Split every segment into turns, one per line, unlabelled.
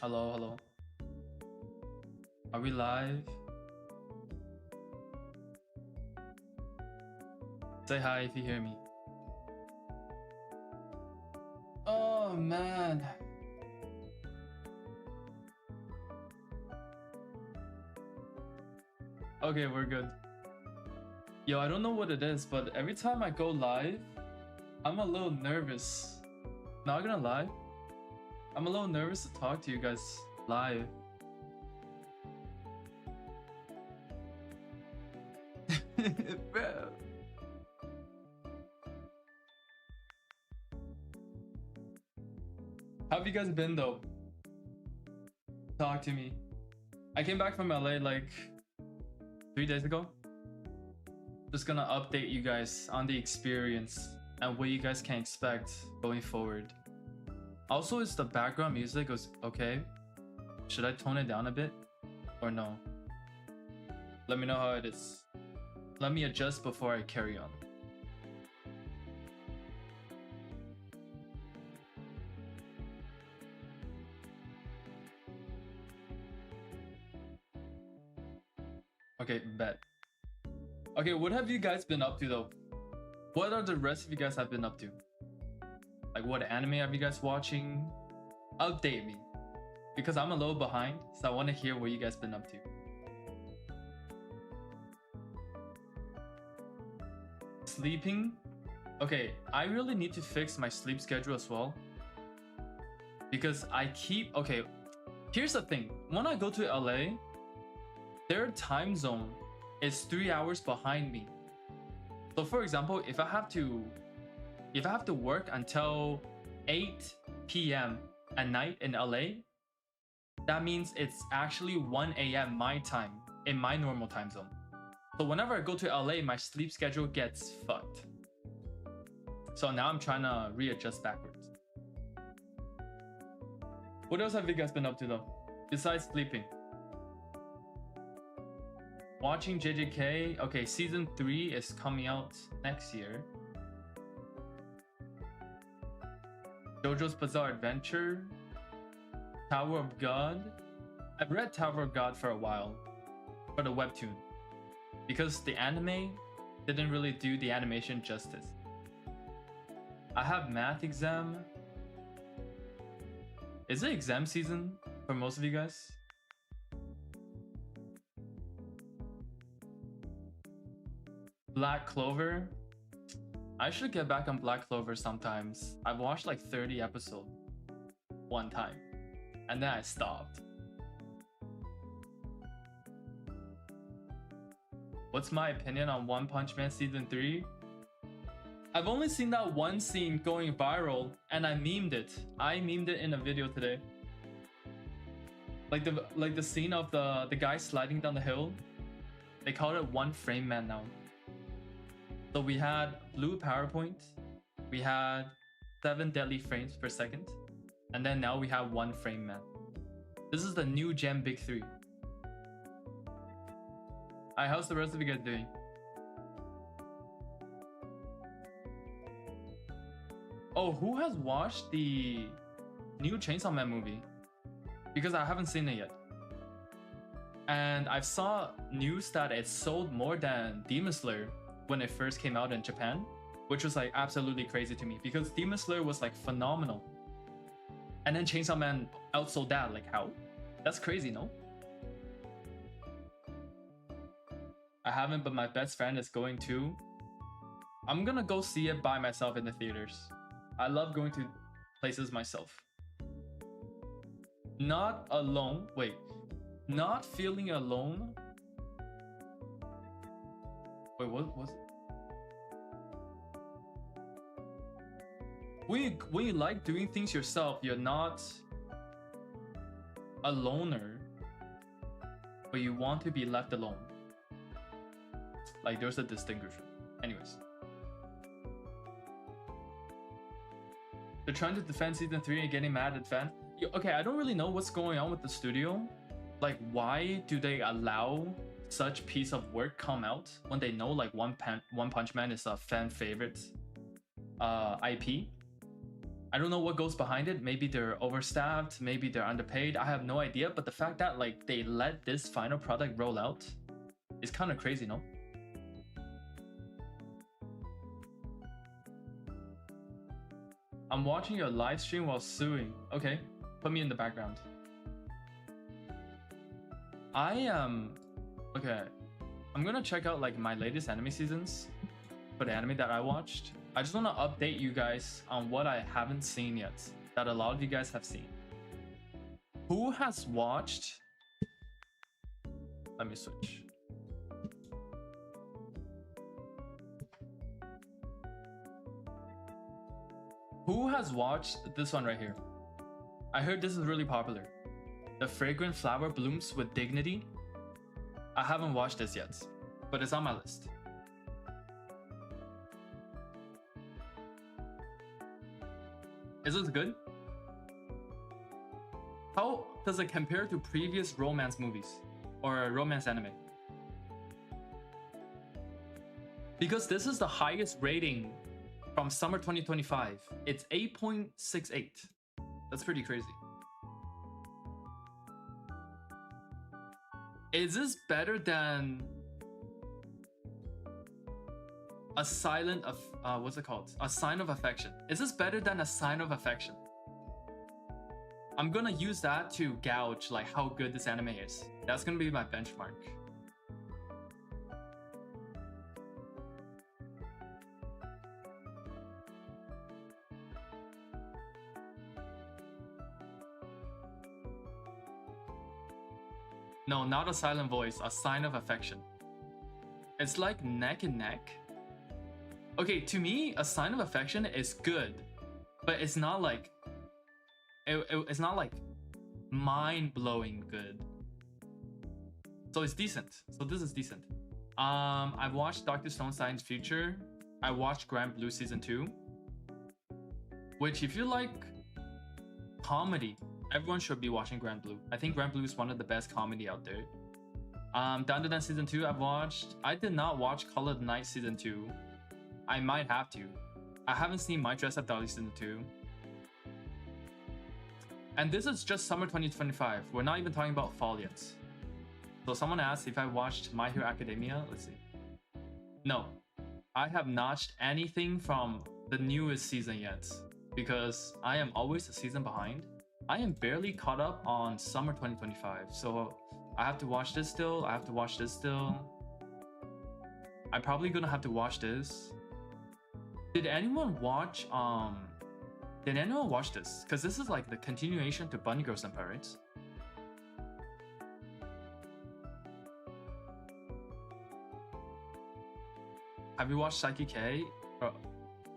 Hello, hello. Are we live? Say hi if you hear me. Oh man. Okay, we're good. Yo, I don't know what it is, but every time I go live, I'm a little nervous. Not gonna lie. I'm a little nervous to talk to you guys live. Bro. How have you guys been though? Talk to me. I came back from LA like 3 days ago. Just gonna update you guys on the experience and what you guys can expect going forward. Also, is the background music okay? Should I tone it down a bit or no? Let me know how it is. Let me adjust before I carry on. Okay, bet. Okay, what have you guys been up to though? What are the rest of you guys have been up to? Like what anime have you guys watching? Update me. Because I'm a little behind, so I want to hear what you guys been up to. Sleeping? Okay, I really need to fix my sleep schedule as well. Because I keep... Okay, here's the thing. When I go to LA, their time zone is 3 hours behind me. So for example, if I have to work until 8 p.m. at night in LA, that means it's actually 1 a.m. my time in my normal time zone. So whenever I go to LA, my sleep schedule gets fucked. So now I'm trying to readjust backwards. What else have you guys been up to though? Besides sleeping? Watching JJK. Okay, season 3 is coming out next year. JoJo's Bizarre Adventure. Tower of God. I've read Tower of God for a while, for the webtoon, because the anime didn't really do the animation justice. I have math exam. Is it exam season for most of you guys? Black Clover. I should get back on Black Clover sometimes. I've watched like 30 episodes one time, and then I stopped. What's my opinion on One Punch Man Season 3? I've only seen that one scene going viral, and I memed it. I memed it in a video today. Like the scene of the guy sliding down the hill. They call it One Frame Man now. So we had blue PowerPoint, we had 7 deadly frames per second, and then now we have 1 frame man. This is the new Gen Big 3. Alright, how's the rest of you guys doing? Oh, who has watched the new Chainsaw Man movie? Because I haven't seen it yet. And I saw news that it sold more than Demon Slayer when it first came out in Japan, which was like absolutely crazy to me because Demon Slayer was like phenomenal. And then Chainsaw Man outsold that. Like how? That's crazy, no? I haven't, but my best friend is going to. I'm gonna go see it by myself in the theaters. I love going to places myself. Not alone. Wait. Not feeling alone. Wait, what was it? When you like doing things yourself, you're not a loner, but you want to be left alone. Like there's a distinction. Anyways. They're trying to defend season 3 and getting mad at fans. Okay, I don't really know what's going on with the studio. Like, why do they allow such piece of work come out when they know like One Punch Man is a fan favorite IP? I don't know what goes behind it. Maybe they're overstaffed, maybe they're underpaid. I have no idea. But the fact that like they let this final product roll out is kind of crazy, no? I'm watching your live stream while suing. Okay, put me in the background. I am okay. I'm gonna check out like my latest anime seasons for the anime that I watched. I just want to update you guys on what I haven't seen yet that a lot of you guys have seen. Who has watched? Let me switch. Who has watched this one right here? I heard this is really popular. The fragrant flower blooms with dignity. I haven't watched this yet, but it's on my list. Is this good? How does it compare to previous romance movies or romance anime? Because this is the highest rating from summer 2025. It's 8.68. That's pretty crazy. Is this better than a silent of what's it called? A sign of affection. Is this better than a sign of affection? I'm gonna use that to gauge like how good this anime is. That's gonna be my benchmark. No, not a silent voice, a sign of affection. It's like neck and neck. Okay, to me, a sign of affection is good, but it's not like it's not like mind-blowing good. So it's decent. So this is decent. I've watched Dr. Stone Science Future. I watched Grand Blue Season 2. Which, if you like comedy, everyone should be watching Grand Blue. I think Grand Blue is one of the best comedy out there. Down to Dance Season 2 I've watched. I did not watch Call of the Night Season 2. I might have to. I haven't seen My Dress Up Dolly Season 2. And this is just summer 2025. We're not even talking about fall yet. So someone asked if I watched My Hero Academia. Let's see. No, I have not watched anything from the newest season yet because I am always a season behind. I am barely caught up on summer 2025. So I have to watch this still. I have to watch this still. I'm probably gonna have to watch this. Did anyone watch this? Because this is like the continuation to Bunny Girl Senpai, right? Have you watched Psyche K?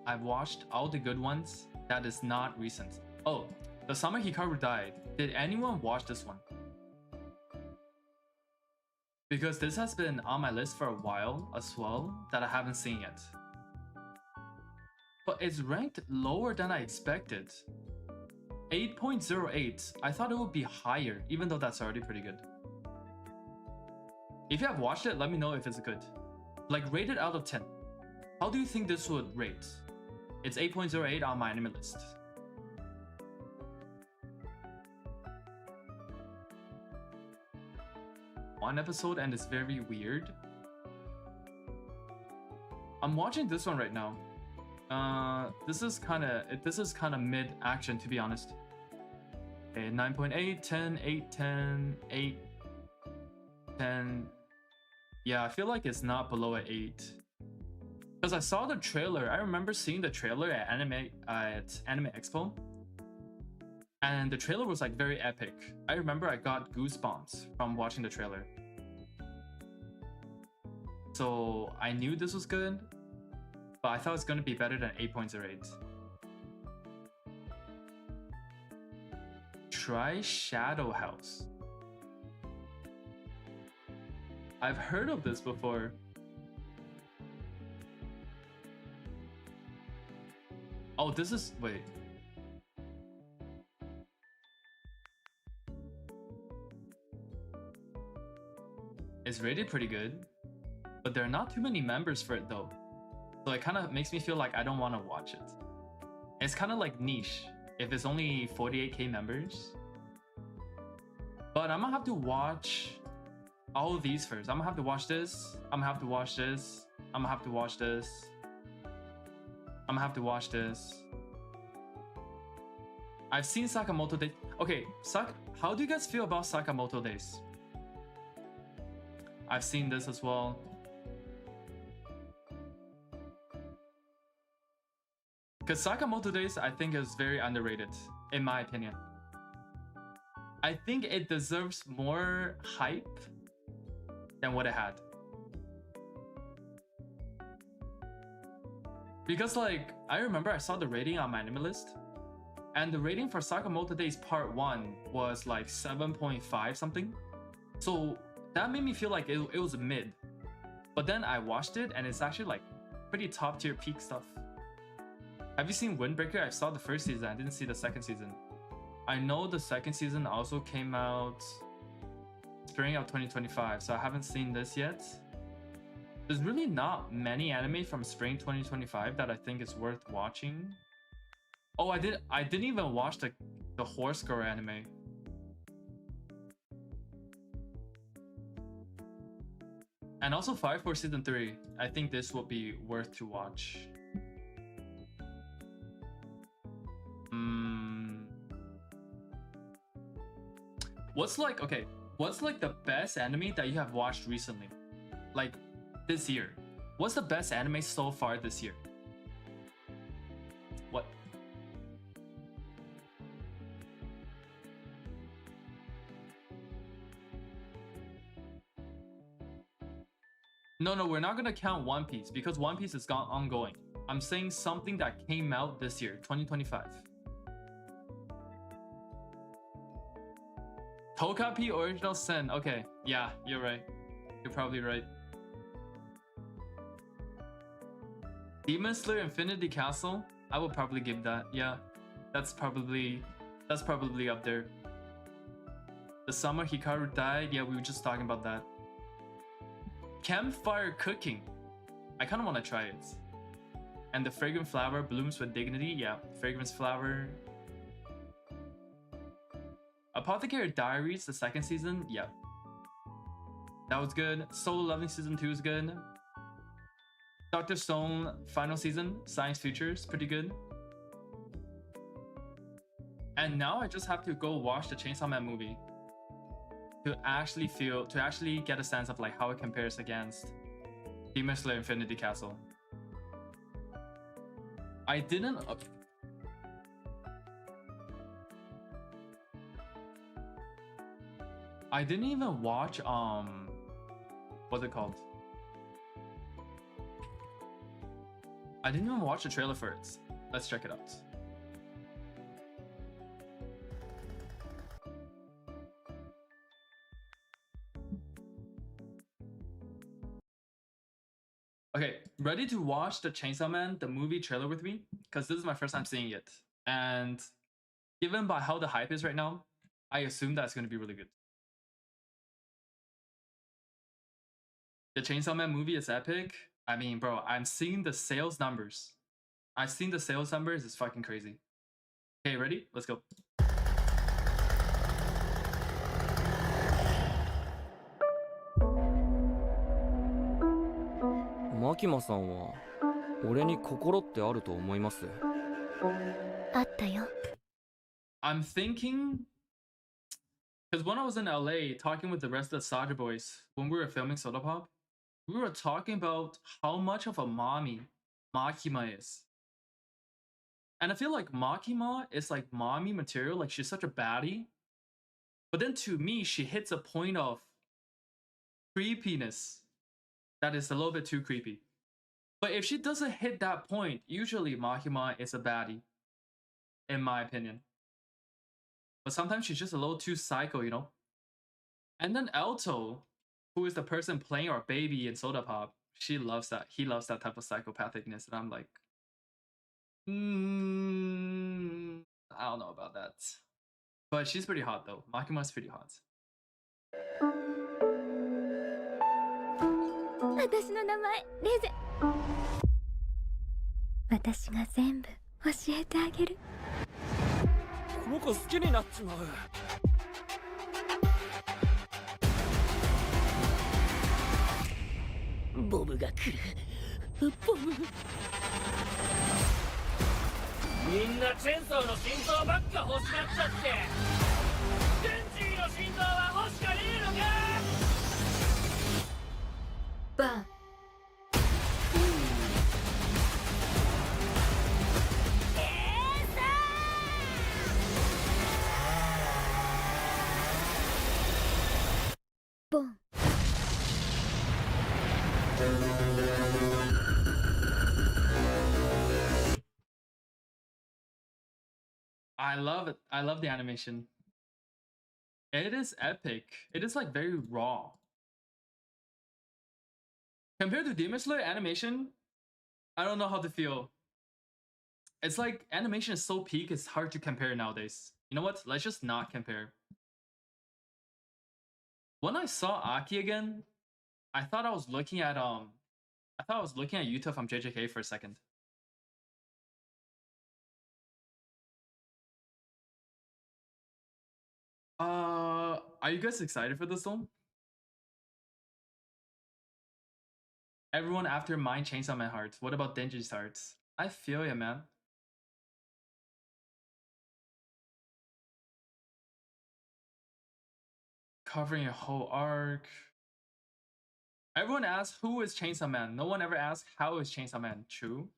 I've watched all the good ones. That is not recent. Oh, the summer Hikaru died. Did anyone watch this one? Because this has been on my list for a while as well that I haven't seen yet. But it's ranked lower than I expected. 8.08. I thought it would be higher, even though that's already pretty good. If you have watched it, let me know if it's good. Like, rate it out of 10. How do you think this would rate? It's 8.08 on my anime list. One episode and it's very weird. I'm watching this one right now. This is kind of mid action, to be honest. Okay, 9.8, 10, 8, 10, 8, 10. Yeah, I feel like it's not below an 8. Because I saw the trailer. I remember seeing the trailer at Anime Expo. And the trailer was like very epic. I remember I got goosebumps from watching the trailer. So I knew this was good, but I thought it's gonna be better than 8.08. Try Shadow House. I've heard of this before. Oh, this is, wait. It's rated pretty good, but there are not too many members for it though. So it kind of makes me feel like I don't want to watch it. It's kind of like niche if it's only 48k members. But I'm gonna have to watch all of these first. I'm gonna have to watch this. I'm gonna have to watch this. I'm gonna have to watch this. I'm gonna have to watch this. I've seen Sakamoto Days. Okay, how do you guys feel about Sakamoto Days? I've seen this as well. Because Sakamoto Days, I think, is very underrated, in my opinion. I think it deserves more hype than what it had. Because, like, I remember I saw the rating on my anime list, and the rating for Sakamoto Days Part 1 was like 7.5 something. So that made me feel like it was mid. But then I watched it, and it's actually like pretty top tier peak stuff. Have you seen Windbreaker? I saw the first season, I didn't see the second season. I know the second season also came out spring of 2025, so I haven't seen this yet. There's really not many anime from spring 2025 that I think is worth watching. Oh, I didn't even watch the Horse Girl anime. And also Fire Force Season 3. I think this will be worth to watch. What's like the best anime that you have watched recently? Like this year. What's the best anime so far this year? What? No, we're not gonna count One Piece because One Piece is gone ongoing. I'm saying something that came out this year, 2025. Tokapi Original Sin. Okay, yeah, you're right. You're probably right. Demon Slayer Infinity Castle. I would probably give that. Yeah, that's probably up there. The summer Hikaru died. Yeah, we were just talking about that. Campfire Cooking. I kind of want to try it. And the Fragrant Flower blooms with dignity. Yeah, Fragrance Flower. Apothecary Diaries, the second season. Yeah, that was good. Solo Leveling Season 2 is good. Dr. Stone final season, Science Futures, pretty good. And now I just have to go watch the Chainsaw Man movie to actually get a sense of like how it compares against Demon Slayer Infinity Castle. I didn't even watch what's it called? I didn't even watch the trailer for it. Let's check it out. Okay, ready to watch the Chainsaw Man, the movie trailer with me? Because this is my first time seeing it. And given by how the hype is right now, I assume that's going to be really good. The Chainsaw Man movie is epic. I mean, bro, I'm seeing the sales numbers. I've seen the sales numbers. It's fucking crazy. Okay, ready? Let's go.
Makima さんは俺に心ってあると思います？
あったよ。
I'm thinking, because when I was in LA talking with the rest of the Soldier Boys when we were filming Soda Pop, we were talking about how much of a mommy Makima is. And I feel like Makima is like mommy material, like she's such a baddie. But then to me, she hits a point of creepiness that is a little bit too creepy. But if she doesn't hit that point, usually Makima is a baddie, in my opinion. But sometimes she's just a little too psycho, you know? And then Alto, who is the person playing our baby in Soda Pop, she loves that. He loves that type of psychopathicness. And I'm like, I don't know about that. But she's pretty hot though. Makima's pretty hot.
私の名前レゼ。私が全部教えてあげる。
この子好きになっちまう。
ボムが来る。ボム。みんなチェンソーの心臓ばっか欲しがっちゃって、デンジーの心臓は欲しかねえのか。
バーン。ボン。
I love it. I love the animation. It is epic. It is like very raw. Compared to Demon Slayer animation, I don't know how to feel. It's like animation is so peak, it's hard to compare nowadays. You know what? Let's just not compare. When I saw Aki again, I thought I was looking at Yuta from JJK for a second. Are you guys excited for this one? Everyone after mine Chainsaw Man hearts. What about Denji's hearts? I feel ya, man. Covering a whole arc. Everyone asks who is Chainsaw Man. No one ever asks how is Chainsaw Man. True.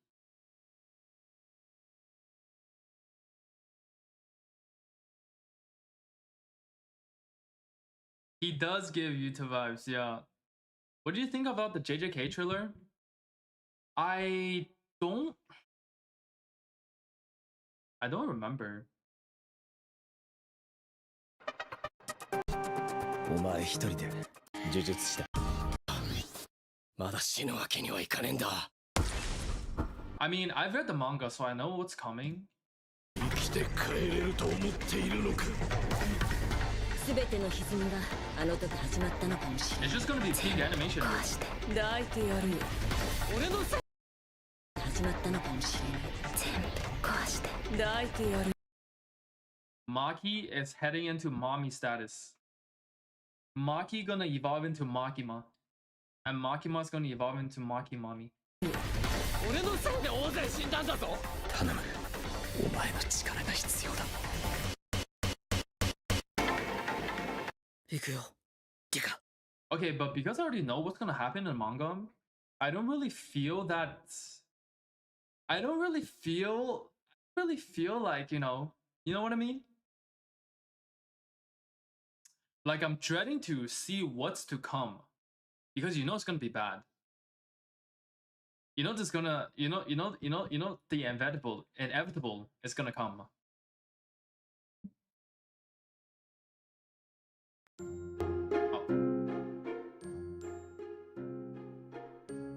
He does give Yuta vibes, yeah. What do you think about the JJK trailer? I don't remember.
お前一人で呪術師だ。まだ死ぬわけにはいかねえんだ。
I mean, I've read the manga, so I know what's coming.
生きて帰れると思っているのか。すべての歪みがあの時始まったのかもしれない。
It's just gonna be peak animation.
抱いてやるよ。俺のせい始まったのかもしれない。全部壊して抱いてやる。
Maki is heading into mommy status. Maki gonna evolve into Makima. And Makima's gonna evolve into Maki Mommy.
俺のせいで大勢死んだんだぞ。頼む。お前の力が必要だ。行くよ。リカ。
Okay, but because I already know what's gonna happen in manga, I don't really feel that. I don't really feel like, you know what I mean? Like I'm dreading to see what's to come. Because you know it's gonna be bad. You know there's gonna the inevitable is gonna come. Oh.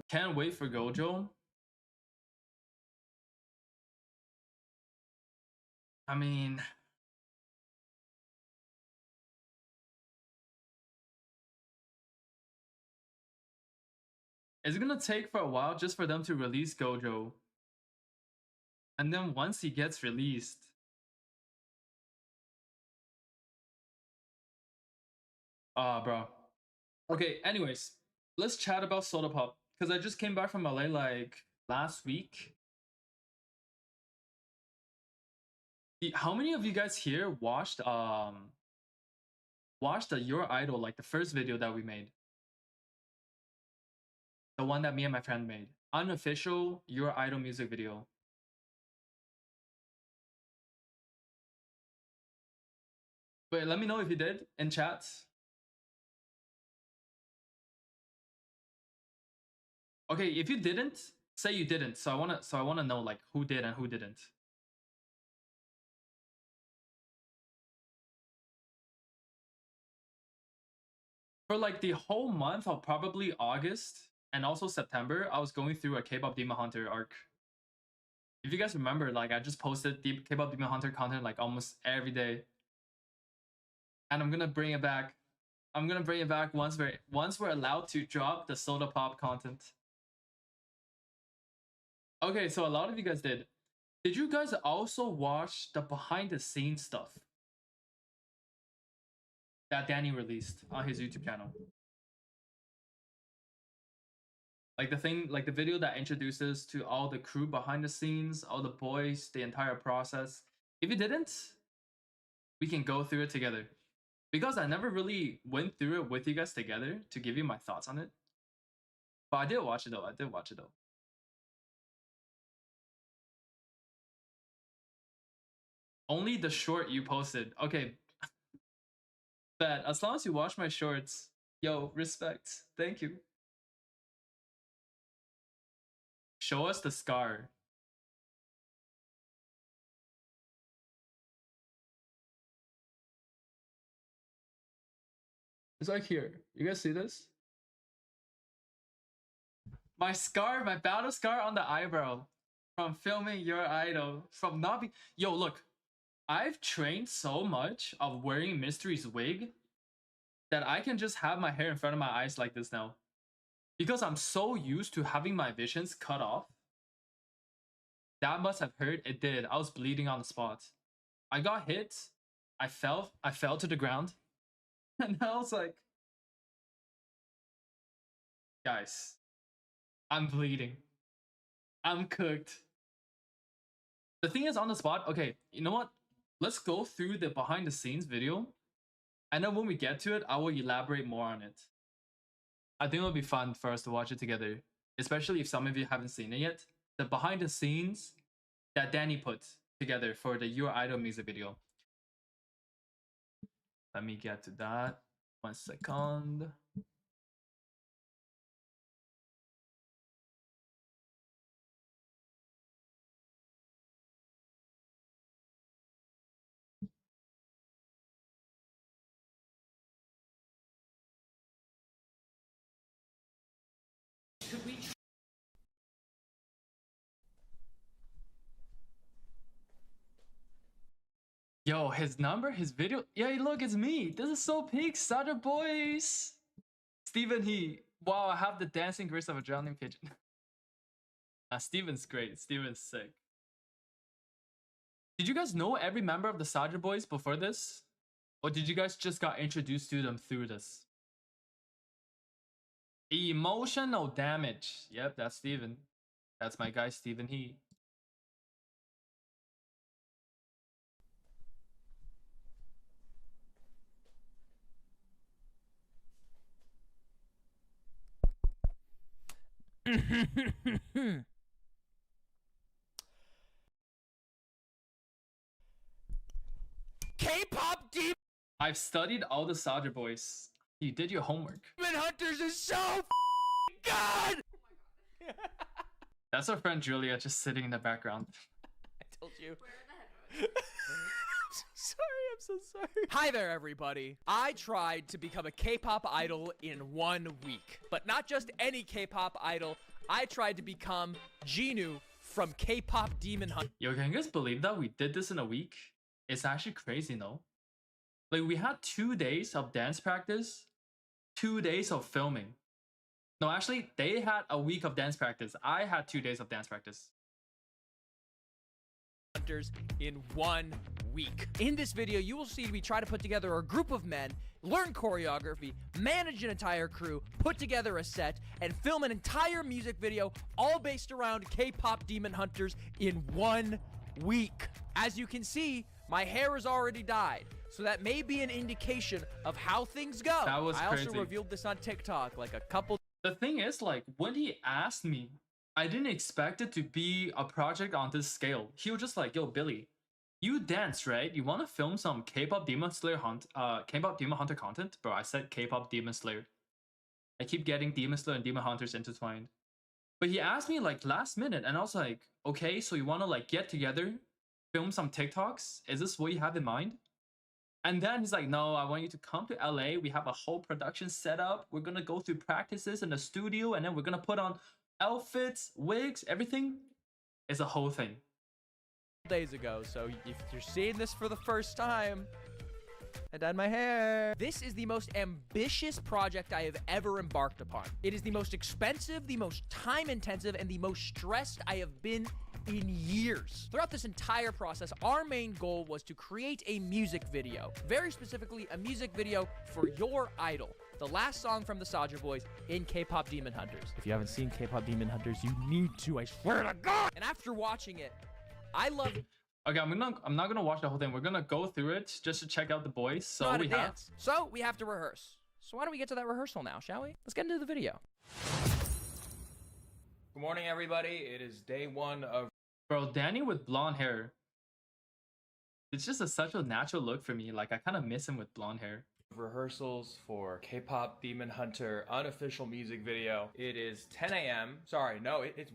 Can't wait for Gojo. I mean, it's gonna take for a while just for them to release Gojo. And then once he gets released, bro. Okay, anyways, let's chat about Soda Pop. Because I just came back from LA like last week. How many of you guys here watched the Your Idol, like the first video that we made? The one that me and my friend made. Unofficial Your Idol music video. Wait, let me know if you did in chat. Okay, if you didn't, say you didn't. So I wanna know like who did and who didn't. For like the whole month of probably August and also September, I was going through a K-pop Demon Hunter arc. If you guys remember, like I just posted K-pop Demon Hunter content like almost every day. And I'm gonna bring it back. I'm gonna bring it back once we're allowed to drop the Soda Pop content. Okay, so a lot of you guys did. Did you guys also watch the behind the scenes stuff that Danny released on his YouTube channel? Like the thing, like the video that introduces to all the crew behind the scenes, all the boys, the entire process. If you didn't, we can go through it together. Because I never really went through it with you guys together to give you my thoughts on it. But I did watch it though. Only the short you posted. Okay. Bet. As long as you watch my shorts, yo, respect. Thank you. Show us the scar. It's like here. You guys see this? My scar, my battle scar on the eyebrow from filming Your Idol. From not be. Yo, look. I've trained so much of wearing Mystery's wig that I can just have my hair in front of my eyes like this now. Because I'm so used to having my visions cut off. That must have hurt. It did. I was bleeding on the spot. I got hit. I fell to the ground. And I was like, guys, I'm bleeding. I'm cooked. The thing is on the spot, okay, you know what? Let's go through the behind the scenes video. And then when we get to it, I will elaborate more on it. I think it'll be fun for us to watch it together. Especially if some of you haven't seen it yet. The behind the scenes that Danny put together for the Your Idol music video. Let me get to that. 1 second. Yo, his number, his video. Yeah, look, it's me. This is so peak. Sutter boys. Steven He. Wow, I have the dancing grace of a drowning pigeon. Steven's great. Steven's sick. Did you guys know every member of the Sadger Boys before this? Or did you guys just got introduced to them through this? Emotional damage. Yep, that's Steven. That's my guy, Steven He.
K-pop Demon
I've studied all the Sadger Boys. You did your homework.
Hunters is so good!
That's our friend Julia just sitting in the background.
I told you. I'm so sorry. Hi there, everybody. I tried to become a K-pop idol in 1 week. But not just any K-pop idol. I tried to become Jinu from K-pop Demon Hunt.
Yo, can you guys believe that we did this in a week? It's actually crazy, no? Like, we had 2 days of dance practice, 2 days of filming. No, actually, they had a week of dance practice. I had 2 days of dance practice.
Hunters in 1 week. In this video, you will see we try to put together a group of men, learn choreography, manage an entire crew, put together a set, and film an entire music video, all based around K-pop Demon Hunters in 1 week. As you can see, my hair is already dyed, so that may be an indication of how things go.
That was
I
crazy.
also revealed this on TikTok like a couple.
The thing is, like, when he asked me, I didn't expect it to be a project on this scale. He was just like, yo, Billy, you dance, right? You want to film some K-pop Demon Slayer K-pop Demon Hunter content? Bro, I said K-pop Demon Slayer. I keep getting Demon Slayer and Demon Hunters intertwined. But he asked me like last minute, and I was like, okay, so you want to like get together, film some TikToks? Is this what you have in mind? And then he's like, no, I want you to come to LA. We have a whole production set up. We're going to go through practices in the studio, and then we're going to put on outfits, wigs, everything. It's a whole thing.
Days ago, so if you're seeing this for the first time, I dyed my hair. This is the most ambitious project I have ever embarked upon. It is the most expensive, the most time intensive, and the most stressed I have been in years. Throughout this entire process, our main goal was to create a music video. Very specifically, a music video for your idol. The last song from the Saja Boys in K-Pop Demon Hunters. If you haven't seen K-Pop Demon Hunters, you need to, I swear to God! And after watching it, I love...
Okay, I'm not gonna watch the whole thing. We're gonna go through it just to check out the boys. So
we have to rehearse. So why don't we get to that rehearsal now, shall we? Let's get into the video.
Good morning, everybody. It is day one of...
Bro, Danny with blonde hair. It's just such a natural look for me. Like, I kind of miss him with blonde hair.
rehearsals for K-Pop Demon Hunter unofficial music video. It is 10 a.m. Sorry, no, it's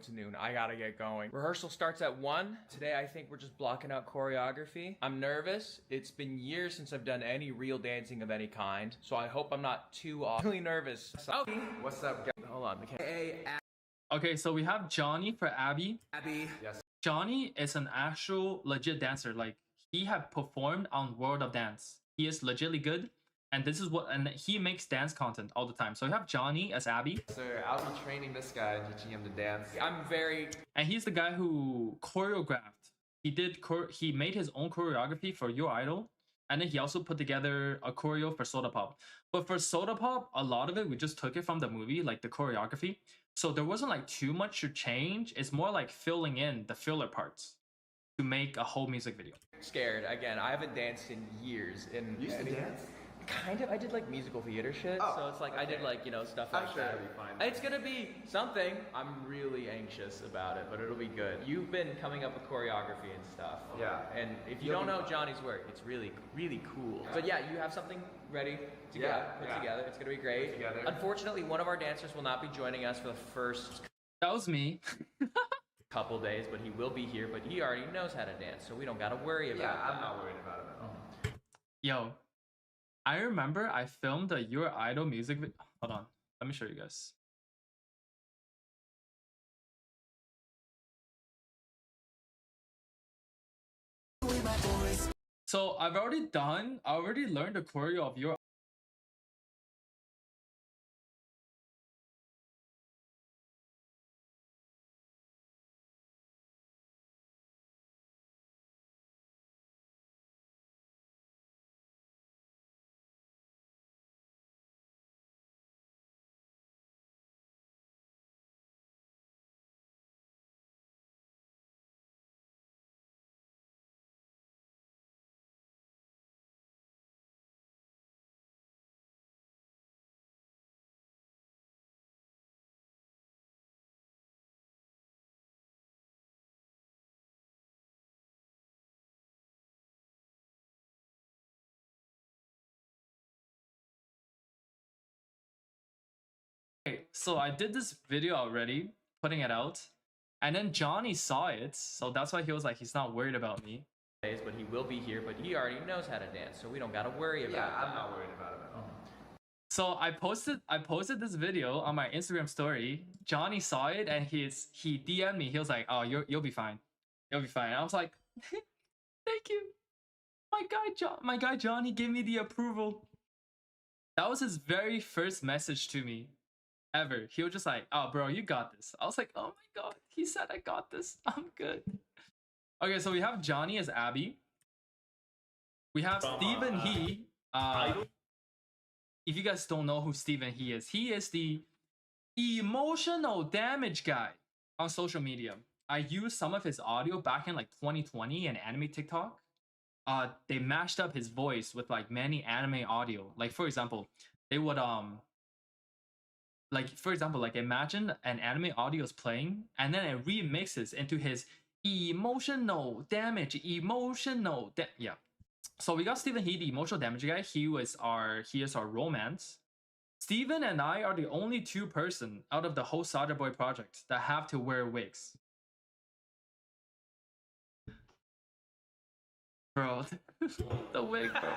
noon. I gotta get going. Rehearsal starts at 1. Today, I think we're just blocking out choreography. I'm nervous. It's been years since I've done any real dancing of any kind, so I hope I'm not too awfully nervous. Okay. What's up, guys? Hold on.
Okay, so we have Johnny for Abby.
Abby. Yes.
Johnny is an actual legit dancer. Like, he have performed on World of Dance. He is legitimately good, and and he makes dance content all the time. So we have Johnny as Abby.
Sir, I'll be training this guy and teaching him to dance.
And he's the guy who choreographed. He made his own choreography for Your Idol, and then he also put together a choreo for Soda Pop. But for Soda Pop, a lot of it, we just took it from the movie, like the choreography. So there wasn't like too much to change. It's more like filling in the filler parts to make a whole music video.
Scared. Again, I haven't danced in years.
You used to dance?
Kind of. I did like musical theater shit. Oh, so it's like, okay. I did like, stuff like that.
It'll be fine.
It's gonna be something. I'm really anxious about it, but it'll be good. You've been coming up with choreography and stuff.
Yeah.
And if you don't know Johnny's work, it's really, really cool. But yeah, you have something ready to put together. It's gonna be great. Unfortunately, one of our dancers will not be joining us for the first...
That was me.
couple days, but he will be here, but he already knows how to dance, so we don't gotta worry about that.
I'm not worried about it at all.
Yo, I remember I filmed a Your Idol music video. Hold on, let me show you guys. So I already learned the choreo of Your So I did this video already, putting it out, and then Johnny saw it, so that's why he was like, he's not worried about me.
But he will be here, but he already knows how to dance, so we don't gotta worry about it.
Yeah, I'm not worried about it at all.
So I posted this video on my Instagram story. Johnny saw it and he DM'd me. He was like, "Oh, you'll be fine. You'll be fine." I was like, "Thank you." My guy Johnny gave me the approval. That was his very first message to me ever. He was just like, "Oh, bro, you got this." I was like, "Oh my god." He said I got this. I'm good. Okay, so we have Johnny as Abby. We have Stephen He. If you guys don't know who Stephen He is the emotional damage guy on social media. I used some of his audio back in like 2020 in anime TikTok. They mashed up his voice with like many anime audio. Like for example, they would imagine an anime audio is playing and then it remixes into his emotional damage. Yeah. So we got Stephen He, the emotional damage guy. He is our romance. Steven and I are the only 2 person out of the whole Saja Boy project that have to wear wigs. Bro, the wig, bro.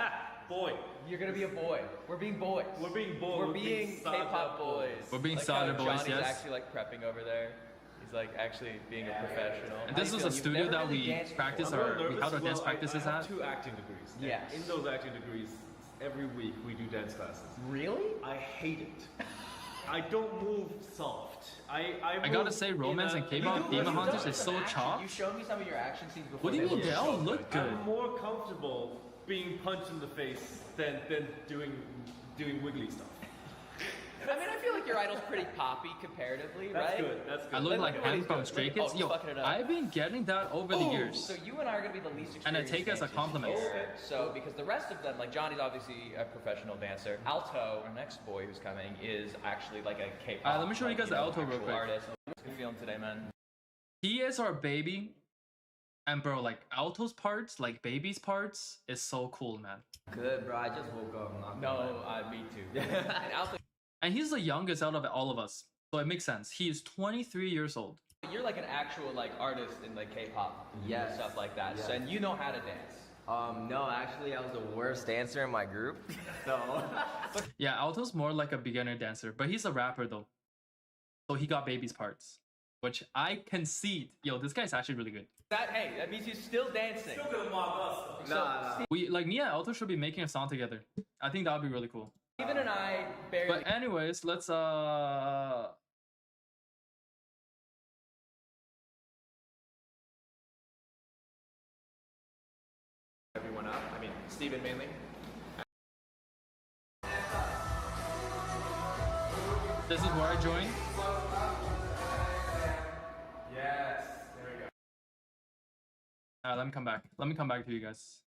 Boy. You're gonna be a boy. We're being boys.
We're being boys.
We're being K-pop boys.
We're being
like
Saja boys,
Johnny's
yes.
actually like prepping over there. He's like actually being a professional.
And this was a studio that we held our dance practices
I have
at.
2 acting degrees.
Yes.
In those acting degrees, every week we do dance classes.
Really?
I hate it. I don't move soft.
I gotta say, romance and K-pop Demon Hunters is so
You
chopped.
showed me some of your action scenes before.
What do you mean? They all look good.
I'm more comfortable being punched in the face than doing wiggly stuff.
I mean, I feel like your idol's pretty poppy comparatively,
That's
right?
good. That's good.
I look like Han from Stray Kids. Yo,
fucking it up.
I've been getting that over the years.
So you and I are gonna be the least experienced.
And I take it as a
dancers.
compliment.
So because the rest of them, like Johnny's obviously a professional dancer. Alto, our next boy who's coming, is actually like a K-pop.
Let me show you guys the Alto real
actual
quick.
Artist. What's you feeling today, man?
He is our baby. And bro, like Alto's parts, like baby's parts, is so cool, man.
Good, bro. I just woke up.
Me too. And Alto,
And he's the youngest out of all of us, so it makes sense. He is 23 years old.
you're like an actual like artist in like K-pop,
Yes.
stuff like that.
Yes.
So, and you know how to dance.
No, actually, I was the worst dancer in my group. So,
Yeah, Alto's more like a beginner dancer, but he's a rapper though. So he got baby's parts, which I concede. Yo, this guy's actually really good.
That means he's still dancing.
Still gonna mock us though.
nah.
We like me and Alto should be making a song together. I think that would be really cool.
Steven and I barely.
But anyways, let's
Everyone up. I mean, Steven mainly.
this is where I join.
Yes. There we go.
Let me come back. Let me come back to you guys.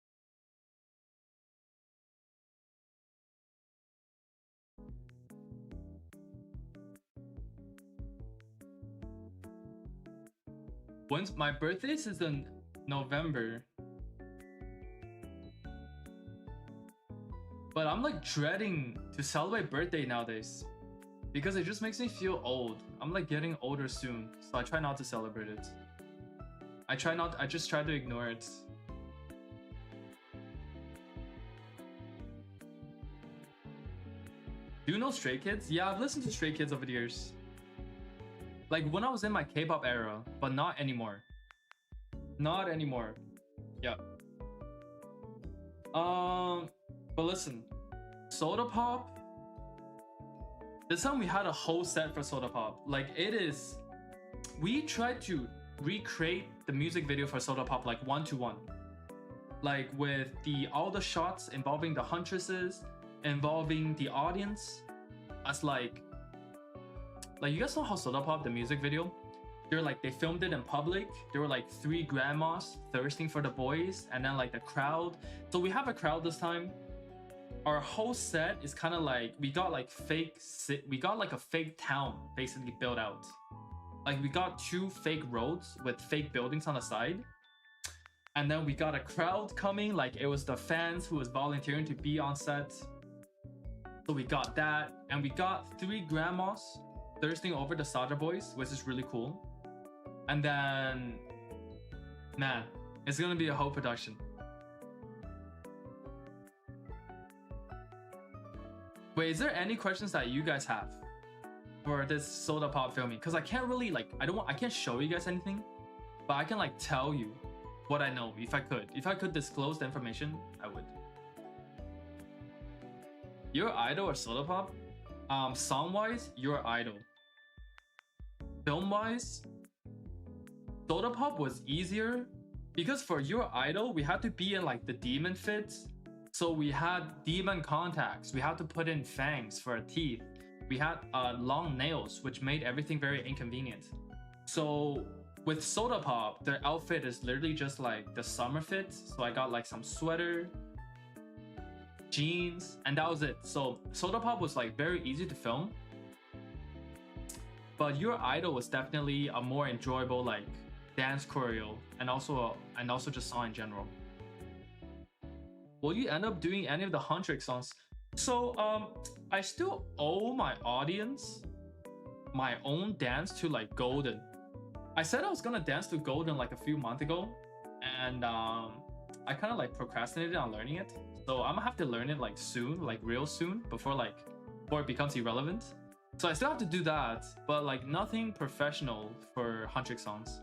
When's my birthday is in November. But I'm like dreading to celebrate birthday nowadays because it just makes me feel old. I'm like getting older soon, so I try not to celebrate it. I just try to ignore it. Do you know Stray Kids? Yeah, I've listened to Stray Kids over the years. Like when I was in my K-pop era, but not anymore. Not anymore. Yeah. But listen, Soda Pop. This time we had a whole set for Soda Pop. Like it is, we tried to recreate the music video for Soda Pop like 1-to-1. Like with all the shots involving the huntresses, involving the audience, as like you guys know how Soda Pop, the music video, they filmed it in public. There were like 3 grandmas thirsting for the boys, and then like the crowd. So we have a crowd this time. Our whole set is kind of like we got like a fake town basically built out. Like we got 2 fake roads with fake buildings on the side. And then we got a crowd coming, like it was the fans who was volunteering to be on set. So we got that, and we got 3 grandmas thirsting over the Saja boys, which is really cool. And then, man, it's gonna be a whole production. Wait, is there any questions that you guys have for this Soda Pop filming? Because I can't really I can't show you guys anything, but I can like tell you what I know if I could disclose the information, I would. Your idol or Soda Pop? Song wise, your idol. Film wise, Soda Pop was easier because for your idol we had to be in like the demon fits. So we had demon contacts, we had to put in fangs for our teeth, we had long nails, which made everything very inconvenient. So with Soda Pop, their outfit is literally just like the summer fit. So I got like some sweater, jeans, and that was it. So Soda Pop was like very easy to film. But your idol was definitely a more enjoyable like dance choreo and also just song in general. Will you end up doing any of the Huntrick songs? So I still owe my audience my own dance to like Golden. I said I was gonna dance to Golden like a few months ago, and I kind of like procrastinated on learning it. So I'm gonna have to learn it like soon, like real soon, before it becomes irrelevant. So I still have to do that, but like nothing professional for Huntrick songs.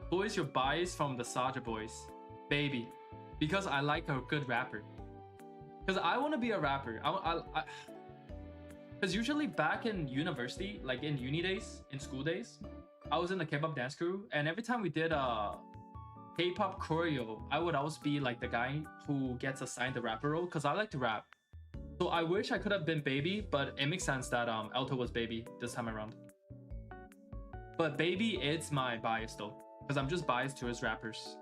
Who is your bias from the Saja boys? Baby, because I like a good rapper. Because I want to be a rapper. Because usually back in university, like in uni days, in school days, I was in the K-pop dance crew, and every time we did K-pop choreo, I would always be like the guy who gets assigned the rapper role because I like to rap. So I wish I could have been Baby, but it makes sense that Alto was Baby this time around. But Baby, it's my bias though, because I'm just biased towards rappers.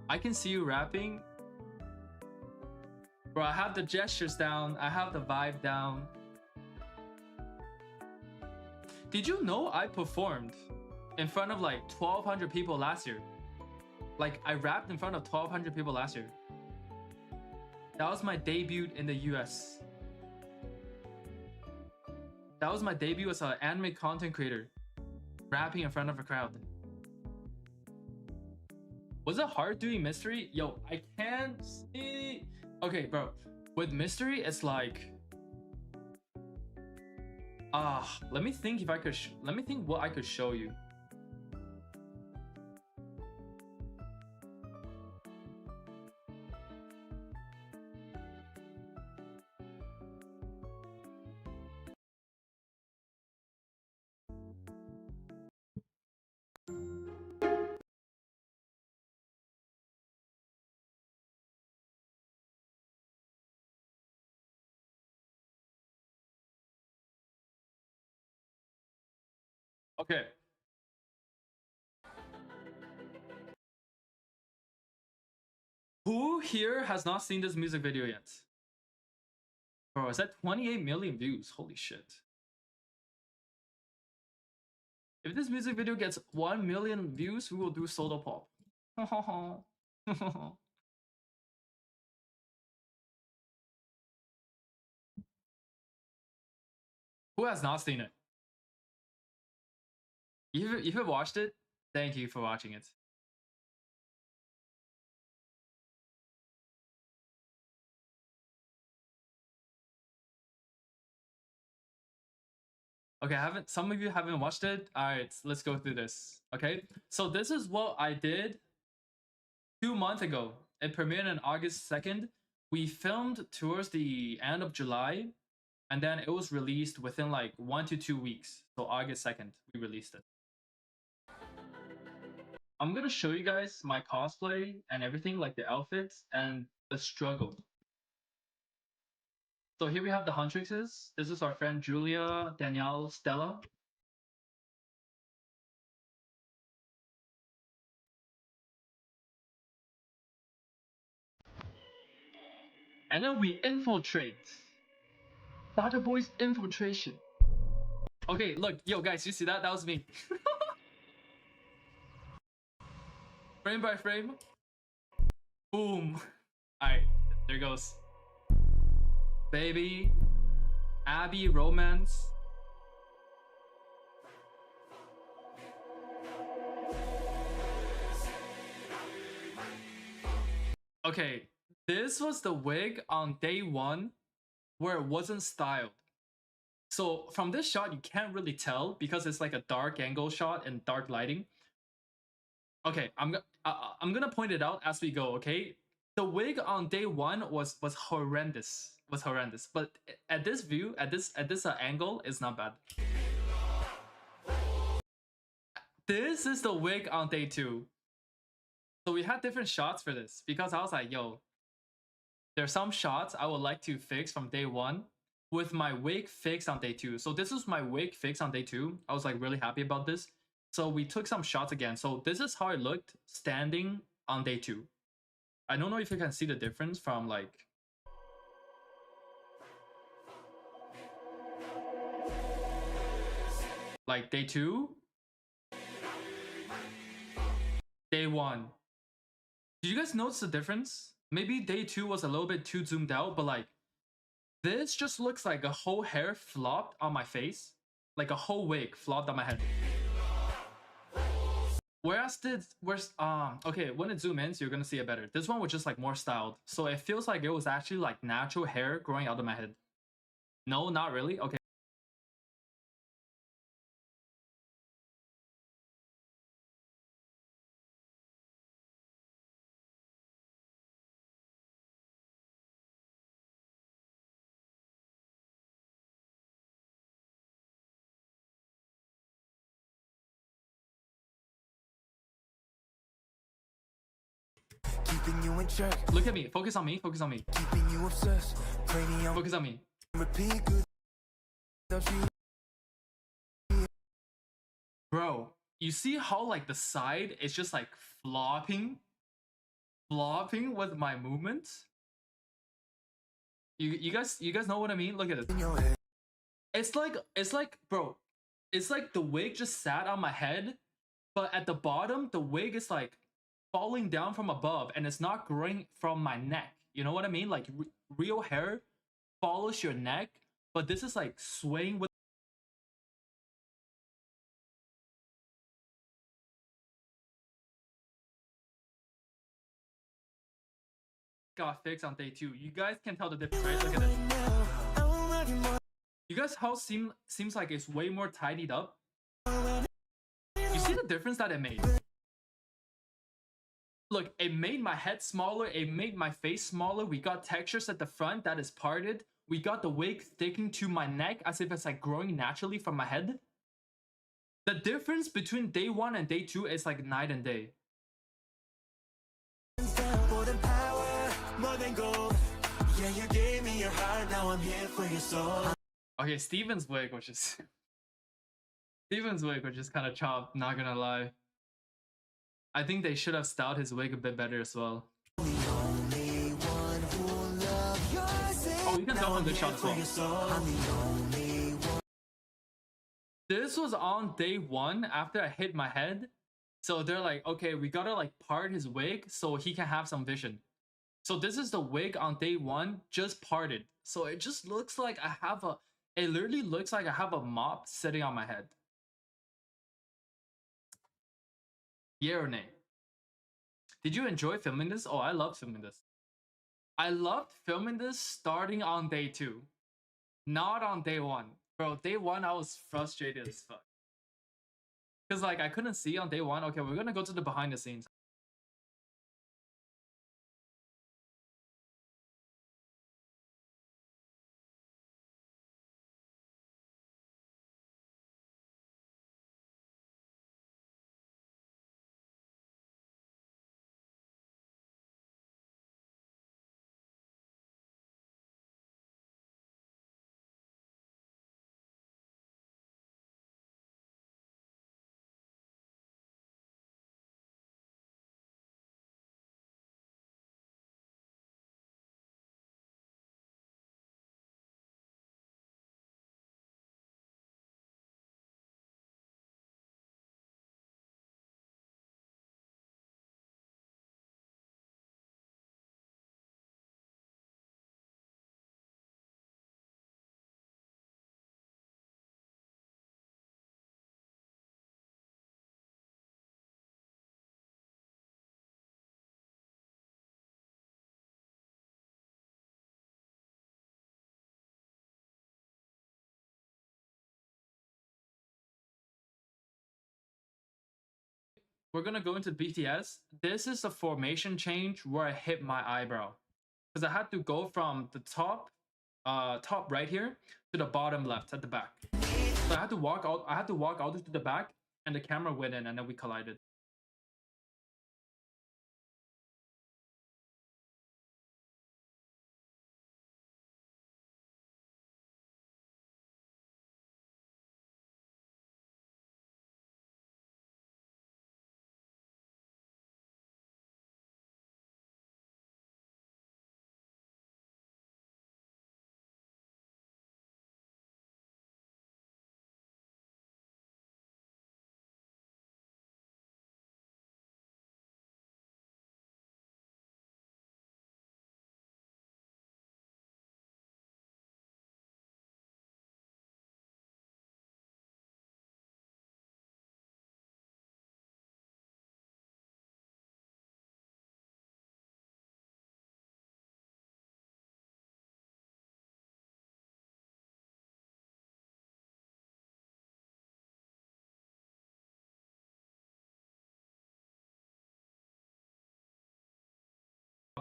I can see you rapping. Bro, I have the gestures down. I have the vibe down. Did you know I performed in front of like 1,200 people last year? Like, I rapped in front of 1,200 people last year. That was my debut in the US. That was my debut as an anime content creator. Rapping in front of a crowd. Was it hard doing mystery? Yo, I can't see. Okay, bro. With mystery, it's like... let me think if I could... let me think what I could show you. Okay. Who here has not seen this music video yet? Bro, it's at 28 million views. Holy shit. If this music video gets 1 million views, we will do solo pop. Who has not seen it? If you watched it, thank you for watching it. Okay, some of you haven't watched it. All right, let's go through this. Okay, so this is what I did 2 months ago. It premiered on August 2nd. We filmed towards the end of July, and then it was released within like 1 to 2 weeks. So August 2nd, we released it. I'm gonna show you guys my cosplay and everything, like the outfits and the struggle. So here we have the Huntrixes. This is our friend Julia, Danielle, Stella. And then we infiltrate. Starter Boys infiltration. Okay, look, yo guys, you see that? That was me. Frame by frame. Boom. Alright, there goes. Baby. Abby, romance. Okay, this was the wig on day 1 where it wasn't styled. So from this shot, you can't really tell because it's like a dark angle shot and dark lighting. Okay, I'm gonna point it out as we go. Okay, the wig on day 1 was horrendous. Was horrendous, but at this view, at this angle, it's not bad. This is the wig on day 2. So we had different shots for this because I was like, yo, there's some shots I would like to fix from day 1 with my wig fixed on day 2. So this is my wig fixed on day 2. I was like really happy about this. So we took some shots again. So this is how it looked standing on day 2. I don't know if you can see the difference from like... like day 2, day 1. Did you guys notice the difference? Maybe day 2 was a little bit too zoomed out, but like this just looks like a whole hair flopped on my face, like a whole wig flopped on my head. Whereas okay, when it zoom in, so you're gonna see it better. This one was just like more styled, so it feels like it was actually like natural hair growing out of my head. No, not really. Okay.
you in check.
Look at me. Focus on me. Focus on me.
Keeping you obsessed. Cranium.
Focus on me.
Repeat good.
Bro, you see how like the side is just like flopping with my movements? You guys know what I mean? Look at it. It's like bro, it's like the wig just sat on my head, but at the bottom the wig is like falling down from above and it's not growing from my neck. You know what I mean? Like real hair follows your neck, but this is like swaying with got fixed on day 2. You guys can tell the difference, right? Look at it. You guys house seems like it's way more tidied up. You see the difference that it made? Look, it made my head smaller, it made my face smaller. We got textures at the front that is parted. We got the wig sticking to my neck as if it's like growing naturally from my head. The difference between day 1 and day 2 is like night and day.
Yeah, you gave me your heart, now I'm here for your soul.
Okay, Steven's wig, which is kind of chopped, not gonna lie. I think they should have styled his wig a bit better as well. Oh, you can tell from the shot as well. This was on day 1 after I hit my head. So they're like, okay, we gotta like part his wig so he can have some vision. So this is the wig on day 1, just parted. So it just looks like it literally looks like I have a mop sitting on my head. Yeah or nay? Did you enjoy filming this? Oh, I loved filming this. I loved filming this starting on day 2. Not on day 1. Bro, day 1 I was frustrated as fuck. Cause like I couldn't see on day 1. Okay, we're gonna go to the behind the scenes. We're gonna go into BTS. This is a formation change where I hit my eyebrow. Because I had to go from the top right here to the bottom left at the back. So I had to walk out to the back and the camera went in and then we collided.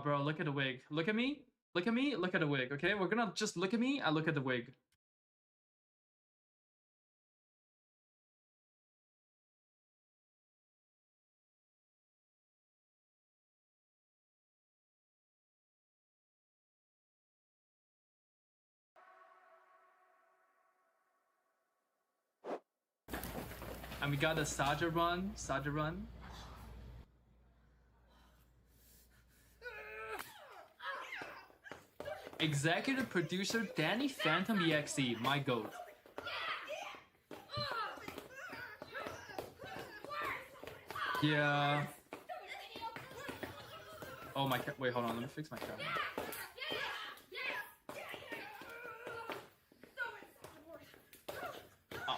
Bro, look at the wig. Look at me. Look at me. Look at the wig. Okay, we're gonna just look at me and look at the wig. And we got the Saja run. Executive producer Danny Phantom EXE, my goat. Yeah. Oh my, wait, hold on, let me fix my camera. Oh.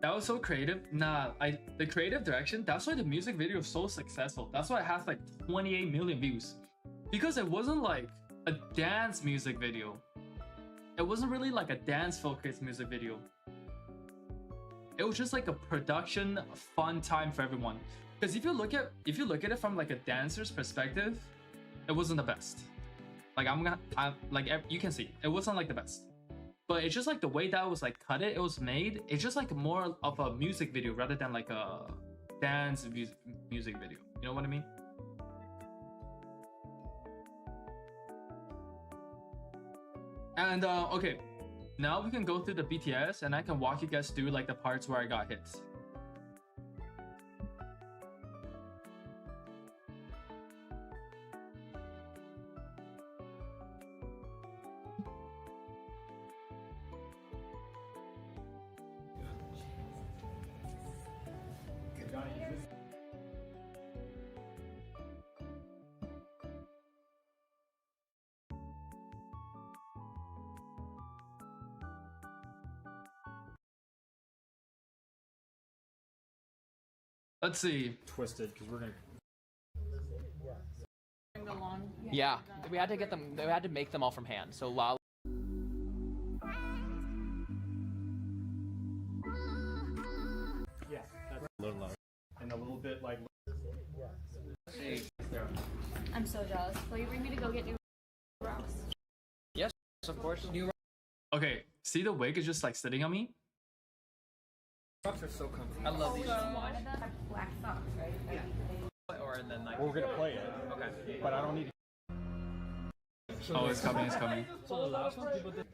That was so creative. Nah, the creative direction, that's why the music video is so successful. That's why it has like 28 million views. Because it wasn't like a dance music video. It wasn't really like a dance focused music video. It was just like a production fun time for everyone. Because if you look at it from like a dancer's perspective, it wasn't the best. Like you can see, it wasn't like the best. But it's just like the way that was like it was made. It's just like more of a music video rather than like a dance music video. You know what I mean? And okay, now we can go through the BTS and I can walk you guys through like the parts where I got hit. Let's see.
Twisted, because we're gonna.
Yeah, we had to get them. We had to make them all from hand. So while.
Yeah, that's a little low. And a little bit like.
I'm so jealous. Will you bring me to go get new rocks?
Yes, of course. New.
Okay, see the wig is just like sitting on me.
Rocks are so comfy.
I love these.
Black socks, right?
Yeah. Or and then like.
We're gonna play it.
Okay.
But I don't need.
Oh, it's coming, it's coming.
So the last one, people did.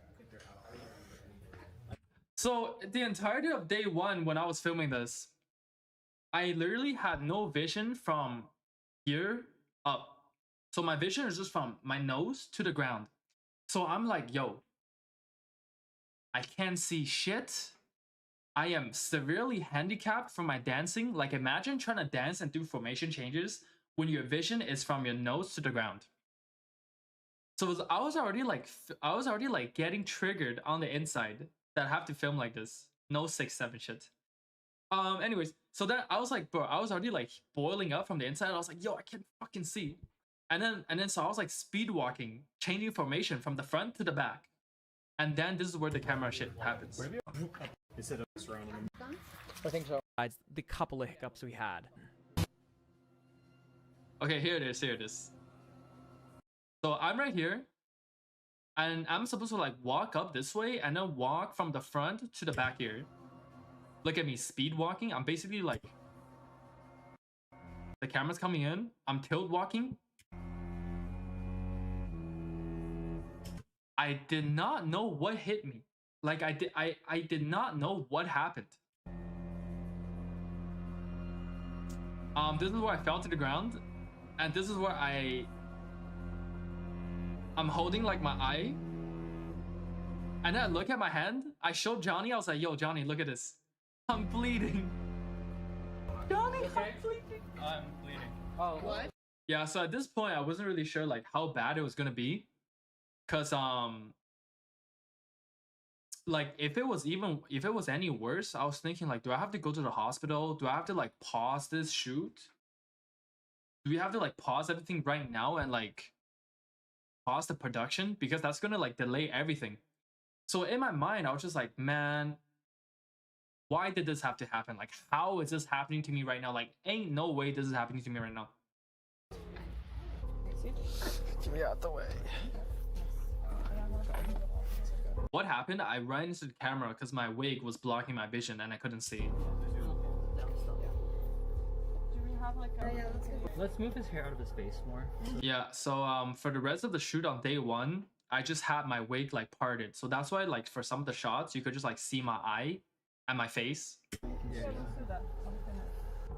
So the entirety of day one when I was filming this, I literally had no vision from here up. So my vision is just from my nose to the ground. So I'm like, yo, I can't see shit. I am severely handicapped from my dancing. Like imagine trying to dance and do formation changes when your vision is from your nose to the ground. So I was already like getting triggered on the inside that I have to film like this. No 6-7 shit. Anyways, so then I was like, bro, I was already like boiling up from the inside. I was like, yo, I can't fucking see. And then so I was like speed walking, changing formation from the front to the back. And then this is where the camera shit happens.
Instead of surrounding them.
I think so. The couple of hiccups we had.
Okay, here it is. So I'm right here. And I'm supposed to like walk up this way and then walk from the front to the back here. Look at me, speed walking. I'm basically like, the camera's coming in. I'm tilt walking. I did not know what hit me. Like I did not know what happened. This is where I fell to the ground, and this is where I'm holding like my eye, and then I look at my hand. I showed Johnny. I was like, "Yo, Johnny, look at this. I'm bleeding." Johnny, okay. I'm bleeding.
I'm bleeding.
Oh, what?
Yeah. So at this point, I wasn't really sure like how bad it was gonna be, cause like if it was any worse, I was thinking like, do I have to go to the hospital? Do I have to like pause this shoot? Do we have to like pause everything right now and like pause the production? Because that's gonna like delay everything. So in my mind, I was just like, man, why did this have to happen? Like, how is this happening to me right now? Like, ain't no way this is happening to me right now.
Get me out the way.
What happened? I ran into the camera because my wig was blocking my vision and I couldn't see.
Let's move his hair out of his face more.
Yeah, so for the rest of the shoot on day one, I just had my wig like parted. So that's why like for some of the shots, you could just like see my eye and my face.
Yeah.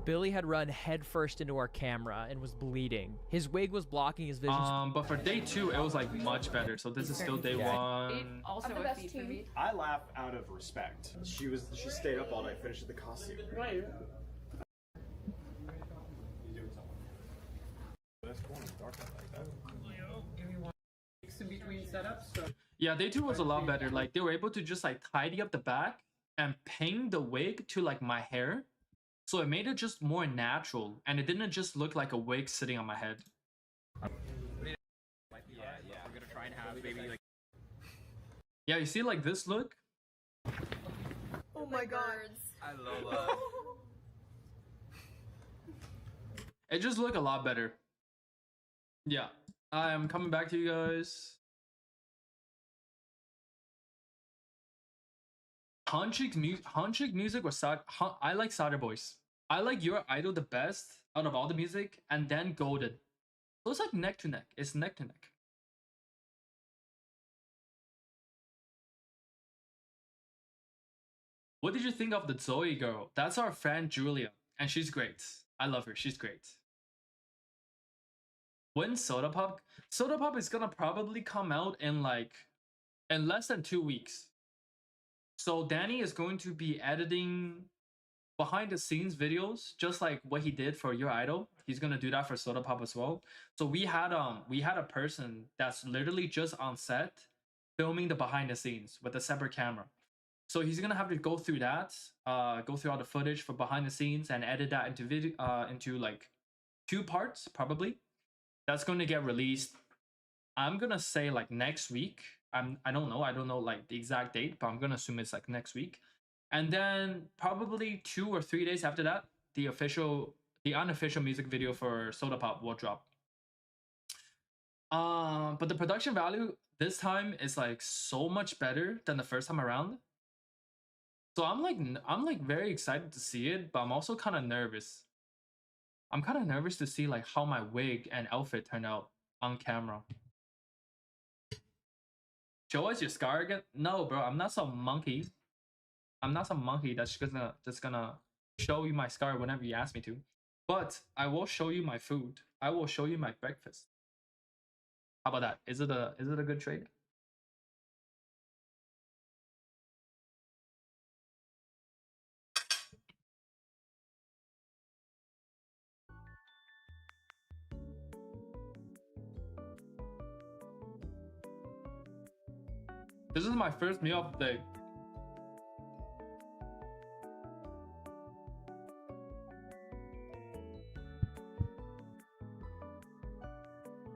Billy had run headfirst into our camera and was bleeding. His wig was blocking his vision.
But for day two, it was like much better. So this is still day one.
Also a feat for me.
I laugh out of respect. She stayed up all night, finished the costume. Right. That's cool. Dark like that.
In between setups. So.
Yeah, day two was a lot better. Like they were able to just like tidy up the back and ping the wig to like my hair. So it made it just more natural and it didn't just look like a wig sitting on my head.
Yeah. We're gonna try and have maybe like.
Yeah, you see like this look?
Oh my god.
I love that.
It just looked a lot better. Yeah, I'm coming back to you guys. Hanchik music was I like Sada Boys. I like Your Idol the best out of all the music, and then Golden. So it's like neck to neck. It's neck to neck. What did you think of the Zoe girl? That's our friend Julia, and she's great. I love her. She's great. When Soda Pop is gonna probably come out in less than 2 weeks. So Danny is going to be editing behind the scenes videos, just like what he did for Your Idol. He's gonna do that for Soda Pop as well. So we had a person that's literally just on set filming the behind the scenes with a separate camera. So he's gonna have to go through that, go through all the footage for behind the scenes and edit that into video, into like 2 parts probably. That's going to get released. I'm gonna say like next week. I don't know like the exact date, but I'm gonna assume it's like next week. And then probably 2 or 3 days after that, the unofficial music video for Soda Pop will drop. But the production value this time is like so much better than the first time around. So I'm like very excited to see it, but I'm also kind of nervous. I'm kind of nervous to see like how my wig and outfit turn out on camera. Show us your scar again? No, bro, I'm not some monkey. I'm not some monkey that's just gonna show you my scar whenever you ask me to. But I will show you my food. I will show you my breakfast. How about that? Is it a good trade? This is my first meal of the day.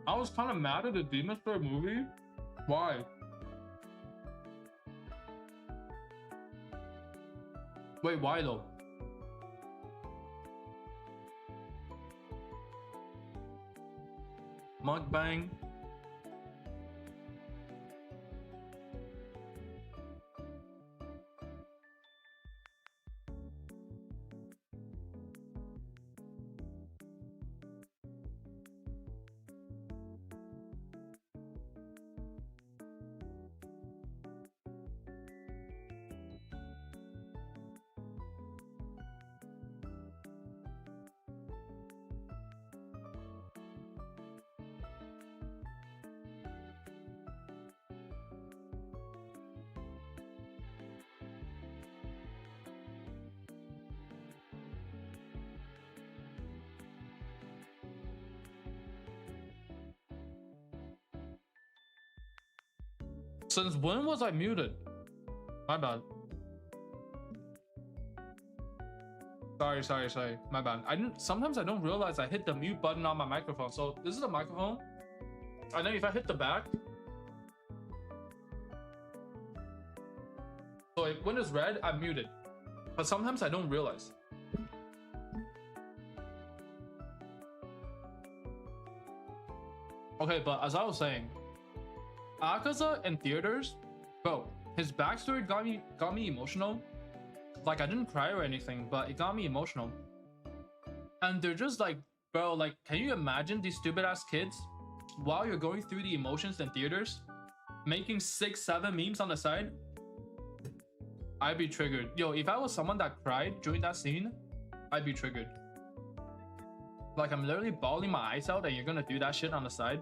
I was kind of mad at the Demon Slayer movie. Why? Wait, why though? Mukbang. Since when was I muted? My bad. Sorry. My bad. Sometimes I don't realize I hit the mute button on my microphone. So this is a microphone. And then if I hit the back. So when it's red, I'm muted. But sometimes I don't realize. Okay, but as I was saying, Akaza in theaters, bro, his backstory got me emotional. Like, I didn't cry or anything, but it got me emotional. And they're just like, bro, like, can you imagine these stupid ass kids while you're going through the emotions in theaters, making 6-7 memes on the side? I'd be triggered. Yo, if I was someone that cried during that scene, I'd be triggered. Like, I'm literally bawling my eyes out and you're gonna do that shit on the side?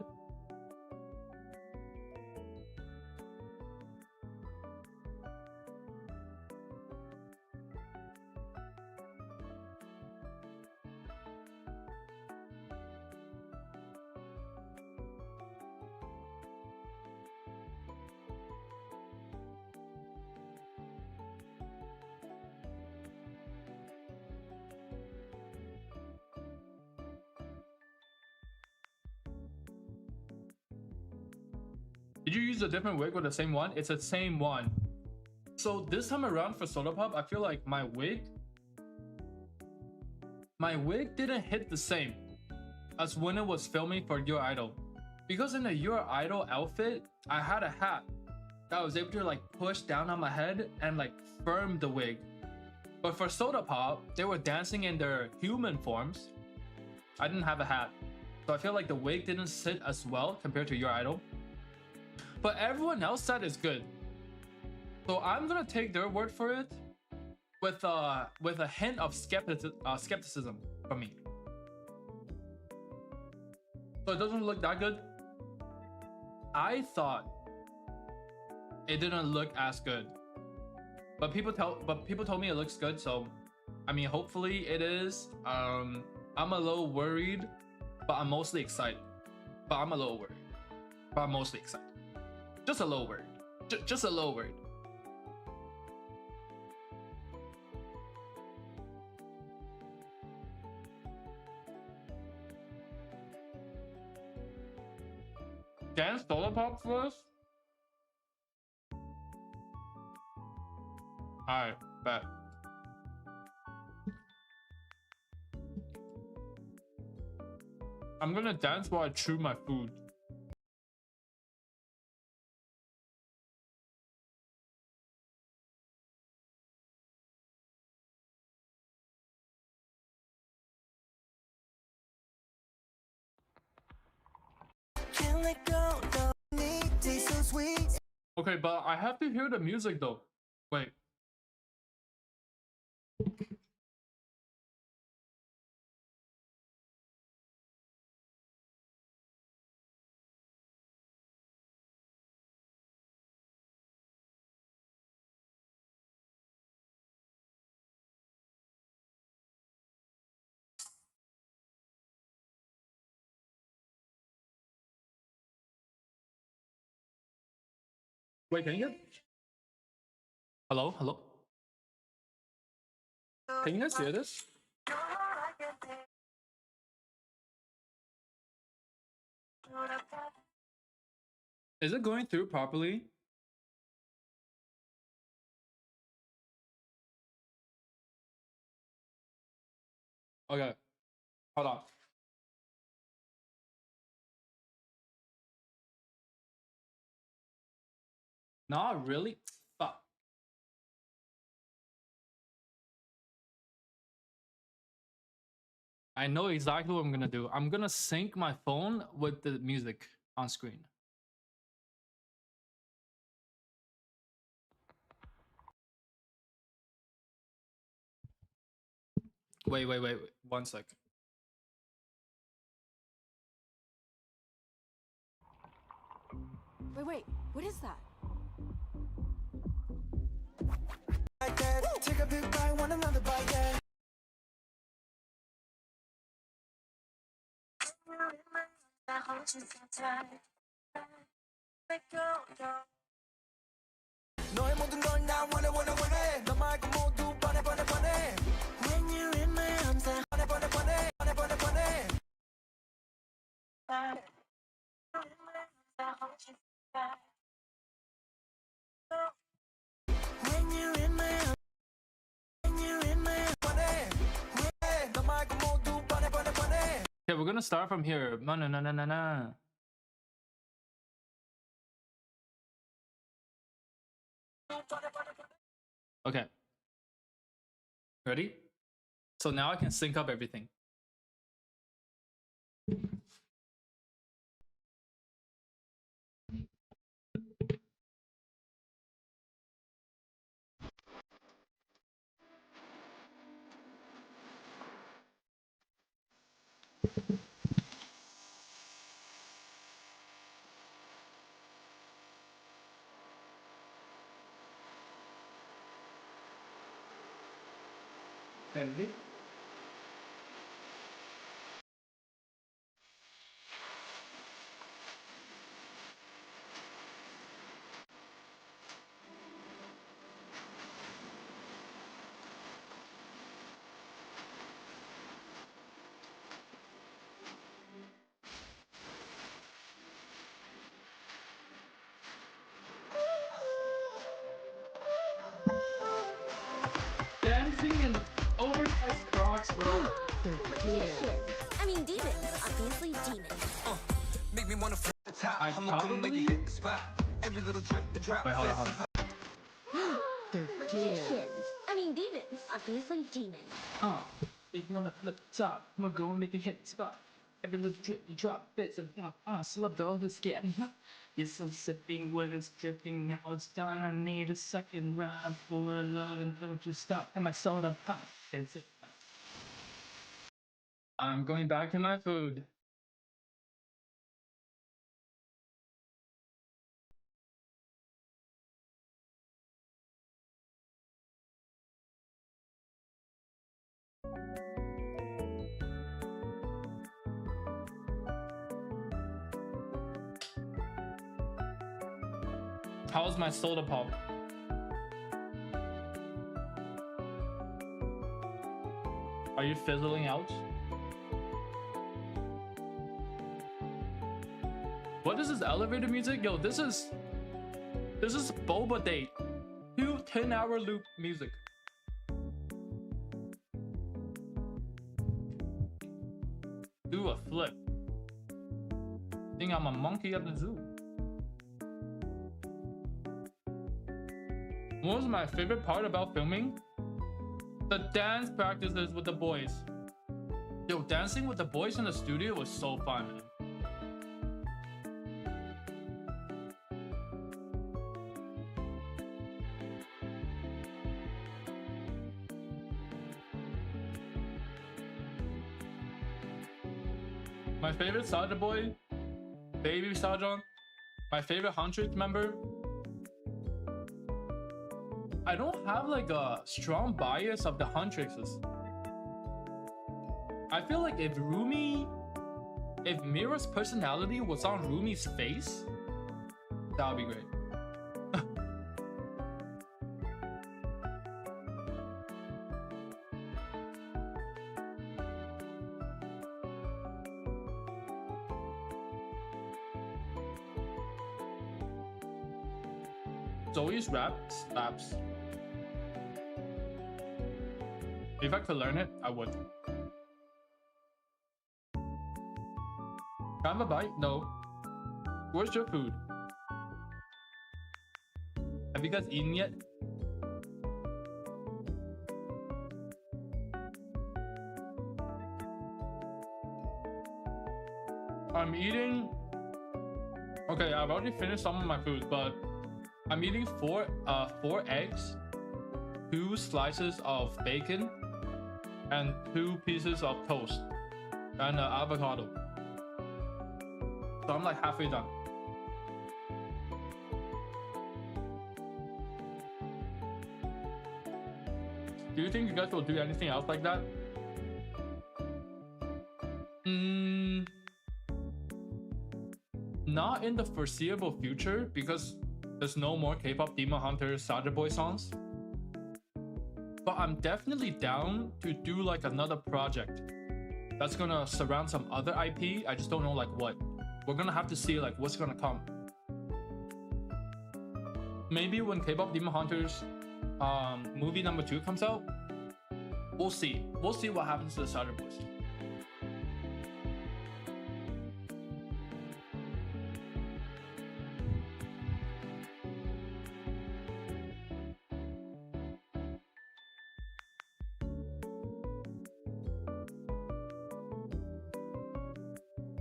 Did you use a different wig with the same one? It's the same one. So this time around for Soda Pop, I feel like my wig didn't hit the same as when it was filming for Your Idol. Because in the Your Idol outfit, I had a hat that I was able to like push down on my head and like firm the wig. But for Soda Pop, they were dancing in their human forms. I didn't have a hat. So I feel like the wig didn't sit as well compared to Your Idol. But everyone else said it's good. So I'm gonna take their word for it with a hint of skepticism from me. So it doesn't look that good. I thought it didn't look as good. But people told me it looks good, so I mean hopefully it is. I'm a little worried, but I'm mostly excited. But I'm a little worried. But I'm mostly excited. Just a little worried. Just a little worried. Dance Soda Pop first? Alright, bet. I'm gonna dance while I chew my food. Okay, but I have to hear the music though. Wait. Wait, can you hear? Hello? Hello? Can you guys hear this? Is it going through properly? Okay. Hold on. Not really? Fuck. I know exactly what I'm gonna do. I'm gonna sync my phone with the music on screen. Wait. 1 sec.
Wait, what is that?
Take a big bite, want another bite, yeah. 너의 모든 걸 나 원해 너 말고 모두 뻔해 When you're in my arms I 뻔해 When you're in my arms 너 말고 모두 뻔해
Okay, we're gonna start from here. No. Okay. Ready? So now I can sync up everything. Ready? Dancing in oversized Crocs, bro.
I mean, demons. Obviously, demons.
Make me wanna flip the top.
I probably... Wait, hold on.
I mean, demons. Obviously, demons.
If you wanna flip the top, I'm gonna go make a hit spot. Every little trip you drop bits of slip all the skin. You're so sipping when it's dripping. Now it's done. I need a second round for love and don't you stop. And my soda pop. Is it?
I'm going back to my food. How's my soda pop? Are you fizzling out? What is this elevator music? Yo, this is Boba Date. 2 10-hour loop music. Do a flip. Think I'm a monkey at the zoo. What was my favorite part about filming? The dance practices with the boys. Yo, dancing with the boys in the studio was so fun, man. My favorite Saja boy, Baby Saja. My favorite Huntrix member. I don't have like a strong bias of the Huntrixes. I feel like if Mira's personality was on Rumi's face, that would be great. Zoe's rap slaps. If I could learn it, I would. Have a bite? No. Where's your food? Have you guys eaten yet? I'm eating... Okay, I've already finished some of my food, but I'm eating four eggs, 2 slices of bacon, and 2 pieces of toast, and an avocado. So I'm like halfway done. Do you think you guys will do anything else like that? Not in the foreseeable future, because there's no more K-pop Demon Hunter Saja Boy songs. But I'm definitely down to do like another project that's gonna surround some other IP. I just don't know like what. We're gonna have to see like what's gonna come. Maybe when K-pop Demon Hunters movie number 2 comes out, we'll see. We'll see what happens to the Saja Boys.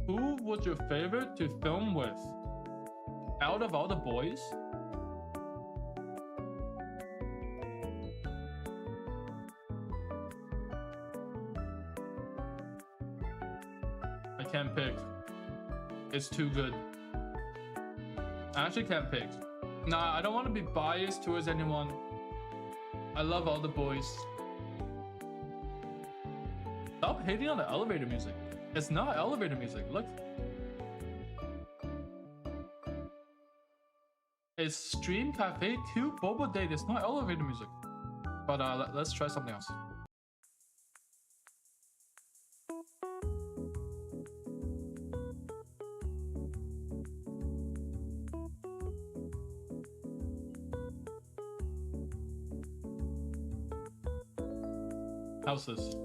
Who was your favorite to film with? Out of all the boys? I can't pick. It's too good. I actually can't pick. Nah, I don't want to be biased towards anyone. I love all the boys. Stop hating on the elevator music. It's not elevator music. Look. It's Stream Cafe 2 Boba Date. It's not elevator music. But let's try something else. How's this?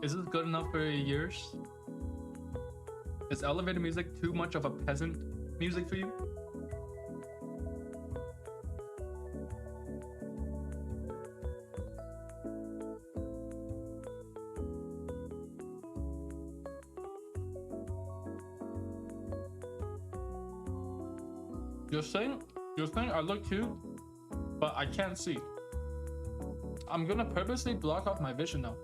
Is this good enough for your ears? Is elevator music too much of a peasant music for you? You're saying I look cute, but I can't see. I'm gonna purposely block off my vision now.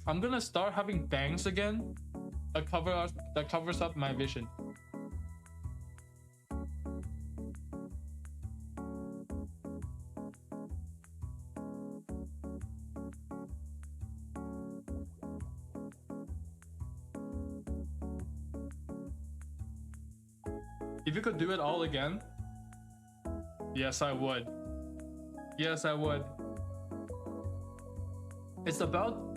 I'm gonna start having bangs again that covers up my vision. If you could do it all again, yes, I would. Yes, I would. It's about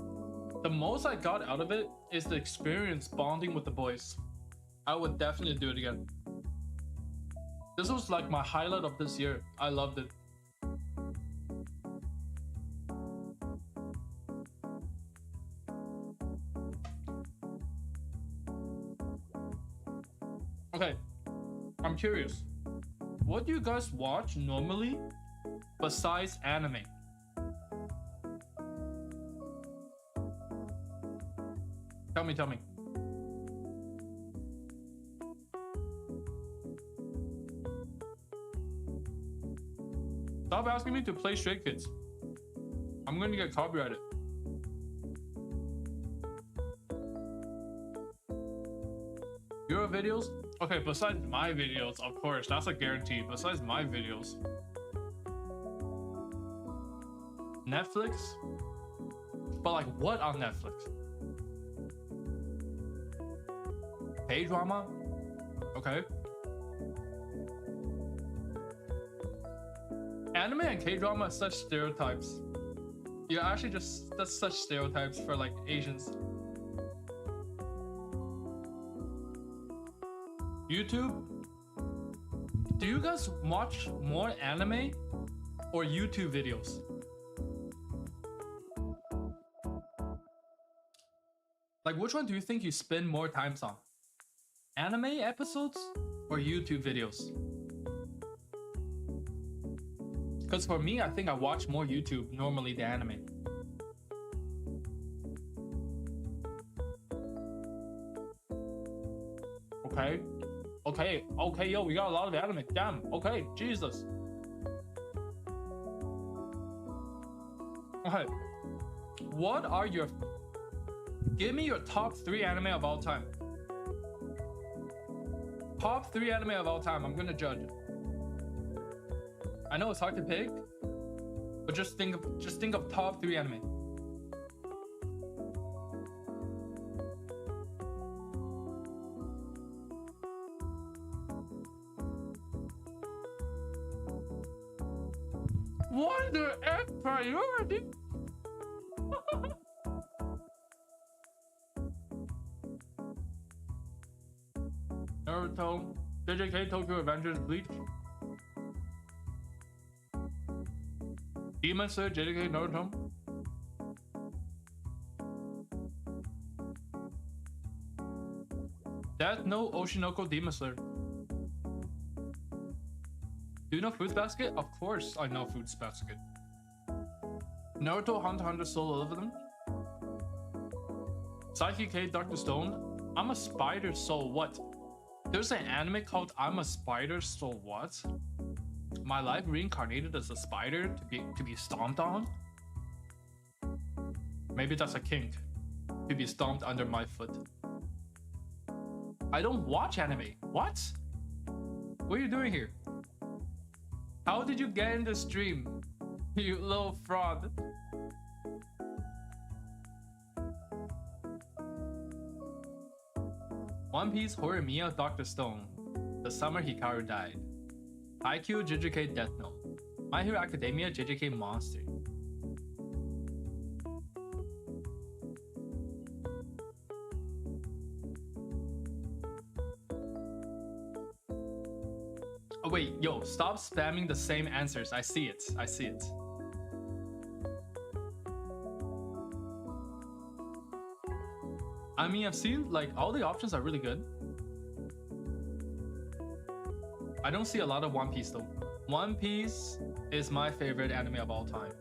the most I got out of it is the experience bonding with the boys. I would definitely do it again. This was like my highlight of this year. I loved it. Okay, I'm curious. What do you guys watch normally besides anime? Tell me. Stop asking me to play Stray Kids. I'm gonna get copyrighted. Your videos? Okay, besides my videos, of course, that's a guarantee. Besides my videos. Netflix? But like what on Netflix? K-drama? Okay. Anime and K-drama are such stereotypes. Yeah, actually that's such stereotypes for like Asians. YouTube? Do you guys watch more anime or YouTube videos? Like which one do you think you spend more times on? Anime episodes or YouTube videos? Because for me, I think I watch more YouTube normally than anime. Okay, yo, we got a lot of anime. Damn, okay, Jesus. Okay, what are your... Give me your top 3 anime of all time. Top 3 anime of all time. I'm gonna judge. I know it's hard to pick, but just think of top 3 anime. Wonder Egg priority. Naruto, JJK Tokyo Avengers, Bleach, Demon Slayer, JJK Naruto. Death Note Oshinoko Demon Slayer. Do you know Fruits Basket? Of course I know Fruits Basket. Naruto, Hunter x Hunter, Solo Leveling. Psyche K, Dr. Stone. I'm a spider, so what? There's an anime called I'm a Spider, so what? My life reincarnated as a spider to be stomped on? Maybe that's a kink. To be stomped under my foot. I don't watch anime. What? What are you doing here? How did you get in the stream? You little fraud. One Piece, Horimiya, Dr. Stone. The summer Hikaru died. Haikyuu, JJK, Death Note. My Hero Academia, JJK, Monster. Oh wait, yo, stop spamming the same answers. I see it. I see it. I mean, I've seen like all the options are really good. I don't see a lot of One Piece though. One Piece is my favorite anime of all time.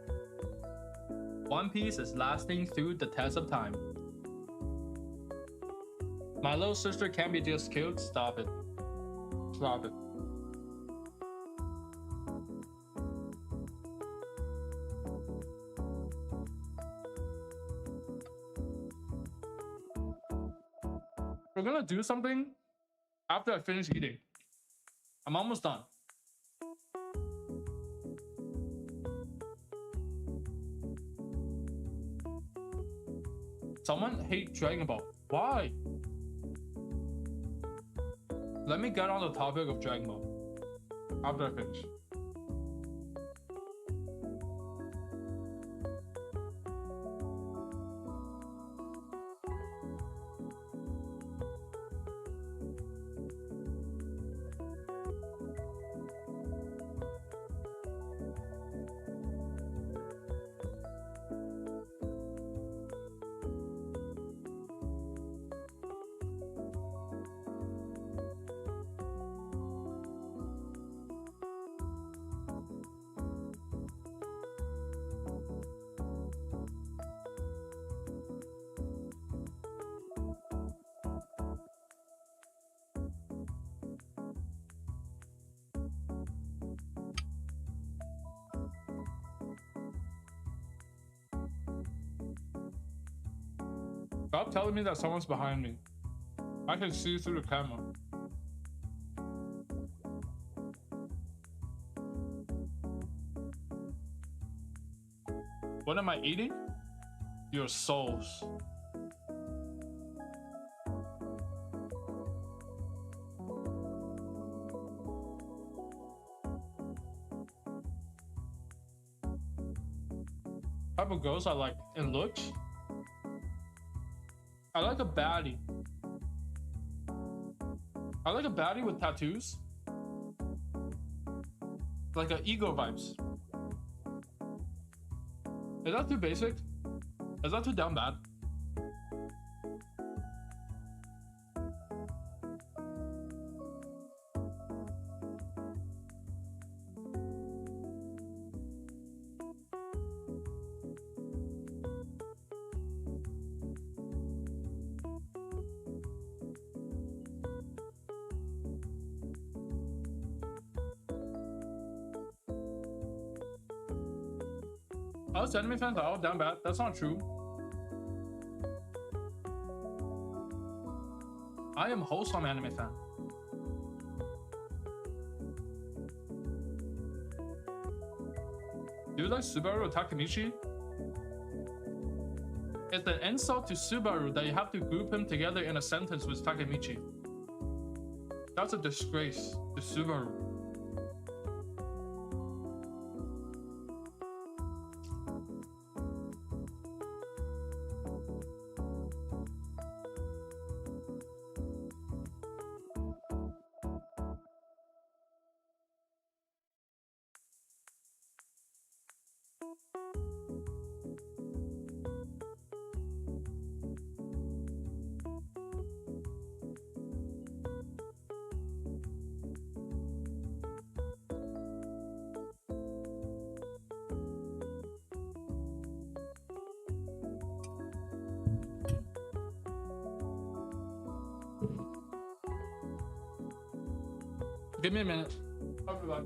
One Piece is lasting through the test of time. My little sister can't be just killed. Stop it. Stop it. We're gonna do something after I finish eating. I'm almost done. Someone hate Dragon Ball. Why? Let me get on the topic of Dragon Ball after I finish. Stop telling me that someone's behind me. I can see through the camera. What am I eating? Your souls. Type of girls I like in looks. I like a baddie. I like a baddie with tattoos. Like a ego vibes. Is that too basic? Is that too damn bad? Us anime fans are all down bad. That's not true. I am wholesome anime fan. Do you like Subaru or Takemichi? It's an insult to Subaru that you have to group him together in a sentence with Takemichi. That's a disgrace to Subaru. Give me a minute. I'll be back.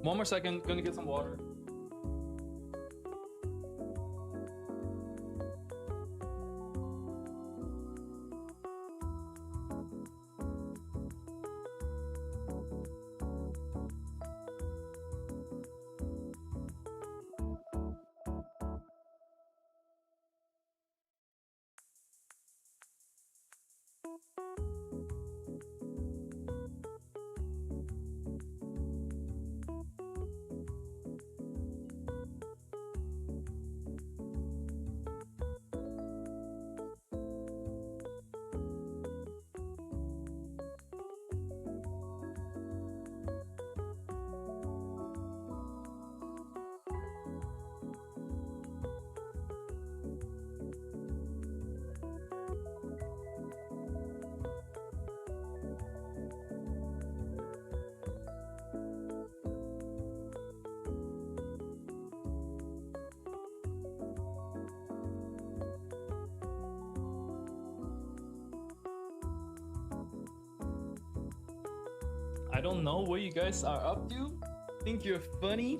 One more second, gonna get some water. I don't know what you guys are up to. Think you're funny?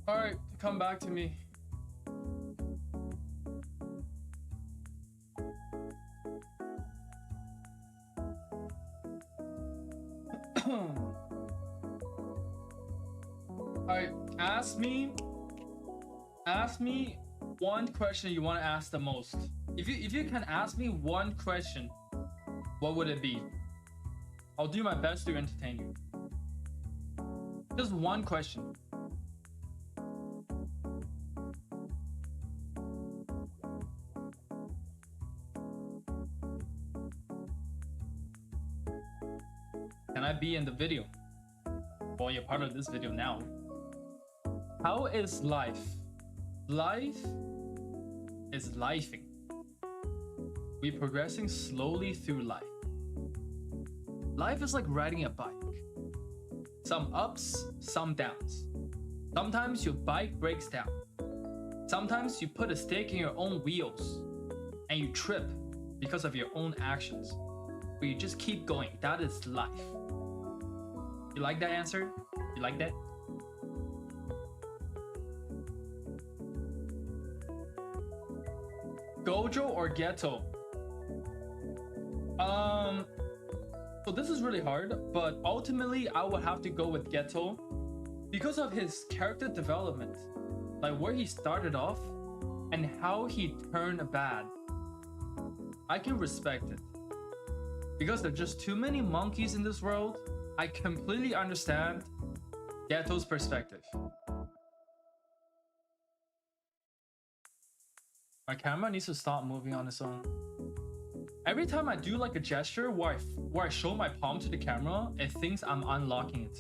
Alright, come back to me. Alright, ask me one question you want to ask the most. If you can ask me one question, what would it be? I'll do my best to entertain you. Just one question. Can I be in the video? Well, you're part of this video now. How is life? Life is lifing. We're progressing slowly through life. Life is like riding a bike. Some ups, some downs. Sometimes your bike breaks down. Sometimes you put a stake in your own wheels and you trip because of your own actions. but you just keep going. That is life. You like that answer? You like that? Gojo or Ghetto? So this is really hard, but ultimately I would have to go with Ghetto because of his character development, like where he started off and how he turned bad. I can respect it. Because there are just too many monkeys in this world, I completely understand Ghetto's perspective. My camera needs to stop moving on its own. Every time I do like a gesture where I show my palm to the camera, it thinks I'm unlocking it.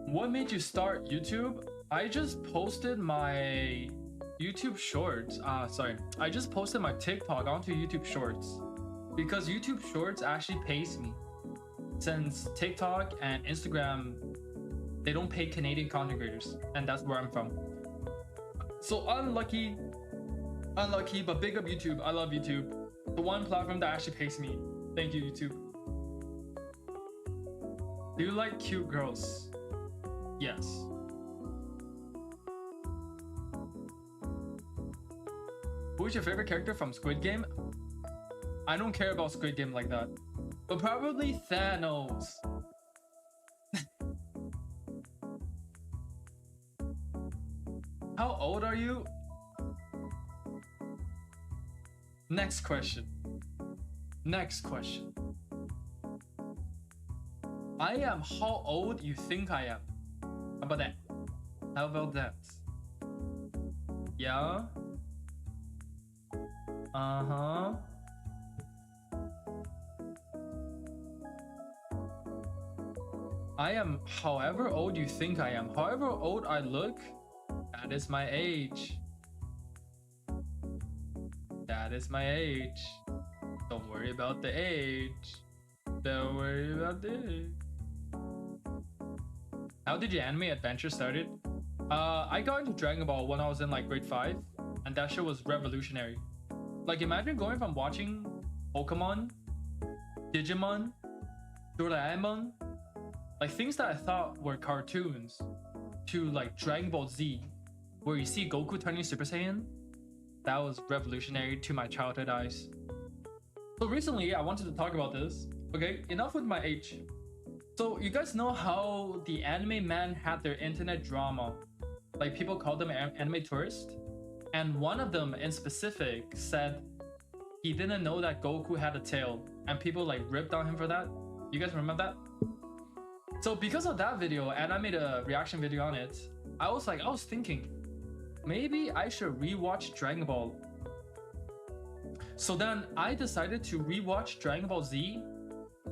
What made you start YouTube? I just posted my YouTube Shorts. I just posted my TikTok onto YouTube Shorts because YouTube Shorts actually pays me. Since TikTok and Instagram, they don't pay Canadian content creators, and that's where I'm from. So unlucky, but big up YouTube. I love YouTube. The one platform that actually pays me. Thank you, YouTube. Do you like cute girls? Yes. Who is your favorite character from Squid Game? I don't care about Squid Game like that. But probably Thanos. How old are you? Next question. Next question. I am how old you think I am. How about that? How about that? Yeah? Uh-huh. I am however old you think I am. However old I look, that is my age. That is my age. Don't worry about the age. Don't worry about the age. How did your anime adventure started? I got into Dragon Ball when I was in like grade 5, and that shit was revolutionary. Like imagine going from watching Pokemon, Digimon, Doraemon, like things that I thought were cartoons, to like Dragon Ball Z, where you see Goku turning Super Saiyan. That was revolutionary to my childhood eyes. So recently I wanted to talk about this. Okay, enough with my age. So you guys know how the anime man had their internet drama, like people called them anime tourists, and one of them in specific said he didn't know that Goku had a tail, and people like ripped on him for that. You guys remember that? So because of that video, and I made a reaction video on it, I was thinking, maybe I should rewatch Dragon Ball. So then I decided to rewatch Dragon Ball Z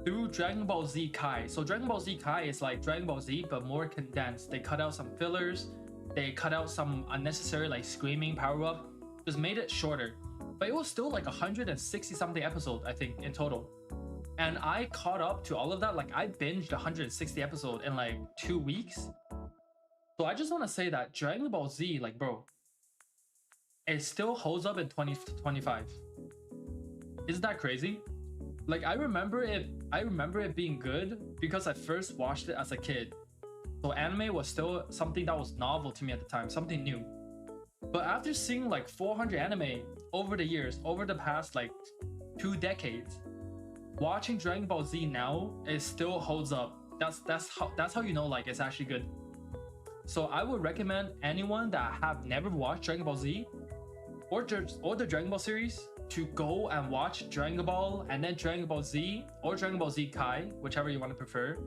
through Dragon Ball Z Kai. So Dragon Ball Z Kai is like Dragon Ball Z, but more condensed. They cut out some fillers, they cut out some unnecessary like screaming power-up, just made it shorter. But it was still like 160 something episodes, I think, in total. And I caught up to all of that. Like I binged 160 episodes in like 2 weeks. So I just want to say that Dragon Ball Z, like bro, it still holds up in 2025. Isn't that crazy? Like I remember it being good because I first watched it as a kid. So anime was still something that was novel to me at the time, something new. But after seeing like 400 anime over the years, over the past like 2 decades, watching Dragon Ball Z now, it still holds up. That's how you know like it's actually good. So I would recommend anyone that have never watched Dragon Ball Z or the Dragon Ball series to go and watch Dragon Ball and then Dragon Ball Z or Dragon Ball Z Kai, whichever you want to prefer,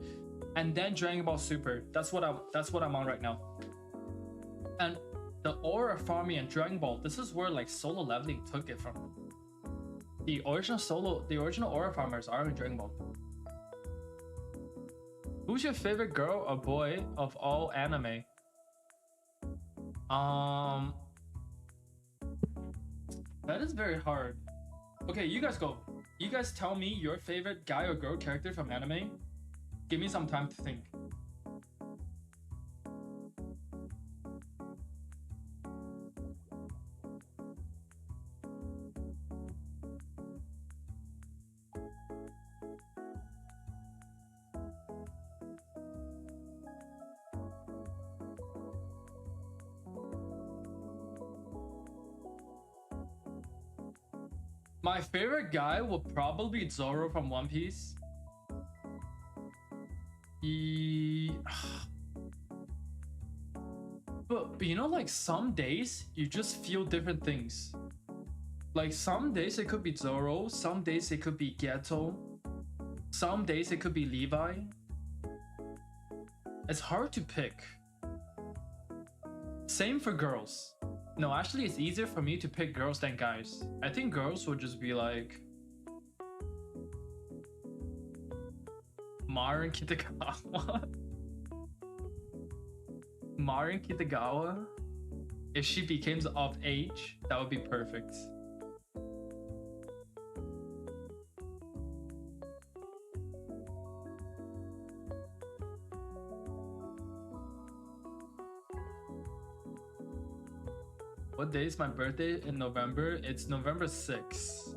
and then Dragon Ball Super. That's what I'm on right now. And the aura farming and Dragon Ball, this is where like solo leveling took it from. The original aura farmers are in Dragon Ball. Who's your favorite girl or boy of all anime? That is very hard. Okay, you guys go. You guys tell me your favorite guy or girl character from anime. Give me some time to think. My favorite guy will probably be Zoro from One Piece. But you know, like some days you just feel different things. Like some days it could be Zoro, some days it could be Ghetto, some days it could be Levi. It's hard to pick. Same for girls. No, actually it's easier for me to pick girls than guys. I think girls would just be like Marin Kitagawa. Marin Kitagawa. If she becomes of age, that would be perfect. What day is my birthday in November? It's November 6th.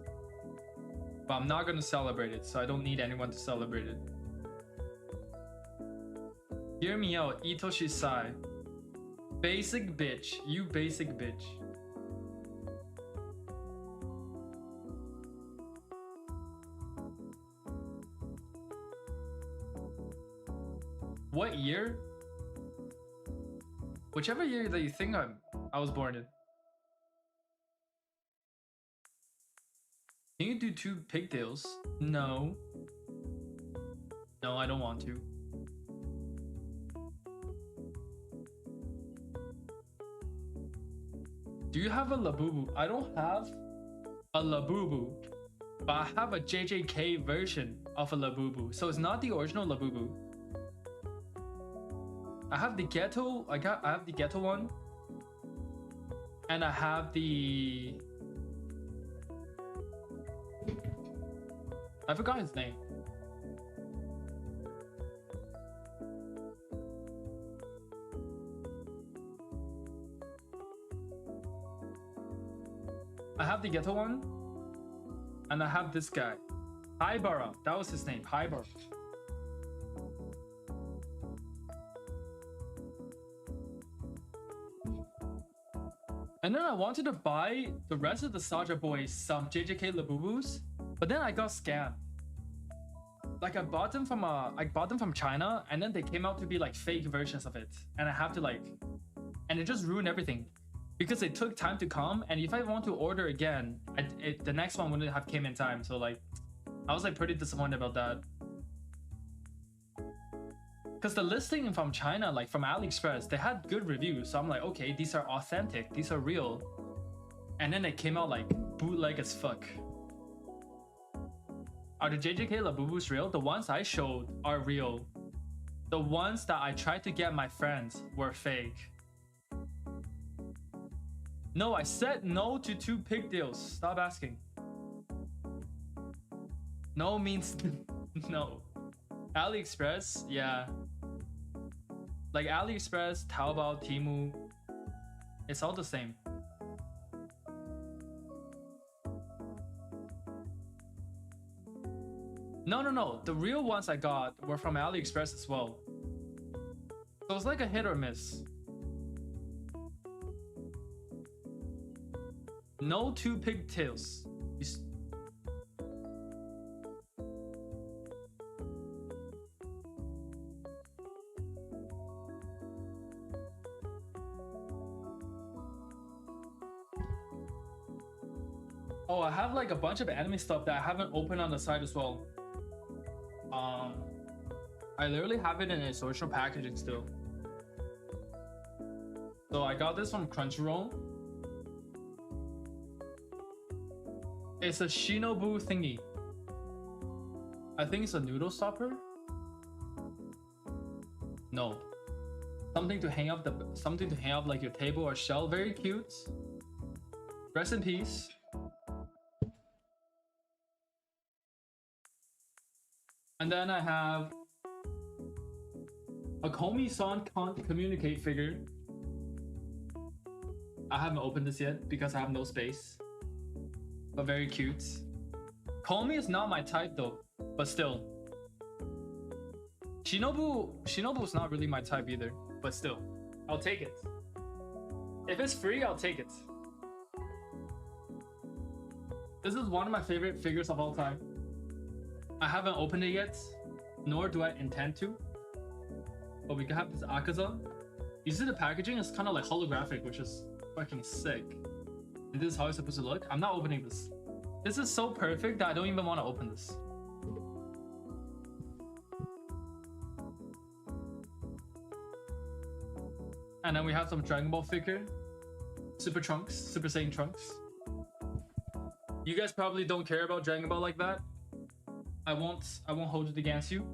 But I'm not gonna celebrate it, so I don't need anyone to celebrate it. Hear me out, Itoshi Sai. Basic bitch, you basic bitch. What year? Whichever year that you think I was born in. Can you do 2 pigtails? No. No, I don't want to. Do you have a Labubu? I don't have a Labubu, but I have a JJK version of a Labubu, so it's not the original Labubu. I have the ghetto. I have the ghetto one, and I have the. I forgot his name. I have the ghetto one, and I have this guy, Haibara. That was his name, Haibara. And then I wanted to buy the rest of the Saja Boys some JJK Labubus, but then I got scammed. Like I bought them from China, and then they came out to be like fake versions of it, and I have to like, and it just ruined everything because it took time to come. And if I want to order again, the next one wouldn't have came in time. So like, I was like pretty disappointed about that. Because the listing from China, like from AliExpress, they had good reviews. So I'm like, okay, these are authentic, these are real. And then it came out like bootleg as fuck. Are the JJK Labubus real? The ones I showed are real. The ones that I tried to get my friends were fake. No, I said no to 2 pigtails. Stop asking. No means no. AliExpress, yeah. Like AliExpress, Taobao, Temu, it's all the same. No. The real ones I got were from AliExpress as well. So it's like a hit or miss. No 2 pigtails. Oh, I have like a bunch of anime stuff that I haven't opened on the site as well. I literally have it in its original packaging still. So I got this from Crunchyroll. It's a Shinobu thingy. I think it's a noodle stopper. No. Something to hang up like your table or shelf. Very cute. Rest in peace. And then I have a Komi-san Can't Communicate figure. I haven't opened this yet because I have no space. But very cute. Komi is not my type though, but still. Shinobu is not really my type either, but still. I'll take it. If it's free, I'll take it. This is one of my favorite figures of all time. I haven't opened it yet, nor do I intend to. But we can have this Akaza. You see the packaging is kind of like holographic, which is fucking sick. And this is how it's supposed to look. I'm not opening this. This is so perfect that I don't even want to open this. And then we have some Dragon Ball figure. Super Trunks, Super Saiyan Trunks. You guys probably don't care about Dragon Ball like that. I won't hold it against you.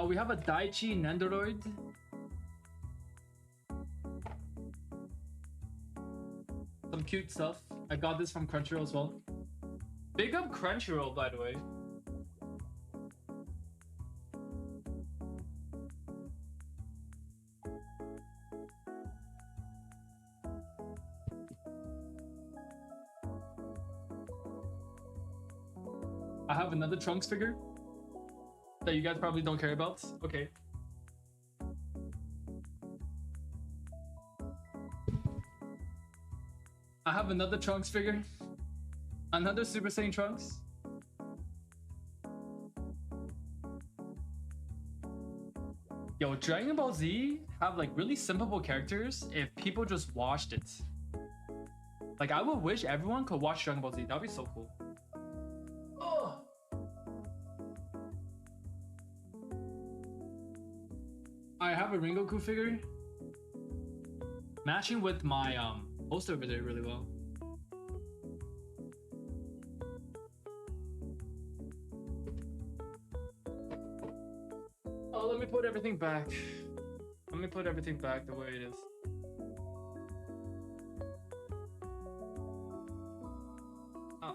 We have a Daichi Nendoroid. Some cute stuff. I got this from Crunchyroll as well. Big up Crunchyroll, by the way. I have another Trunks figure that you guys probably don't care about. Okay. I have another Trunks figure. Another Super Saiyan Trunks. Yo, Dragon Ball Z have like really simple characters if people just watched it. Like, I would wish everyone could watch Dragon Ball Z. That'd be so cool. Oh. I have a Ringoku figure. Matching with my poster over there really well. Oh, let me put everything back. Let me put everything back the way it is. Oh.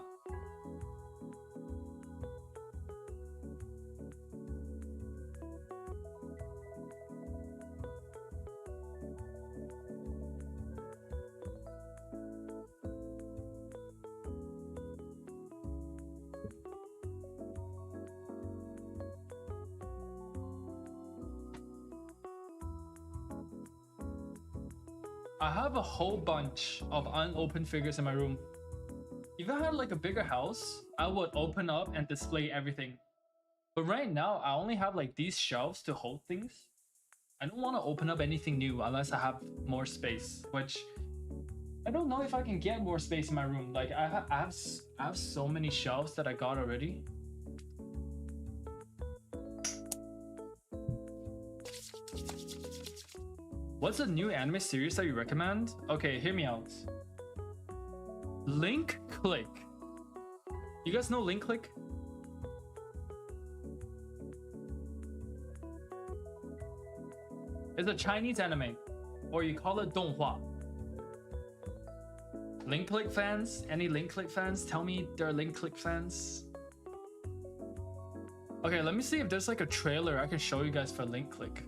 I have a whole bunch of unopened figures in my room. If I had like a bigger house, I would open up and display everything. But right now, I only have like these shelves to hold things. I don't want to open up anything new unless I have more space, which I don't know if I can get more space in my room. Like I have so many shelves that I got already. What's a new anime series that you recommend? Okay, hear me out. Link Click. You guys know Link Click? It's a Chinese anime, or you call it 动画. Link Click fans? Any Link Click fans? Tell me they're Link Click fans. Okay, let me see if there's like a trailer I can show you guys for Link Click.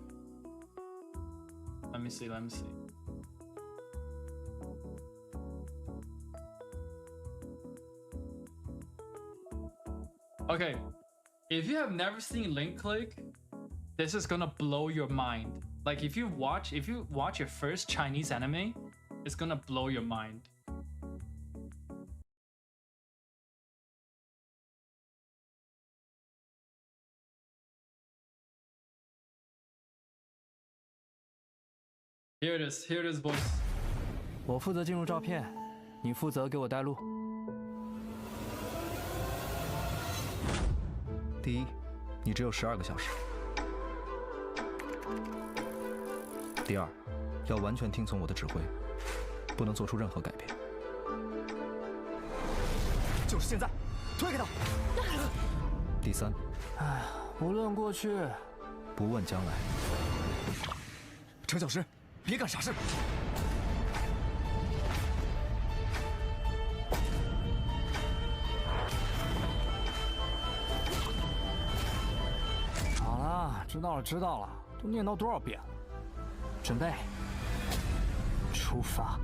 Let me see, let me see. Okay, if you have never seen Link Click, this is gonna blow your mind. Like if you watch your first Chinese anime, it's gonna blow your mind. Here it is, boys.
我负责进入照片，你负责给我带路。
第一，你只有12个小时。第二，要完全听从我的指挥，不能做出任何改变。就是现在，推开他。第三，
无论过去，
不问将来。程小时。 别干傻事！
好了，知道了，知道了，都念叨多少遍了？准备，出发。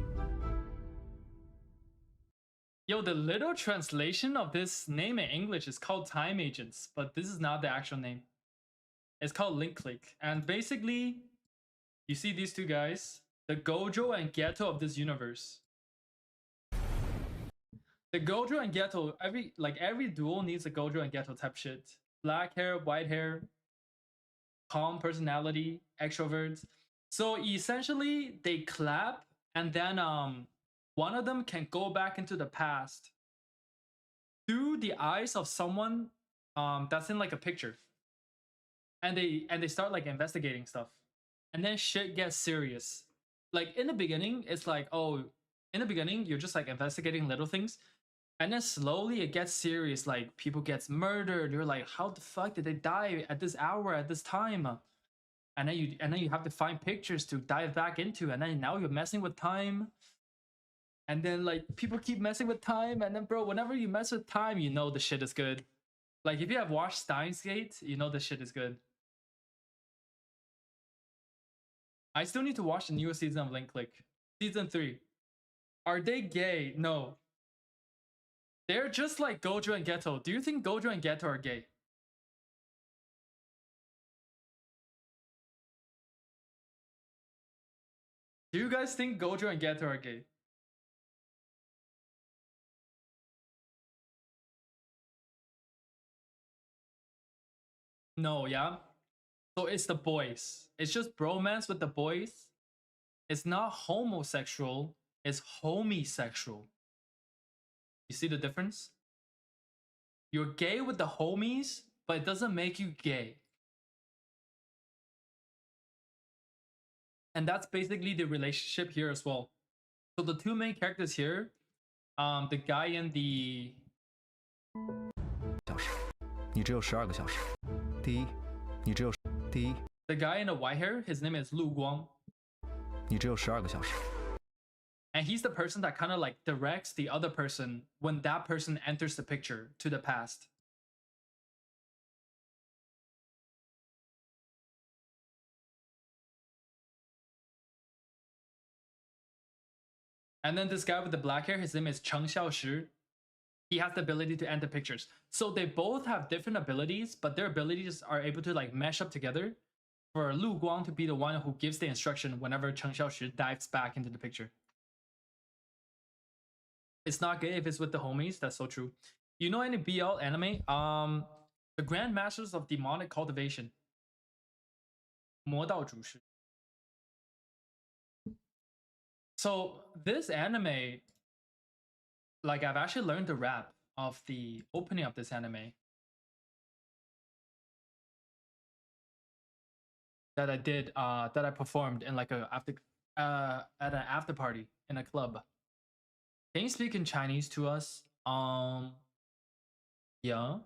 Yo, the literal translation of this name in English is called Time Agents, but this is not the actual name. It's called Link Click, and basically. You see these two guys, the Gojo and Geto of this universe. The Gojo and Ghetto, every duo needs a Gojo and Ghetto type shit. Black hair, white hair, calm personality, extroverts. So essentially they clap and then one of them can go back into the past through the eyes of someone that's in like a picture. And they start like investigating stuff. And then shit gets serious. Like in the beginning, it's like, oh, in the beginning, you're just like investigating little things. And then slowly it gets serious, like people gets murdered. You're like, how the fuck did they die at this hour, at this time? And then you have to find pictures to dive back into, and then now you're messing with time. And then like people keep messing with time, and then bro, whenever you mess with time, you know the shit is good. Like if you have watched Steins Gate, you know the shit is good. I still need to watch the newest season of Link Click. Season 3. Are they gay? No. They're just like Gojo and Geto. Do you think Gojo and Geto are gay? Do you guys think Gojo and Geto are gay? No, yeah? So it's the boys. It's just bromance with the boys. It's not homosexual. It's homosexual. You see the difference? You're gay with the homies, but it doesn't make you gay. And that's basically the relationship here as well. So the two main characters here, the guy in the
小时，你只有12个小时。第一，你只有第一，
the guy in the white hair, his name is Lu Guang.
你只有12个小时。
And he's the person that kind of like directs the other person when that person enters the picture to the past. And then this guy with the black hair, his name is Cheng Xiaoshi. He has the ability to enter pictures. So they both have different abilities, but their abilities are able to like mesh up together for Lu Guang to be the one who gives the instruction whenever Cheng Xiaoshi dives back into the picture. It's not gay if it's with the homies. That's so true. You know any BL anime? The Grandmasters of Demonic Cultivation. 魔道主师. So this anime, like I've actually learned the rap of the opening of this anime that I did, that I performed in like a at an after party in a club. Can you speak in Chinese to us? Yeah.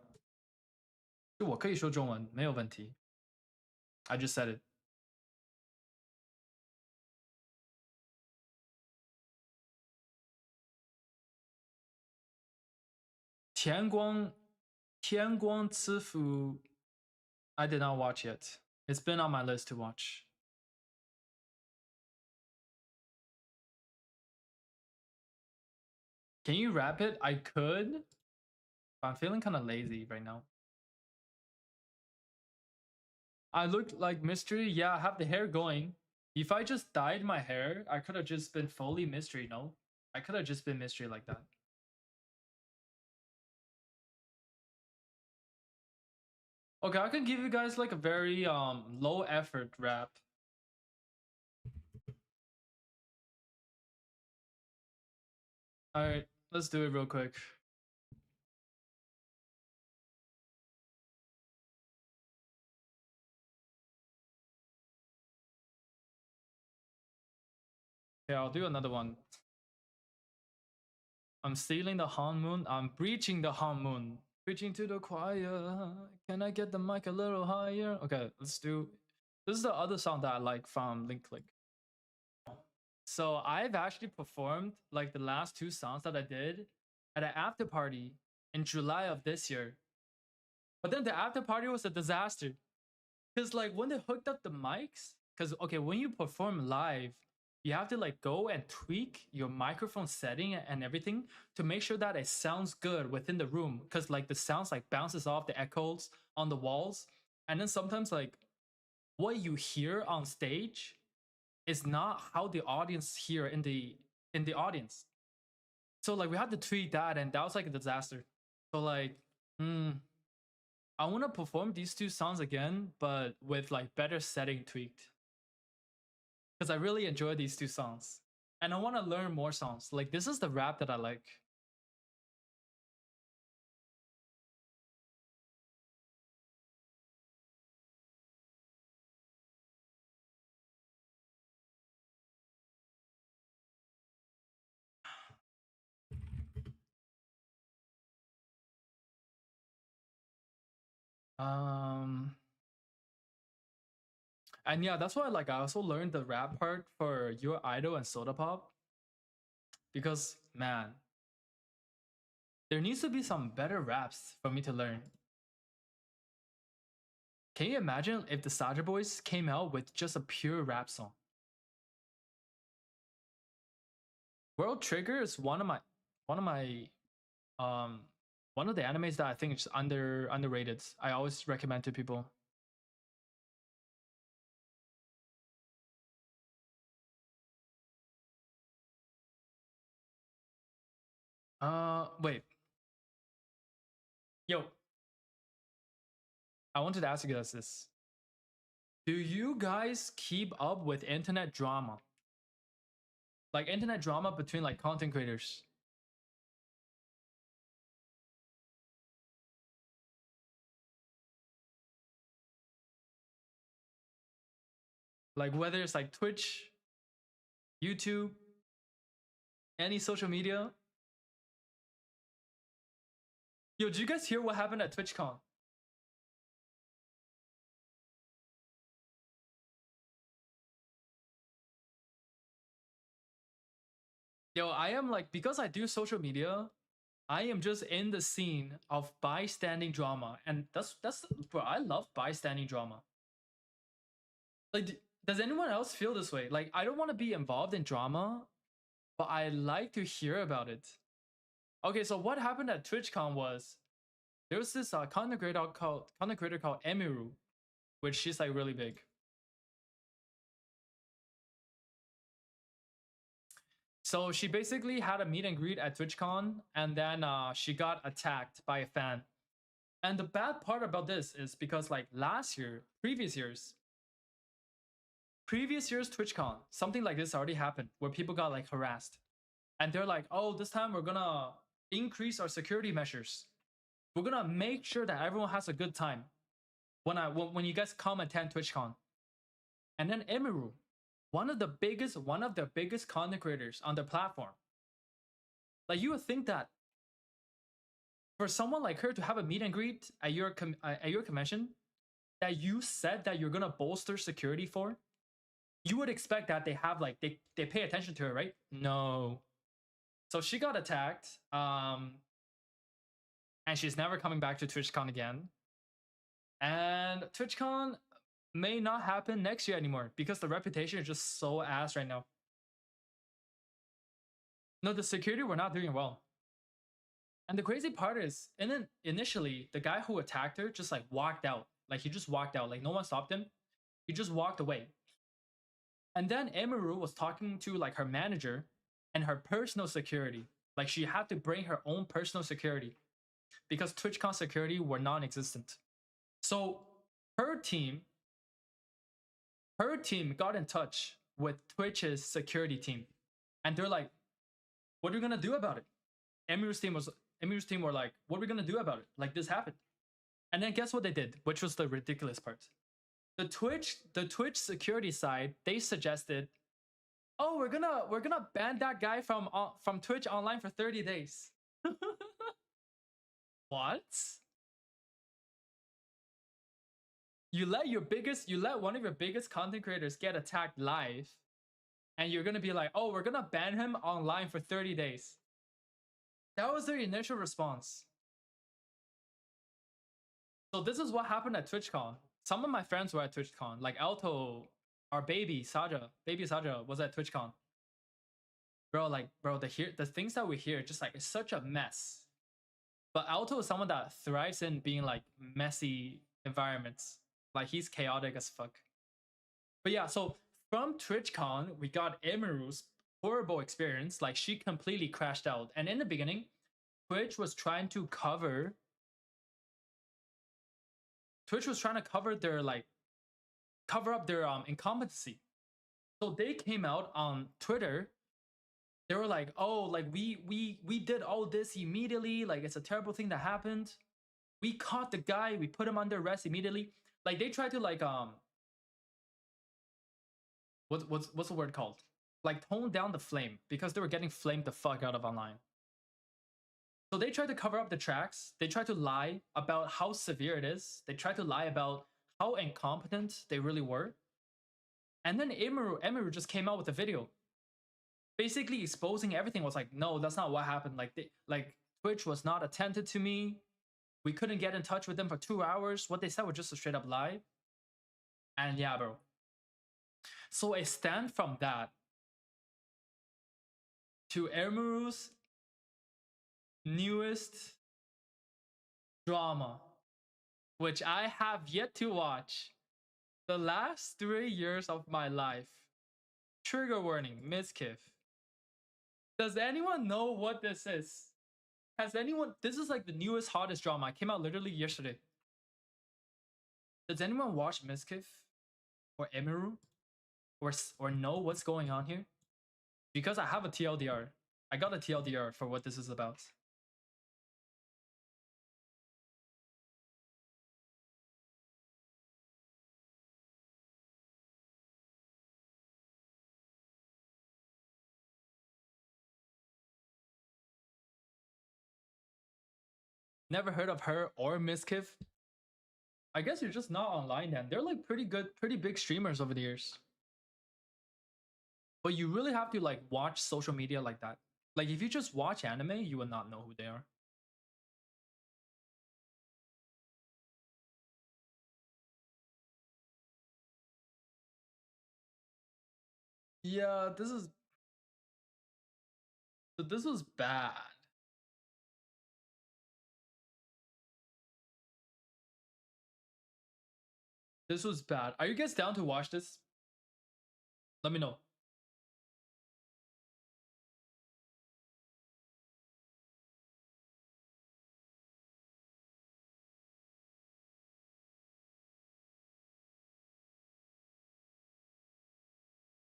就我可以说中文，没有问题。I just said it. 天光之父 I did not watch yet. It's been on my list to watch. Can you rap it? I could. But I'm feeling kind of lazy right now. I look like mystery. Yeah, I have the hair going. If I just dyed my hair, I could have just been fully mystery, no? I could have just been mystery like that. Okay, I can give you guys like a very low effort rap. Alright, let's do it real quick. Yeah, I'll do another one. I'm stealing the Han Moon. I'm breaching the Han Moon. Preaching to the choir. Can I get the mic a little higher? Okay, let's do. This is the other song that I like from Link Click. So I've actually performed like the last two songs that I did at an after party in July of this year. But then the after party was a disaster. Because like when they hooked up the mics, because okay, when you perform live, you have to like go and tweak your microphone setting and everything to make sure that it sounds good within the room. Because like the sounds like bounces off the echoes on the walls. And then sometimes like what you hear on stage is not how the audience hear in the audience. So like we had to tweak that, and that was like a disaster. So like, I want to perform these two songs again, but with like better setting tweaked. Because I really enjoy these two songs. And I want to learn more songs. Like this is the rap that I like. And yeah, that's why like I also learned the rap part for Your Idol and Soda Pop. Because man, there needs to be some better raps for me to learn. Can you imagine if the Saja Boys came out with just a pure rap song? World Trigger is one of the animes that I think is underrated. I always recommend to people. Wait. Yo. I wanted to ask you guys this. Do you guys keep up with internet drama? Like internet drama between like content creators? Like whether it's like Twitch, YouTube, any social media? Yo, did you guys hear what happened at TwitchCon? Yo, I am like, because I do social media, I am just in the scene of bystanding drama. And that's bro, I love bystanding drama. Like, does anyone else feel this way? Like, I don't want to be involved in drama, but I like to hear about it. Okay, so what happened at TwitchCon was there was this content creator called Emiru, which she's like really big. So she basically had a meet and greet at TwitchCon, and then she got attacked by a fan. And the bad part about this is because like previous years TwitchCon, something like this already happened where people got like harassed. And they're like, oh, this time we're gonna increase our security measures. We're gonna make sure that everyone has a good time when you guys come attend TwitchCon. And then Emiru, one of the biggest content creators on the platform. Like you would think that for someone like her to have a meet and greet at your convention that you said that you're gonna bolster security for, you would expect that they have like they pay attention to her, right? No. So she got attacked, and she's never coming back to TwitchCon again. And TwitchCon may not happen next year anymore because the reputation is just so ass right now. No, the security were not doing well. And the crazy part is, and then initially, the guy who attacked her just like walked out. Like he just walked out. Like no one stopped him. He just walked away. And then Emiru was talking to like her manager and her personal security. Like she had to bring her own personal security because TwitchCon security were non-existent. So her team got in touch with Twitch's security team. And they're like, what are we gonna do about it? Emiru's team were like, what are we gonna do about it? Like this happened. And then guess what they did, which was the ridiculous part. The Twitch security side, they suggested, oh, we're gonna ban that guy from Twitch online for 30 days. What? You let one of your biggest content creators get attacked live, and you're gonna be like, oh, we're gonna ban him online for 30 days. That was their initial response. So this is what happened at TwitchCon. Some of my friends were at TwitchCon, like Alto, our baby Saja was at TwitchCon. Bro, the things that we hear, just like it's such a mess. But Alto is someone that thrives in being like messy environments. Like he's chaotic as fuck. But yeah, so from TwitchCon, we got Emiru's horrible experience. Like she completely crashed out. And in the beginning, Twitch was trying to cover their like cover up their incompetency. So they came out on Twitter. They were like, "Oh, like we did all this immediately. Like it's a terrible thing that happened. We caught the guy. We put him under arrest immediately." Like they tried to like what's the word called? Like tone down the flame because they were getting flamed the fuck out of online. So they tried to cover up the tracks. They tried to lie about how severe it is. They tried to lie about how incompetent they really were. And then Emiru just came out with a video, basically exposing everything. Was like, no, that's not what happened. Like Twitch was not attentive to me. We couldn't get in touch with them for 2 hours. What they said was just a straight up lie. And yeah, bro. So a stand from that to Emiru's newest drama, which I have yet to watch. The last 3 years of my life. Trigger warning, Mizkif. Does anyone know what this is? Has anyone... This is like the newest, hottest drama. It came out literally yesterday. Does anyone watch Mizkif? Or Emiru? Or know what's going on here? Because I have a TLDR. I got a TLDR for what this is about. Never heard of her or Mizkif? I guess you're just not online then. They're like pretty big streamers over the years. But you really have to like watch social media like that. Like if you just watch anime, you would not know who they are. Yeah, this was bad. This was bad. Are you guys down to watch this? Let me know.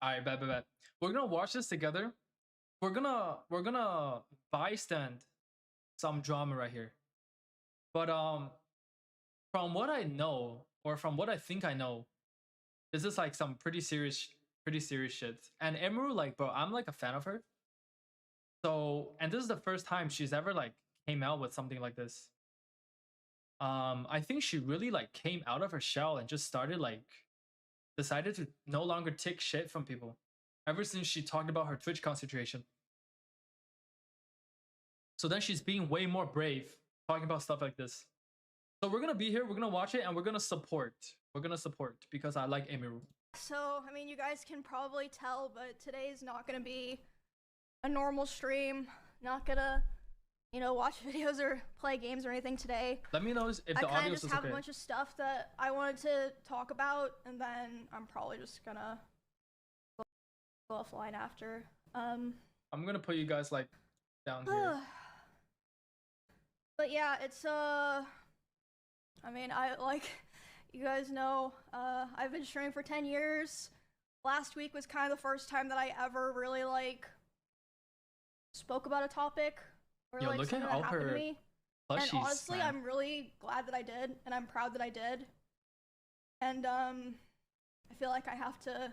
Alright, bet. We're gonna watch this together. We're gonna bystand some drama right here. But from what I know, or from what I think I know, this is like some pretty serious shit. And Emiru, like, bro, I'm like a fan of her. So, and this is the first time she's ever like came out with something like this. I think she really like came out of her shell and just started like decided to no longer take shit from people ever since she talked about her Twitch concentration. So then she's being way more brave talking about stuff like this. So we're gonna be here, we're gonna watch it, and we're gonna support. We're gonna support because I like Emiru.
So, I mean, you guys can probably tell, but today's not gonna be a normal stream. Not gonna, you know, watch videos or play games or anything today.
Let me know if the audio is okay. I
just have a bunch of stuff that I wanted to talk about, and then I'm probably just gonna go offline after.
I'm gonna put you guys like down here.
But yeah, it's I mean, you guys know, I've been streaming for 10 years. Last week was kind of the first time that I ever really like spoke about a topic. Or
yo,
like
look
something
at all
that happened
her
to me.
plushies,
And honestly,
man.
I'm really glad that I did, and I'm proud that I did. And I feel like I have to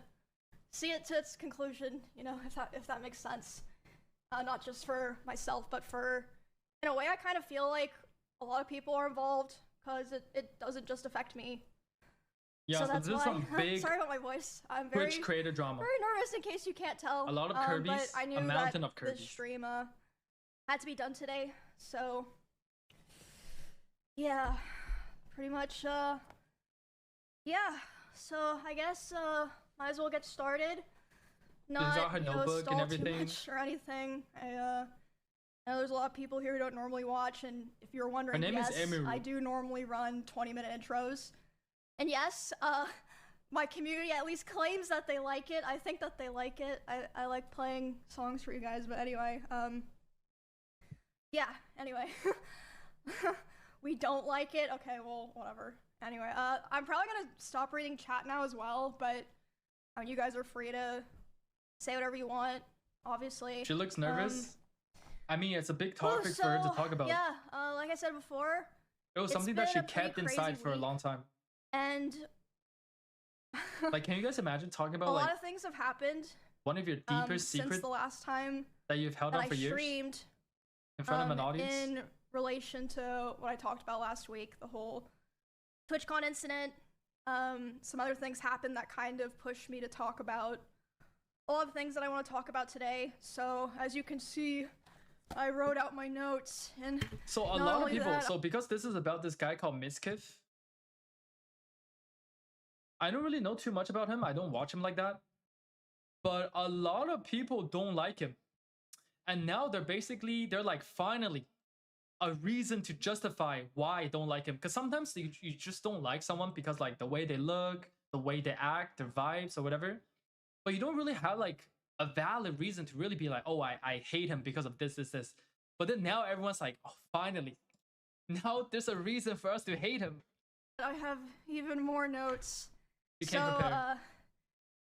see it to its conclusion, you know, if that makes sense. Not just for myself, but for, in a way, I kind of feel like a lot of people are involved, because it doesn't just affect me.
Yeah,
so
so
that's
this is
why.
some big
Sorry about my voice. I'm very
Twitch creator drama.
very nervous in case you can't tell.
A lot of
But
Kirby's,
I knew
a mountain
that
of Kirby's.
this stream had to be done today, so yeah, pretty much. Yeah. So I guess might as well get started. Not
Is that her notebook
stall
and everything?
too much or anything. I know there's a lot of people here who don't normally watch, and if you're wondering,
Her name is
yes,
Emiru.
I do normally run 20-minute intros. And yes, my community at least claims that they like it. I think that they like it. I like playing songs for you guys, but anyway, yeah, anyway. We don't like it. Okay, well, whatever. Anyway, I'm probably gonna stop reading chat now as well, but you guys are free to say whatever you want, obviously.
She looks nervous. I mean, it's a big topic
so,
for her to talk about.
Yeah, like I said before,
it was something that she kept inside for a long time.
And
like, can you guys imagine talking about
a
like
lot of things have happened?
One of your deepest
since
secrets
the last time
that you've held on for years
streamed
in front of an audience.
In relation to what I talked about last week, the whole TwitchCon incident. Some other things happened that kind of pushed me to talk about a lot of things that I want to talk about today. So as you can see, I wrote out my notes, and
so a lot of people. So because this is about this guy called Mizkif, I don't really know too much about him. I don't watch him like that, but a lot of people don't like him, and now they're like, finally a reason to justify why I don't like him. Because sometimes you just don't like someone because like the way they look, the way they act, their vibes or whatever, but you don't really have like a valid reason to really be like, oh, I hate him because of this. But then now everyone's like, oh, finally, now there's a reason for us to hate him.
I have even more notes.
You can't prepare.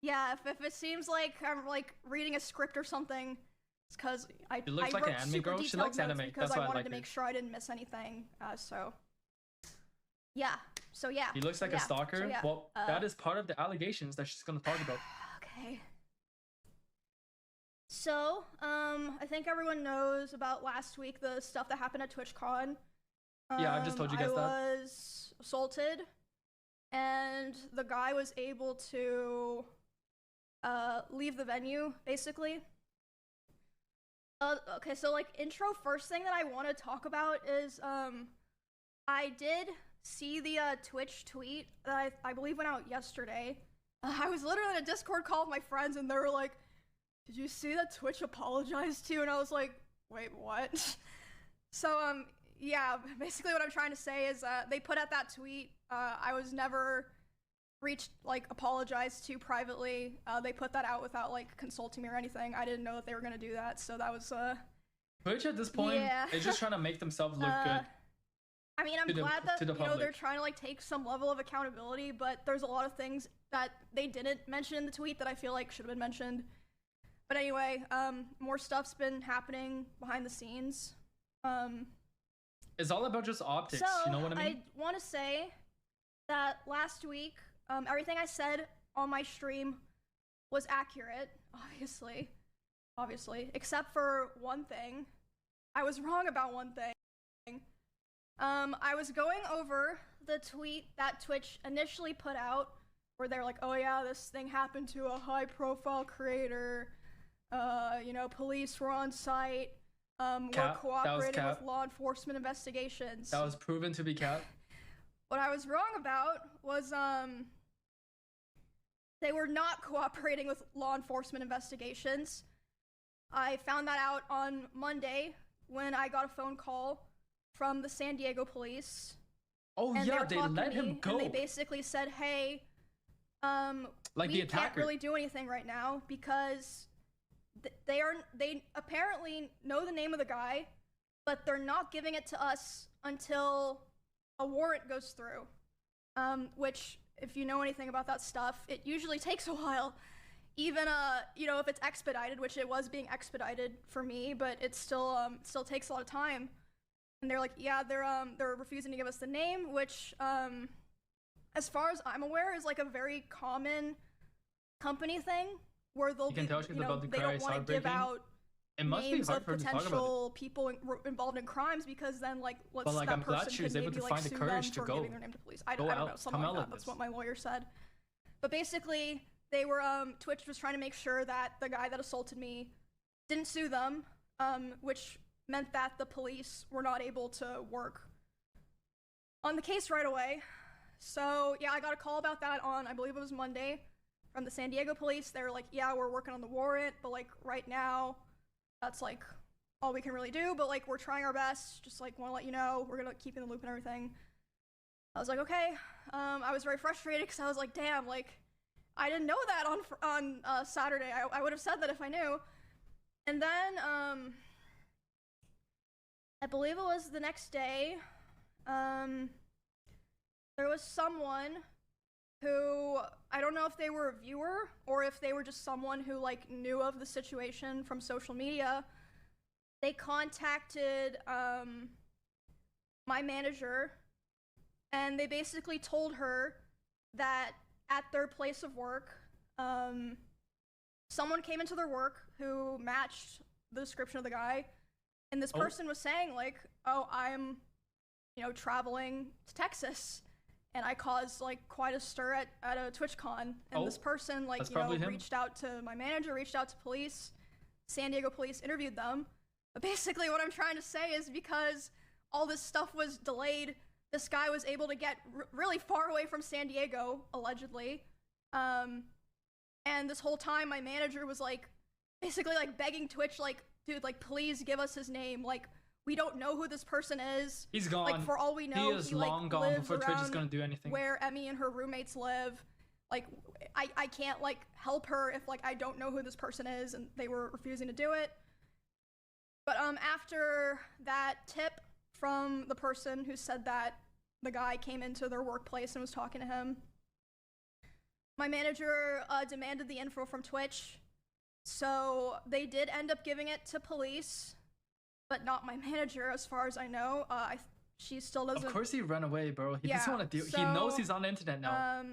Yeah, if it seems like I'm like reading a script or something, it's because I
looks like
wrote
an anime
super
girl. She likes
detailed notes
anime.
because
That's why
I wanted
like
to make sure I didn't miss anything. So yeah.
He looks like a stalker.
So, yeah.
Well, that is part of the allegations that she's gonna talk about.
Okay. So, I think everyone knows about last week, the stuff that happened at TwitchCon.
Yeah, I just told you guys
I
that.
was assaulted, and the guy was able to leave the venue, basically. Okay, so like intro, first thing that I want to talk about is I did see the Twitch tweet that I believe went out yesterday. I was literally in a Discord call with my friends, and they were like, did you see that Twitch apologized to you? And I was like, wait, what? So yeah, basically what I'm trying to say is they put out that tweet. I was never apologized to privately. They put that out without like consulting me or anything. I didn't know that they were gonna do that, so that was
Twitch at this point is just trying to make themselves look good.
I mean, I'm glad that they're trying to like take some level of accountability, but there's a lot of things that they didn't mention in the tweet that I feel like should have been mentioned. But anyway, more stuff's been happening behind the scenes.
It's all about just optics,
so
you know what I mean?
I want to say that last week, everything I said on my stream was accurate, obviously, except for one thing. I was wrong about one thing. I was going over the tweet that Twitch initially put out, where they're like, oh yeah, this thing happened to a high-profile creator, you know, police were on site, we're cooperating with law enforcement investigations.
That was proven to be cap.
What I was wrong about was, they were not cooperating with law enforcement investigations. I found that out on Monday when I got a phone call from the San Diego police.
Oh yeah, they let him go.
And they basically said, hey,
like
we can't really do anything right now because they apparently know the name of the guy, but they're not giving it to us until a warrant goes through. Which, if you know anything about that stuff, it usually takes a while. Even you know, if it's expedited, which it was being expedited for me, but it still takes a lot of time. And they're like, yeah, they're refusing to give us the name, which as far as I'm aware is like a very common company thing where they'll they don't want to give out names of potential people involved in crimes because then like that person could maybe like sue them for giving their name to police. I don't know, something like that. That's what my lawyer said. But basically, they were Twitch was trying to make sure that the guy that assaulted me didn't sue them, which meant that the police were not able to work on the case right away. So yeah, I got a call about that on, I believe it was Monday, from the San Diego police. They were like, yeah, we're working on the warrant, but like right now, that's like all we can really do, but like we're trying our best, just like want to let you know, we're gonna keep in the loop and everything. I was like, okay. I was very frustrated because I was like, damn, like I didn't know that on Saturday. I would have said that if I knew. And then I believe it was the next day. There was someone who, I don't know if they were a viewer or if they were just someone who like knew of the situation from social media. They contacted my manager, and they basically told her that at their place of work, someone came into their work who matched the description of the guy, and this person was saying like, oh, I'm, traveling to Texas, and I caused like quite a stir at a TwitchCon, and this person like, reached out to my manager, reached out to police, San Diego police interviewed them. But basically what I'm trying to say is because all this stuff was delayed, this guy was able to get really far away from San Diego, allegedly. And this whole time my manager was like, basically like begging Twitch, like, dude, like, please give us his name. Like, we don't know who this person is.
He's gone.
Like, for all we know,
he is long gone before Twitch is gonna do anything.
Where Emmy and her roommates live. Like, I can't like help her if like I don't know who this person is, and they were refusing to do it. But after that tip from the person who said that the guy came into their workplace and was talking to him, my manager demanded the info from Twitch. So they did end up giving it to police, but not my manager, as far as I know. She still doesn't.
Of course he ran away, bro. He doesn't want to deal. He knows he's on the internet now.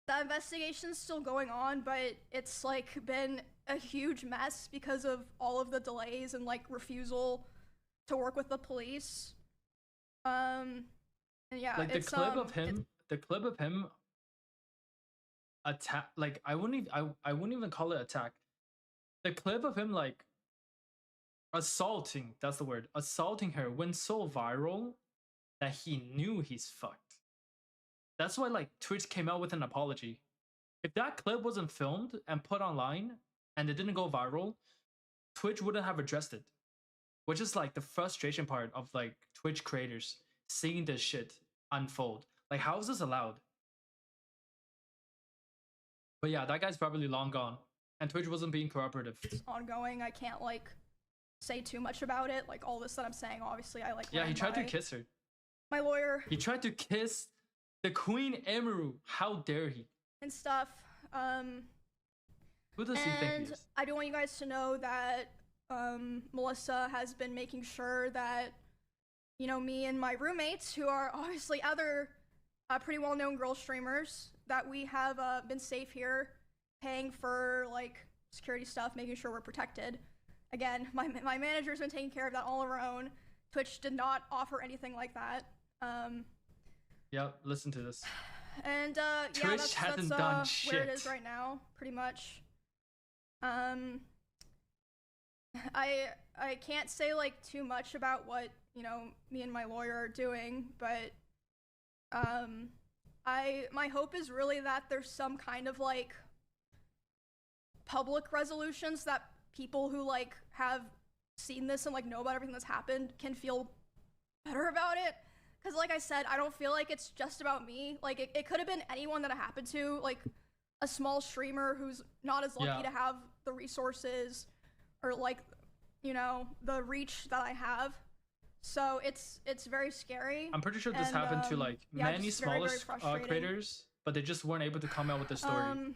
The investigation's still going on, but it's like been a huge mess because of all of the delays and like refusal to work with the police. And yeah,
like
it's,
the clip of him attack, like I wouldn't even call it attack. The clip of him like assaulting, that's the word, assaulting her went so viral that he knew he's fucked. That's why like Twitch came out with an apology. If that clip wasn't filmed and put online and it didn't go viral, Twitch wouldn't have addressed it. Which is like the frustration part of like Twitch creators seeing this shit unfold. Like, how is this allowed? But yeah, that guy's probably long gone, and Twitch wasn't being cooperative.
It's ongoing. I can't like say too much about it. Like all this that I'm saying, obviously, I like.
Yeah, he tried to kiss her.
My lawyer.
He tried to kiss the Queen Emiru. How dare he?
And stuff.
Who does he think he is?
I do want you guys to know that Melissa has been making sure that, me and my roommates, who are obviously other pretty well-known girl streamers, that we have been safe here, paying for like security stuff, making sure we're protected. Again, my manager's been taking care of that all of her own. Twitch did not offer anything like that.
Yep, listen to this.
And
Twitch hasn't done
where
shit.
it is right now, pretty much. I can't say like too much about what me and my lawyer are doing, but my hope is really that there's some kind of like public resolutions that people who like have seen this and like know about everything that's happened can feel better about it. Because like I said, I don't feel like it's just about me. Like it could have been anyone that it happened to, like a small streamer who's not as lucky to have the resources or like, the reach that I have. So it's very scary.
I'm pretty sure this happened to like many smaller creators, but they just weren't able to come out with the story.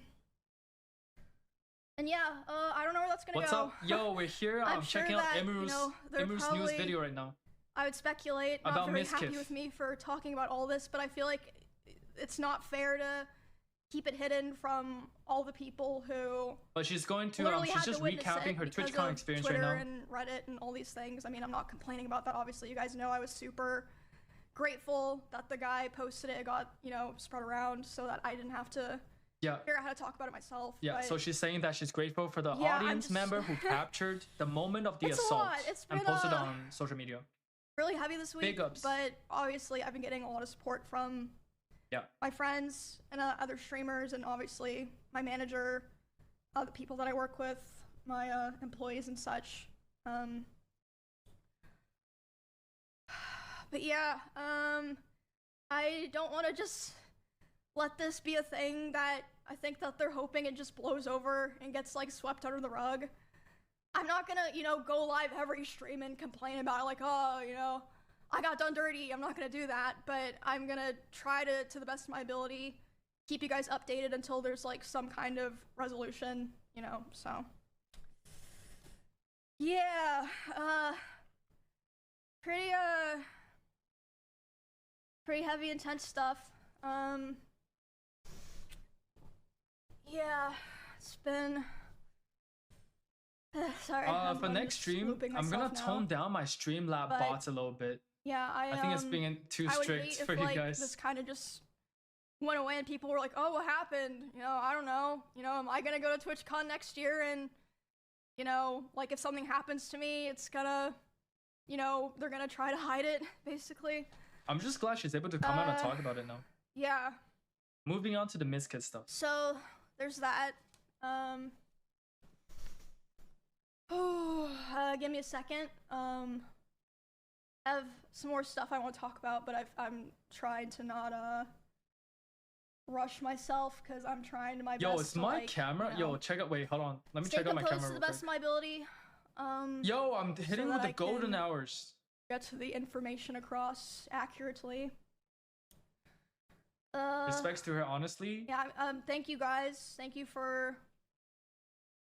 And yeah, I don't know where that's gonna go.
What's up? Yo, we're here. I'm checking out
that,
Emiru's news video right now.
I would speculate,
about
not very
Mizkif.
happy with me for talking about all this, but I feel like it's not fair to keep it hidden from all the people who.
But she's going to. She's just recapping her TwitchCon experience
Twitter
right now.
And Reddit and all these things. I mean, I'm not complaining about that. Obviously, you guys know I was super grateful that the guy posted it, got spread around, so that I didn't have to.
Yeah.
Figure out how to talk about it myself.
Yeah.
But
so she's saying that she's grateful for the audience member who captured the moment of the assault and posted it on social media.
Really heavy this week,
Big ups.
But obviously I've been getting a lot of support from my friends and other streamers, and obviously my manager, the people that I work with, my employees and such. But yeah, I don't want to just let this be a thing that I think that they're hoping it just blows over and gets like swept under the rug. I'm not gonna, you know, go live every stream and complain about it like, oh, you know, I got done dirty. I'm not gonna do that, but I'm gonna try to the best of my ability, keep you guys updated until there's like some kind of resolution, you know, so. Yeah, pretty heavy, intense stuff. Yeah, it's been, sorry.
For next stream, I'm gonna tone down my Streamlab bots a little bit.
Yeah,
I think it's being too strict for you guys.
This kind of just went away and people were like, oh, what happened? You know, I don't know. You know, am I gonna go to TwitchCon next year and, you know, like if something happens to me, it's gonna, you know, they're gonna try to hide it, basically.
I'm just glad she's able to come out and talk about it now.
Yeah.
Moving on to the Mizkif stuff.
So, there's that. Give me a second. I have some more stuff I want to talk about, but I'm trying to not rush myself because I'm trying to my best.
Yo, it's my
like,
camera.
You know,
Yo, check out. Wait, hold on. Let me check out my camera.
To the best of my ability.
Yo, I'm hitting with the golden hours.
Get to the information across accurately.
Respects to her, honestly.
Yeah. Thank you guys. Thank you for,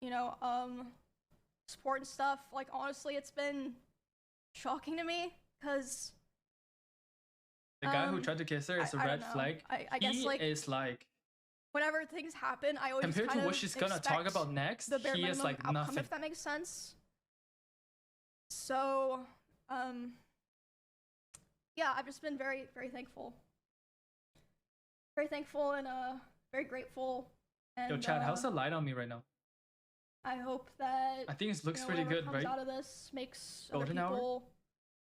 you know, support and stuff. Like honestly, it's been shocking to me because
the guy who tried to kiss her is a red flag.
I guess like
is like
whenever things happen, I always
compared
kind
to what
of
she's gonna talk about next,
the bare
he is like
outcome,
nothing.
if that makes sense. So, yeah, I've just been very, very thankful. Very thankful and very grateful. And,
Yo, Chad, how's the light on me right now?
I hope that
I think it looks
you know,
pretty good,
comes
right?
Out of this makes
Golden
other
hour?
people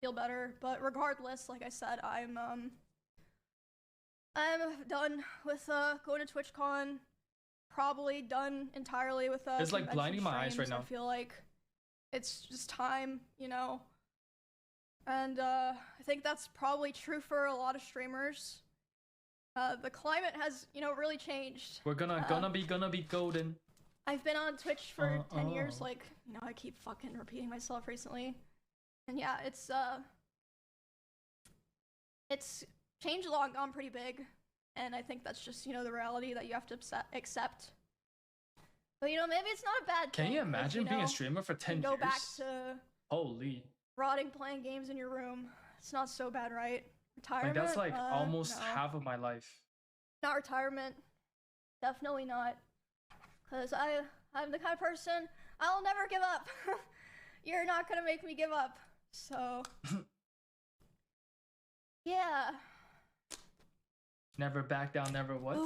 feel better. But regardless, like I said, I'm done with going to TwitchCon. Probably done entirely with
it's like
convention
blinding my eyes right
streams.
now.
I feel like it's just time, you know. And I think that's probably true for a lot of streamers. The climate has, you know, really changed.
We're gonna be golden.
I've been on Twitch for 10 years, like, you know, I keep fucking repeating myself recently. And yeah, it's changed a lot, gone pretty big. And I think that's just, you know, the reality that you have to accept. But, you know, maybe it's not a bad thing.
Can you imagine being
know,
a streamer for 10
go
years?
back to
Holy.
rotting playing games in your room. It's not so bad, right? Retirement?
Like that's like almost
no.
half of my life.
Not retirement. Definitely not. Because I'm the kind of person, I'll never give up. You're not gonna make me give up. So, yeah.
Never back down, never what?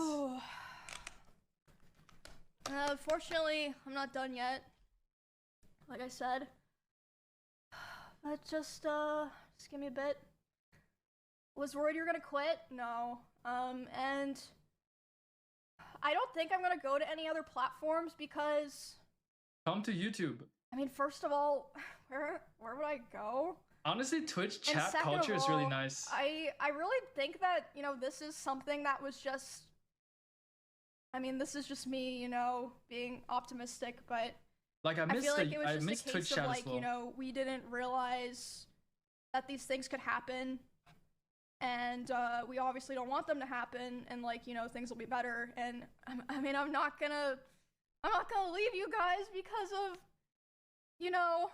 Fortunately, I'm not done yet. Like I said. But just give me a bit. Was worried you were gonna quit? No. And I don't think I'm gonna go to any other platforms because
Come to YouTube.
I mean, first of all, where would I go?
Honestly, Twitch
And
chat
second
culture
of
is really
all,
nice.
I really think that, you know, this is something that was just, I mean, this is just me, you know, being optimistic, but
Like I
feel like
the
it was
I
just
missed
a
Twitch
case
chat
of
as
like,
well.
you know, we didn't realize that these things could happen, and we obviously don't want them to happen, and like, you know, things will be better. And I mean, I'm not gonna leave you guys because of, you know,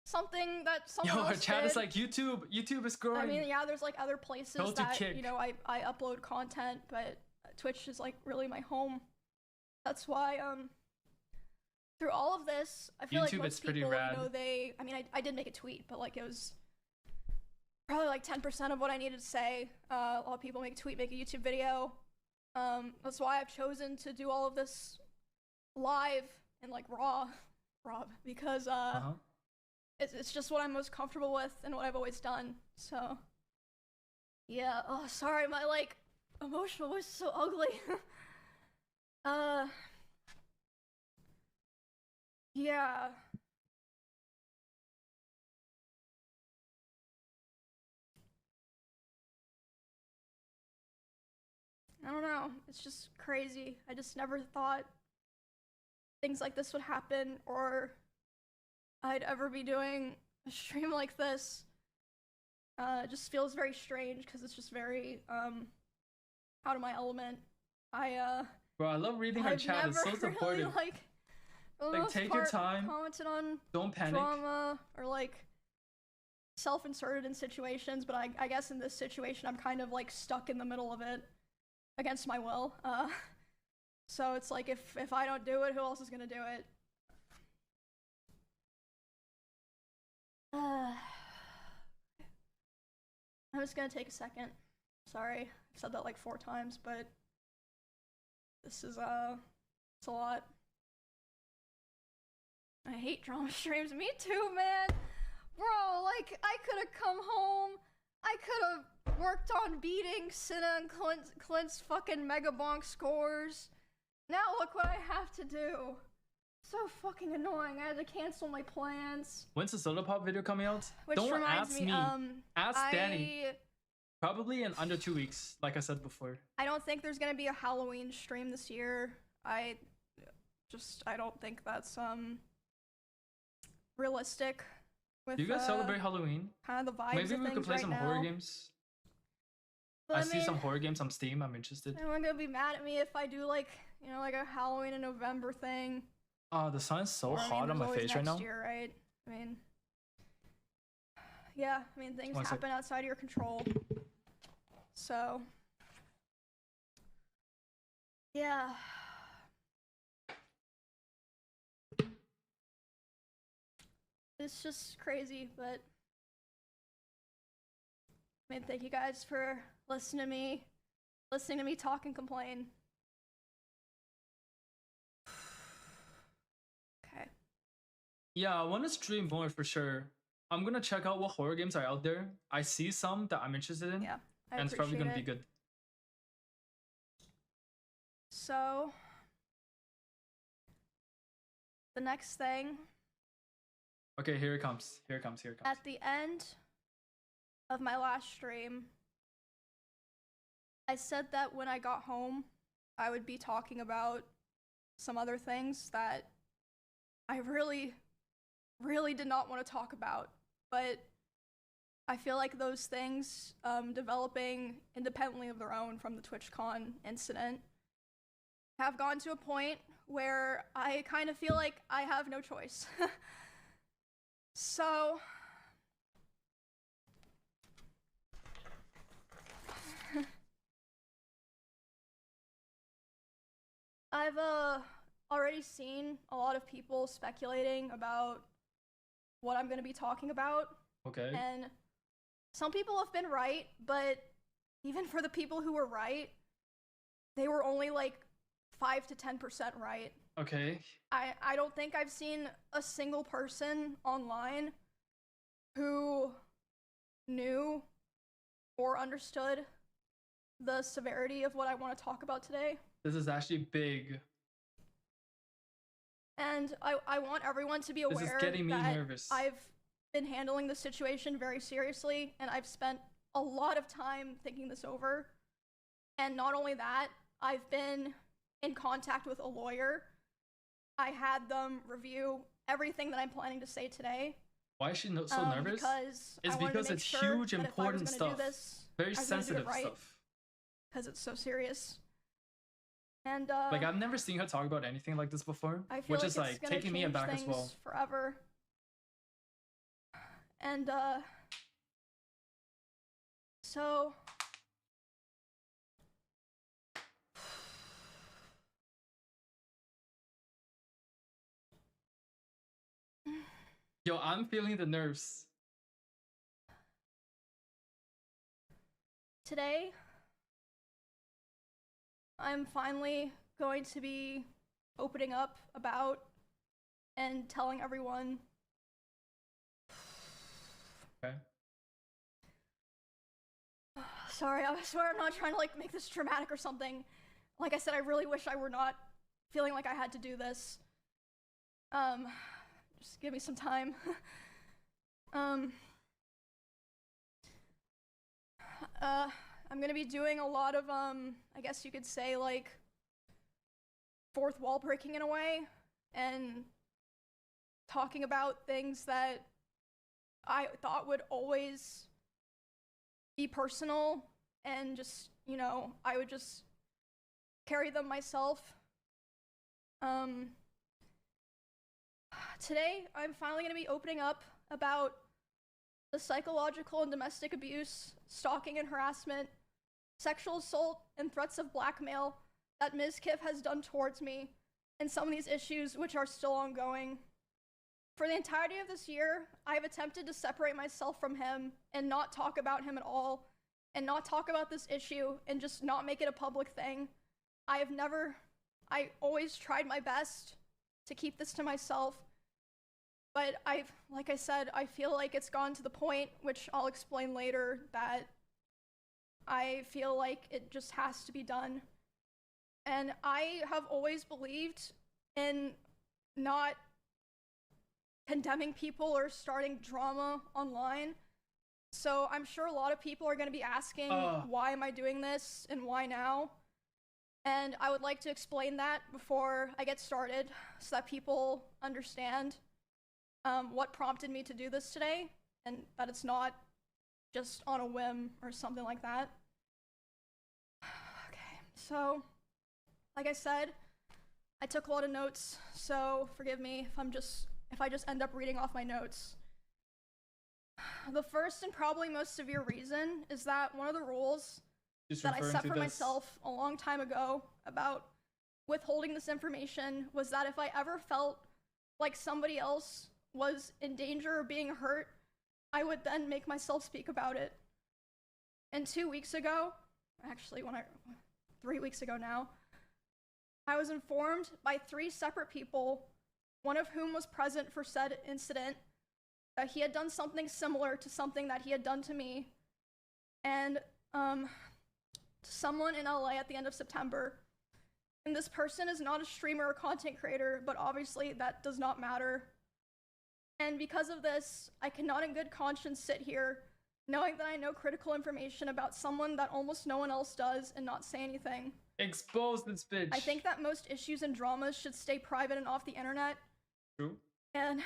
something that someone
Yo, our
else
chat
did.
is like YouTube is growing.
I mean, yeah, there's like other places
Go to
that,
Kick.
you know, I upload content, but Twitch is like really my home. That's why, through all of this, I feel
YouTube
like most
is pretty
people,
rad.
you know, I mean, I did make a tweet, but like it was probably like 10% of what I needed to say. A lot of people make a tweet, make a YouTube video. That's why I've chosen to do all of this live and like raw, because it's just what I'm most comfortable with and what I've always done. So yeah. Oh, sorry, my like emotional voice is so ugly. Yeah. I don't know. know, it's just crazy. I just never thought things like this would happen, or I'd ever be doing a stream like this. It just feels very strange because it's just very out of my element.
Bro, I love reading her
I've
chat. It's so
never really,
supportive.
for the most
take your
part,
time.
Commented on
Don't panic.
drama or like self-inserted in situations, but I guess in this situation I'm kind of like stuck in the middle of it against my will. So it's like if I don't do it, who else is gonna do it? I'm just gonna take a second. Sorry, I've said that like 4 times, but this is it's a lot. I hate drama streams. Me too, man. Bro, like, I could have come home. I could have worked on beating Cinna and Clint's fucking Mega Bonk scores. Now look what I have to do. So fucking annoying. I had to cancel my plans.
When's the Soda Pop video coming out?
Which
Don't
reminds
ask
me,
ask Danny. Probably in under 2 weeks, like I said before.
I don't think there's gonna be a Halloween stream this year. I don't think that's realistic. With,
Do you guys celebrate Halloween?
Kind of the vibes.
Maybe
of
we could
things
play
right
some
now.
horror games.
But
I see some
mean,
horror games on Steam. I'm interested.
everyone gonna be mad at me if I do like, you know, like a Halloween in November thing.
Oh, the sun's so
Or, I mean,
hot on
there's
my
always
face right
next
now.
year, right? I mean, yeah. I mean, things
One sec.
happen outside of your control. So, yeah. It's just crazy, but I mean, thank you guys for listening to me talk and complain. Okay.
Yeah, I want to stream more for sure. I'm gonna check out what horror games are out there. I see some that I'm interested in.
Yeah, I
and it's probably gonna
appreciate
be
it.
good.
So, the next thing,
Okay, here it comes. Here it comes. Here it comes.
at the end of my last stream, I said that when I got home, I would be talking about some other things that I really, really did not want to talk about. But I feel like those things, developing independently of their own from the TwitchCon incident, have gone to a point where I kind of feel like I have no choice. So, I've already seen a lot of people speculating about what I'm going to be talking about.
Okay.
And some people have been right, but even for the people who were right, they were only like 5 to 10% right.
Okay.
I don't think I've seen a single person online who knew or understood the severity of what I want to talk about today.
This is actually big.
And I want everyone to be
This is
aware
getting me
that
nervous.
I've been handling the situation very seriously, and I've spent a lot of time thinking this over. And not only that, I've been in contact with a lawyer. I had them review everything that I'm planning to say today.
Why is she so nervous?
Because
It's
I wanted to
because
make
it's
sure
huge,
that if I was
important
gonna do
stuff.
this,
Very
I was gonna do it
sensitive
right,
stuff.
because it's so serious. And
Like, I've never seen her talk about anything like this before,
I feel
which
like
is
it's
like
gonna
taking me
change
aback as
things
well.
forever. And so
Yo, I'm feeling the nerves.
today, I'm finally going to be opening up about and telling everyone.
Okay.
Sorry, I swear I'm not trying to like make this dramatic or something. Like I said, I really wish I were not feeling like I had to do this. Just give me some time. I'm gonna be doing a lot of, I guess you could say, like, fourth wall breaking in a way, and talking about things that I thought would always be personal, and just, you know, I would just carry them myself. Today, I'm finally gonna be opening up about the psychological and domestic abuse, stalking and harassment, sexual assault, and threats of blackmail that Mizkif has done towards me, and some of these issues which are still ongoing. For the entirety of this year, I have attempted to separate myself from him and not talk about him at all, and not talk about this issue, and just not make it a public thing. I always tried my best to keep this to myself, but like I said, I feel like it's gone to the point, which I'll explain later, that I feel like it just has to be done. And I have always believed in not condemning people or starting drama online. So I'm sure a lot of people are going to be asking, why am I doing this and why now? And I would like to explain that before I get started so that people understand what prompted me to do this today, and that it's not just on a whim or something like that. Okay, so like I said, I took a lot of notes, so forgive me if I just end up reading off my notes. The first and probably most severe reason is that one of the rules that I set for myself a long time ago about withholding this information was that if I ever felt like somebody else was in danger or being hurt, I would then make myself speak about it. And 2 weeks ago, actually 3 weeks ago now, I was informed by 3 separate people, one of whom was present for said incident, that he had done something similar to something that he had done to me, and to someone in LA at the end of September. And this person is not a streamer or content creator, but obviously that does not matter. And because of this, I cannot in good conscience sit here knowing that I know critical information about someone that almost no one else does and not say anything.
Expose this bitch.
I think that most issues and dramas should stay private and off the internet.
True.
And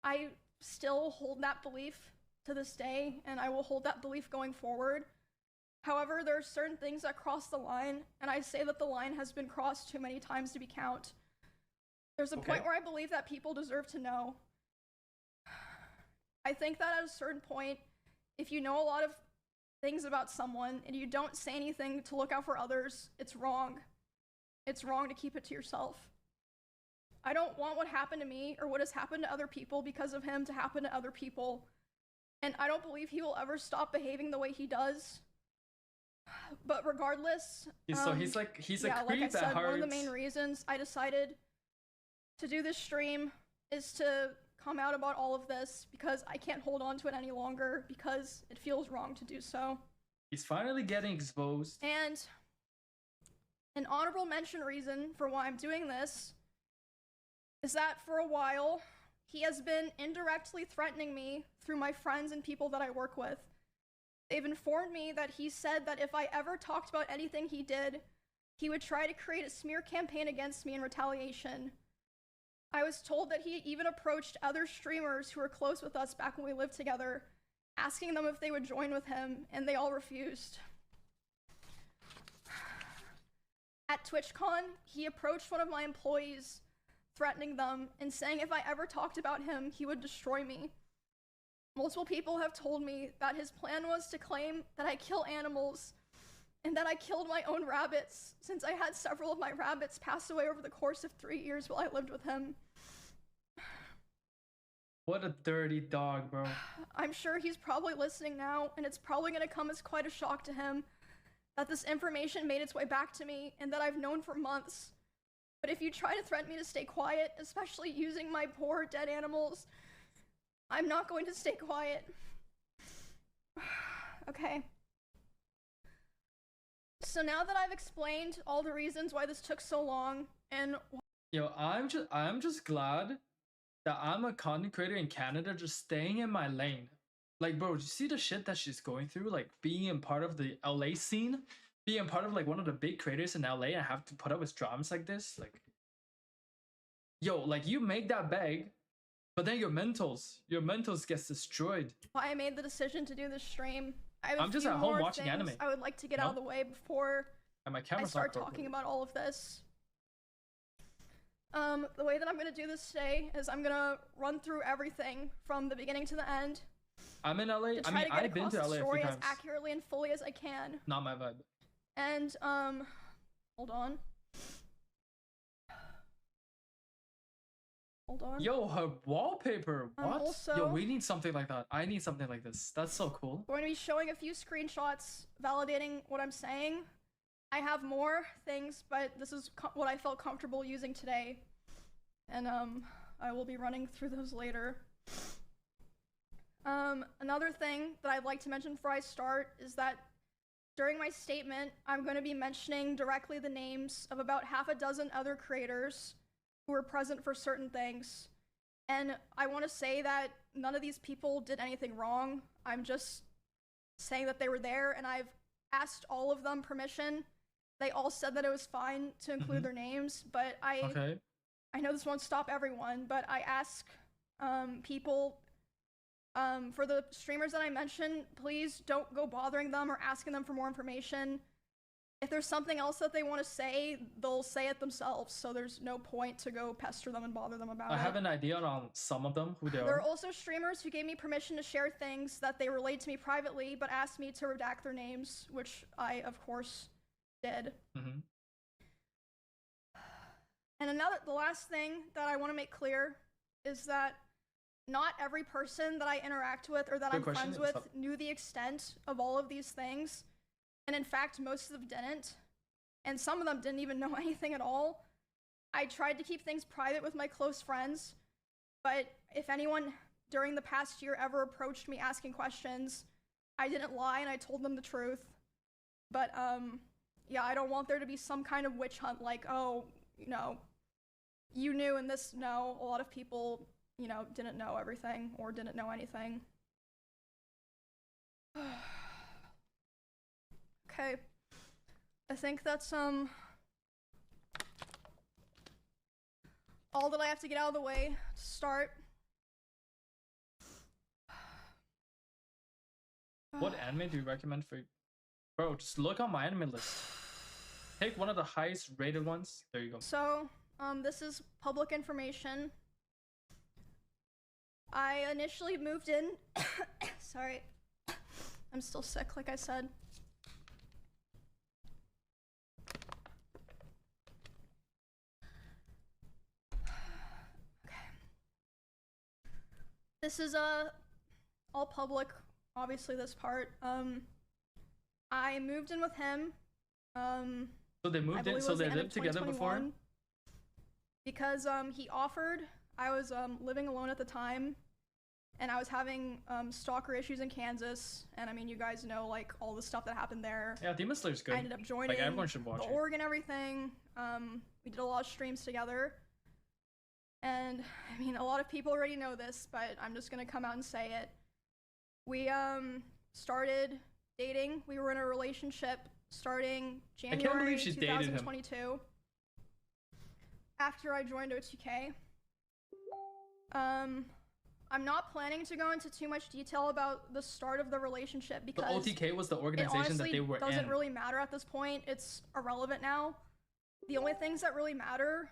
I still hold that belief to this day, and I will hold that belief going forward. However, there are certain things that cross the line, and I say that the line has been crossed too many times to be count. There's a point where I believe that people deserve to know. I think that at a certain point, if you know a lot of things about someone and you don't say anything to look out for others, it's wrong. It's wrong to keep it to yourself. I don't want what happened to me or what has happened to other people because of him to happen to other people. And I don't believe he will ever stop behaving the way he does. But regardless,
he's a creep
like I said,
at heart.
One of the main reasons I decided to do this stream is to come out about all of this, because I can't hold on to it any longer, because it feels wrong to do so.
He's finally getting exposed.
And an honorable mention reason for why I'm doing this is that for a while, he has been indirectly threatening me through my friends and people that I work with. They've informed me that he said that if I ever talked about anything he did, he would try to create a smear campaign against me in retaliation. I was told that he even approached other streamers who were close with us back when we lived together, asking them if they would join with him, and they all refused. At TwitchCon, he approached one of my employees, threatening them and saying if I ever talked about him, he would destroy me. Multiple people have told me that his plan was to claim that I kill animals and that I killed my own rabbits, since I had several of my rabbits pass away over the course of 3 years while I lived with him.
What a dirty dog, bro.
I'm sure he's probably listening now, and it's probably gonna come as quite a shock to him that this information made its way back to me and that I've known for months. But if you try to threaten me to stay quiet, especially using my poor dead animals, I'm not going to stay quiet. Okay. So now that I've explained all the reasons why this took so long, and
yo, I'm just glad that I'm a content creator in Canada, just staying in my lane. Like, bro, do you see the shit that she's going through? Like, being a part of the LA scene, being a part of like one of the big creators in LA, and have to put up with dramas like this. Like, yo, like you make that bag, but then your mentals gets destroyed.
Why I made the decision to do this stream.
I'm just at home watching anime.
I would like to get out of the way before
and my
I start talking about all of this. The way that I'm gonna do this today is I'm gonna run through everything from the beginning to the end.
I'm in LA.
To try to get
I've been to
across
LA
the
a
story
few
as
times.
accurately and fully as I can.
Not my vibe.
And hold on. Hold on.
Yo, her wallpaper. What?
Also,
yo, we need something like that. I need something like this. That's so cool.
We're going to be showing a few screenshots validating what I'm saying. I have more things, but this is what I felt comfortable using today. And I will be running through those later. Another thing that I'd like to mention before I start is that during my statement, I'm going to be mentioning directly the names of about half a dozen other creators who were present for certain things. And I want to say that none of these people did anything wrong. I'm just saying that they were there, and I've asked all of them permission. They all said that it was fine to include their names, but I know this won't stop everyone, but I ask people, for the streamers that I mentioned, please don't go bothering them or asking them for more information. If there's something else that they want to say, they'll say it themselves, so there's no point to go pester them and bother them about it.
I have an idea on some of them, who they are.
There are also streamers who gave me permission to share things that they relayed to me privately, but asked me to redact their names, which I, of course, did. And the last thing that I want to make clear is that not every person that I interact with or that I'm friends with knew the extent of all of these things. And in fact, most of them didn't. And some of them didn't even know anything at all. I tried to keep things private with my close friends, but if anyone during the past year ever approached me asking questions, I didn't lie and I told them the truth. But yeah, I don't want there to be some kind of witch hunt like, oh, you know, you knew and this, no. A lot of people, you know, didn't know everything or didn't know anything. Okay, I think that's all that I have to get out of the way to start.
What anime do you recommend for? Bro, just look on my anime list. Take one of the highest rated ones. There you go.
So, this is public information. I initially moved in. Sorry, I'm still sick, like I said. This is all public, obviously this part. I moved in with him.
So they moved in, so they lived together before?
Because he offered. I was living alone at the time, and I was having stalker issues in Kansas, and I mean, you guys know like all the stuff that happened there.
Yeah, Demon Slayer's good.
I ended up joining
like, everyone should watch
the
it.
org and everything. We did a lot of streams together. And, I mean, a lot of people already know this, but I'm just gonna come out and say it. We, started dating. We were in a relationship starting January 2022. After I joined OTK. I'm not planning to go into too much detail about the start of the relationship because
the OTK was the organization that they were in.
It doesn't really matter at this point. It's irrelevant now. The only things that really matter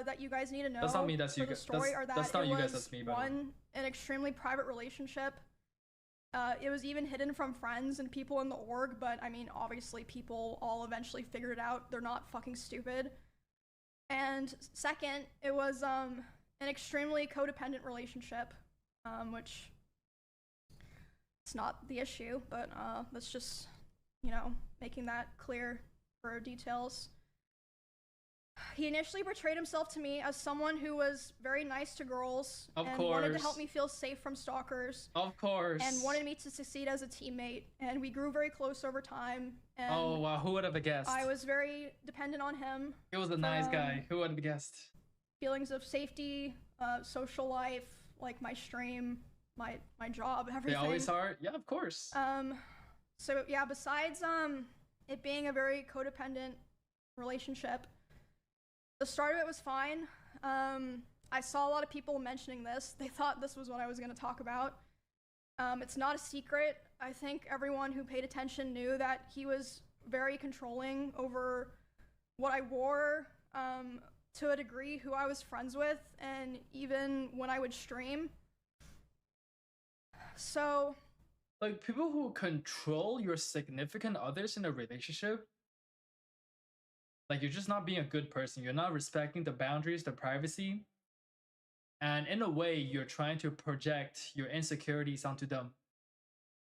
that you guys need to know
that's not me, that's you
for the
guys.
story are that
that's not
it
you guys,
was,
that's me.
one, an extremely private relationship. It was even hidden from friends and people in the org, but I mean, obviously people all eventually figured it out. They're not fucking stupid. And second, it was an extremely codependent relationship, which it's not the issue, but that's just, you know, making that clear for details. He initially portrayed himself to me as someone who was very nice to girls and wanted to help me feel safe from stalkers.
Of course.
And wanted me to succeed as a teammate, and we grew very close over time. And
oh wow, who would have guessed?
I was very dependent on him.
He was a nice guy. Who would have guessed?
Feelings of safety, social life, like my stream, my job, everything.
They always are. Yeah, of course.
So yeah, besides it being a very codependent relationship, the start of it was fine. I saw a lot of people mentioning this. They thought this was what I was going to talk about. It's not a secret. I think everyone who paid attention knew that he was very controlling over what I wore, to a degree, who I was friends with, and even when I would stream. So,
like, people who control your significant others in a relationship, like, you're just not being a good person. You're not respecting the boundaries, the privacy. And in a way, you're trying to project your insecurities onto them.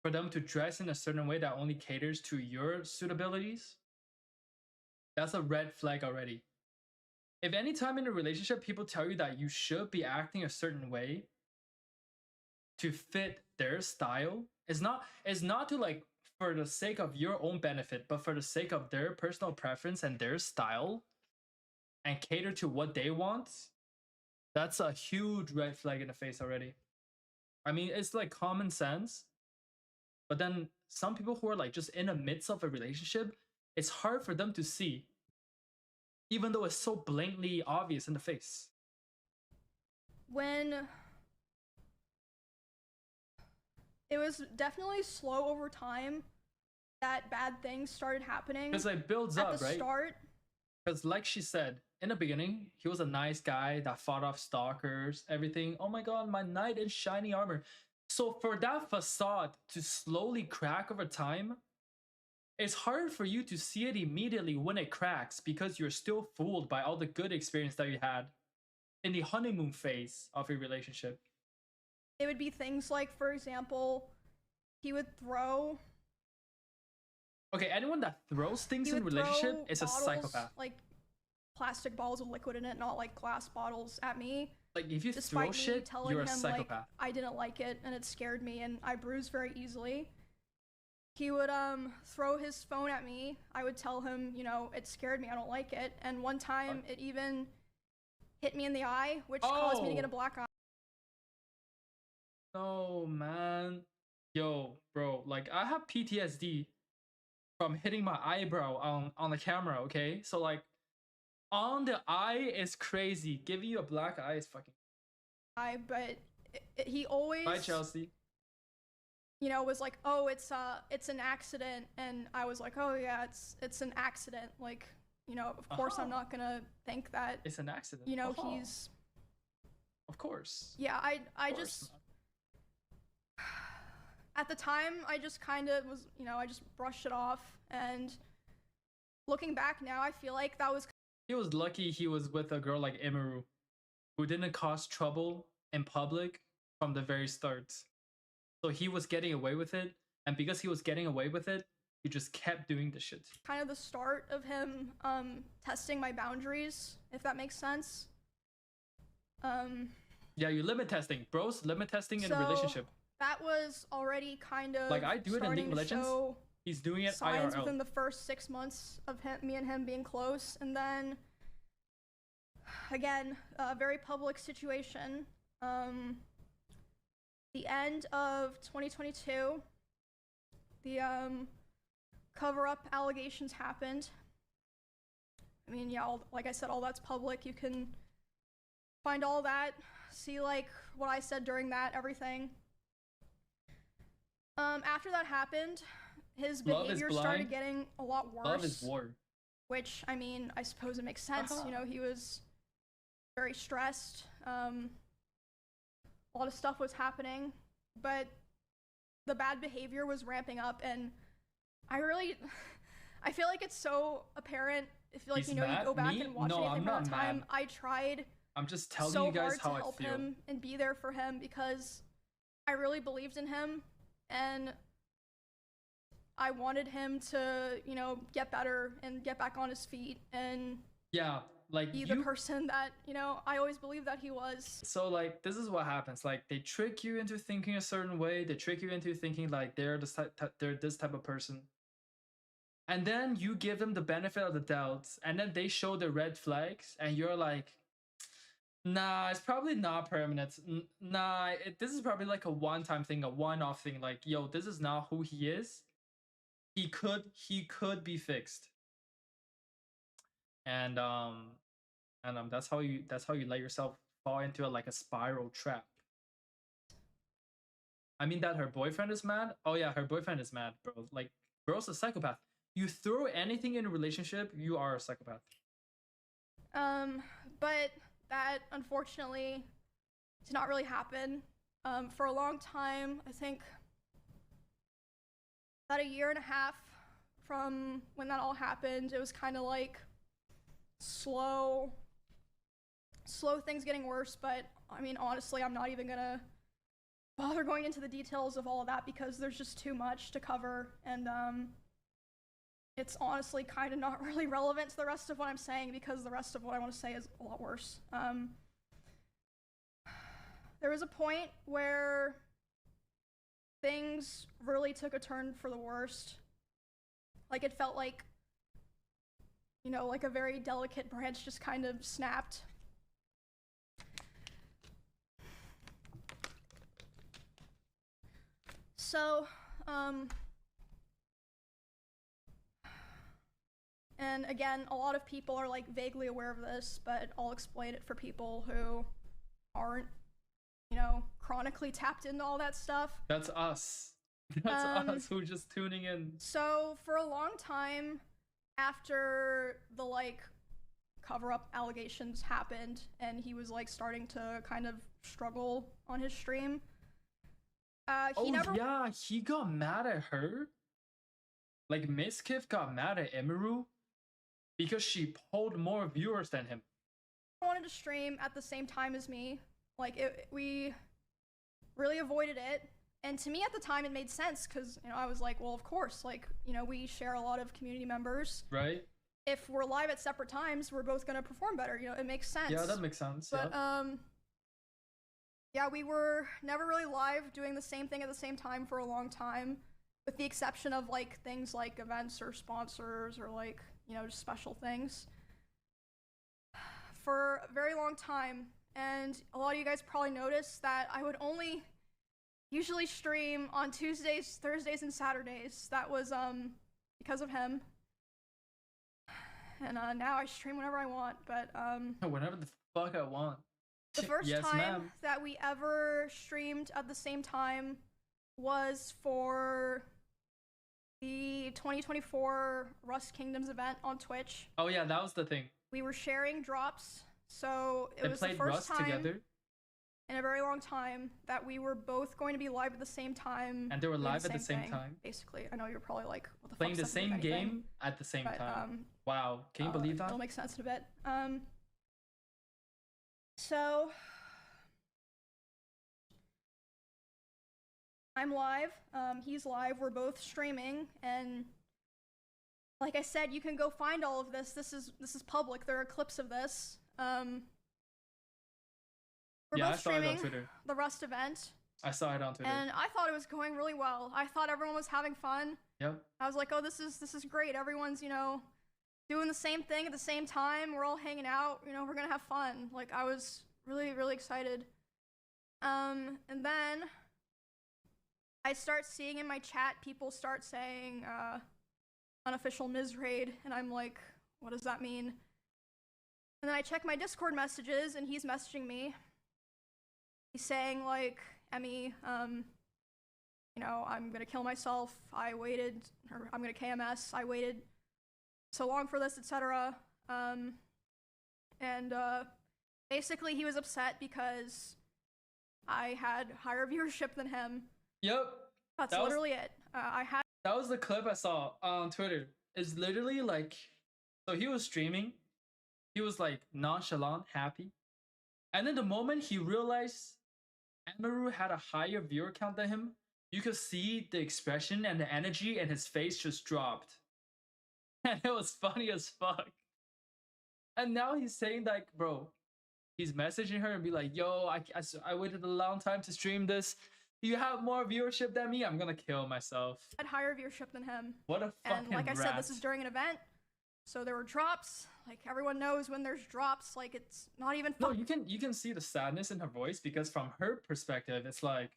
For them to dress in a certain way that only caters to your suitabilities, that's a red flag already. If any time in a relationship people tell you that you should be acting a certain way to fit their style, it's not to, like, for the sake of your own benefit, but for the sake of their personal preference and their style, and cater to what they want, that's a huge red flag in the face already. I mean, it's like common sense, but then some people who are like just in the midst of a relationship, it's hard for them to see, even though it's so blatantly obvious in the face.
When it was definitely slow over time that bad things started happening.
Because it builds up, right?
At the start.
Because like she said, in the beginning, he was a nice guy that fought off stalkers, everything. Oh my god, my knight in shiny armor. So for that facade to slowly crack over time, it's hard for you to see it immediately when it cracks because you're still fooled by all the good experience that you had in the honeymoon phase of your relationship.
It would be things like, for example, he would throw...
Okay, anyone that throws things in a relationship is a psychopath.
Like plastic bottles with liquid in it, not like glass bottles, at me.
Like, if you throw shit, you're a psychopath.
Like, I didn't like it and it scared me and I bruise very easily. He would throw his phone at me. I would tell him, you know, it scared me, I don't like it. And one time it even hit me in the eye, which caused me to get a black eye.
Oh man. Yo, bro, like, I have PTSD from hitting my eyebrow on the camera, okay? So like, on the eye is crazy. Giving you a black eye is fucking...
But he always...
Bye, Chelsea.
You know, was like, oh, it's an accident, and I was like, oh yeah, it's an accident. Like, you know, of course I'm not gonna think that
it's an accident.
You know, he's...
Of course.
Yeah, I just... At the time, I just kind of was, you know, I just brushed it off, and looking back now, I feel like that was...
He was lucky he was with a girl like Emiru, who didn't cause trouble in public from the very start. So he was getting away with it, and because he was getting away with it, he just kept doing the shit.
Kind of the start of him testing my boundaries, if that makes sense.
Yeah, you limit testing. Bros, limit testing in a relationship.
That was already kind of
like I do it in League of Legends. He's doing it
signs
IRL.
Within the first 6 months of me and him being close, and then again, a very public situation. The end of 2022, the cover-up allegations happened. I mean, yeah, like I said, all that's public. You can find all that, see like what I said during that, everything. After that happened, his behavior started getting a lot worse.
Love is war.
Which, I mean, I suppose it makes sense. You know, he was very stressed. A lot of stuff was happening, but the bad behavior was ramping up, and I feel like it's so apparent. I feel like, you know, you go back and watch anything from that time. I tried.
I'm just telling you guys how I feel. So hard to help him and
be there for him because I really believed in him. And I wanted him to, you know, get better and get back on his feet and be the person that, you know, I always believed that he was.
So like, this is what happens. Like, they trick you into thinking a certain way. They trick you into thinking like they're this type of person. And then you give them the benefit of the doubt, and then they show the red flags, and you're like, Nah, it's probably not permanent. Nah, this is probably like a one-time thing, a one-off thing. Like, yo, this is not who he is. He could be fixed. And that's how you let yourself fall into like a spiral trap. I mean that her boyfriend is mad. Oh yeah, her boyfriend is mad, bro. Like, bro's a psychopath. You throw anything in a relationship, you are a psychopath.
But that unfortunately did not really happen. For a long time, I think about a year and a half from when that all happened, it was kind of like slow things getting worse. But I mean, honestly, I'm not even gonna bother going into the details of all of that because there's just too much to cover, and it's honestly kind of not really relevant to the rest of what I'm saying because the rest of what I want to say is a lot worse. There was a point where things really took a turn for the worst. Like, it felt like, you know, like a very delicate branch just kind of snapped. So, and again, a lot of people are like vaguely aware of this, but I'll explain it for people who aren't, you know, chronically tapped into all that stuff.
That's us. That's us who are just tuning in.
So for a long time after the like cover-up allegations happened and he was like starting to kind of struggle on his stream,
he got mad at her. Like, Mizkif got mad at Emiru because she pulled more viewers than him.
He wanted to stream at the same time as me. Like, we really avoided it. And to me at the time, it made sense because, you know, I was like, well, of course, like, you know, we share a lot of community members.
Right.
If we're live at separate times, we're both going to perform better. You know, it makes sense.
Yeah, that makes sense.
But, yeah, we were never really live doing the same thing at the same time for a long time, with the exception of, like, things like events or sponsors or, like, you know, just special things. For a very long time, and a lot of you guys probably noticed that I would only usually stream on Tuesdays, Thursdays, and Saturdays. That was, because of him. And, now I stream whenever I want, but,
whenever the fuck I want.
The first
yes,
time that we ever streamed at the same time was for the 2024 Rust Kingdoms event on Twitch.
Oh yeah, that was the thing.
We were sharing drops, so it was
the first
Rust
time together
in a very long time that we were both going to be live at the same time.
And they were live at the same time.
Basically, I know you're probably like, what the
playing
fuck's
the same game at the same time. Wow, can you believe that?
It'll make sense in a bit. So I'm live, he's live, we're both streaming, and like I said, you can go find all of this. This is public. There are clips of this. We're both streaming the Rust event.
I saw it on Twitter.
And I thought it was going really well. I thought everyone was having fun.
Yep.
I was like, oh, this is great. Everyone's, you know, doing the same thing at the same time. We're all hanging out. You know, we're gonna have fun. Like, I was really, really excited. And then I start seeing in my chat people start saying unofficial Miz raid, and I'm like, what does that mean? And then I check my Discord messages, and he's messaging me. He's saying like, Emmy, you know, I'm gonna kill myself. I waited, or I'm gonna KMS. I waited so long for this, etc. And basically he was upset because I had higher viewership than him.
Yep.
That's literally it.
That was the clip I saw on Twitter. It's literally like, so he was streaming. He was like nonchalant, happy. And then the moment he realized Emiru had a higher viewer count than him, you could see the expression and the energy and his face just dropped. And it was funny as fuck. And now he's saying like, bro, he's messaging her and be like, yo, I waited a long time to stream this. You have more viewership than me. I'm gonna kill myself.
I had higher viewership than him.
What a fucking
And like I said,
rat.
this is during an event. So there were drops. Like everyone knows when there's drops, like it's not even
No, you can see the sadness in her voice because from her perspective, it's like,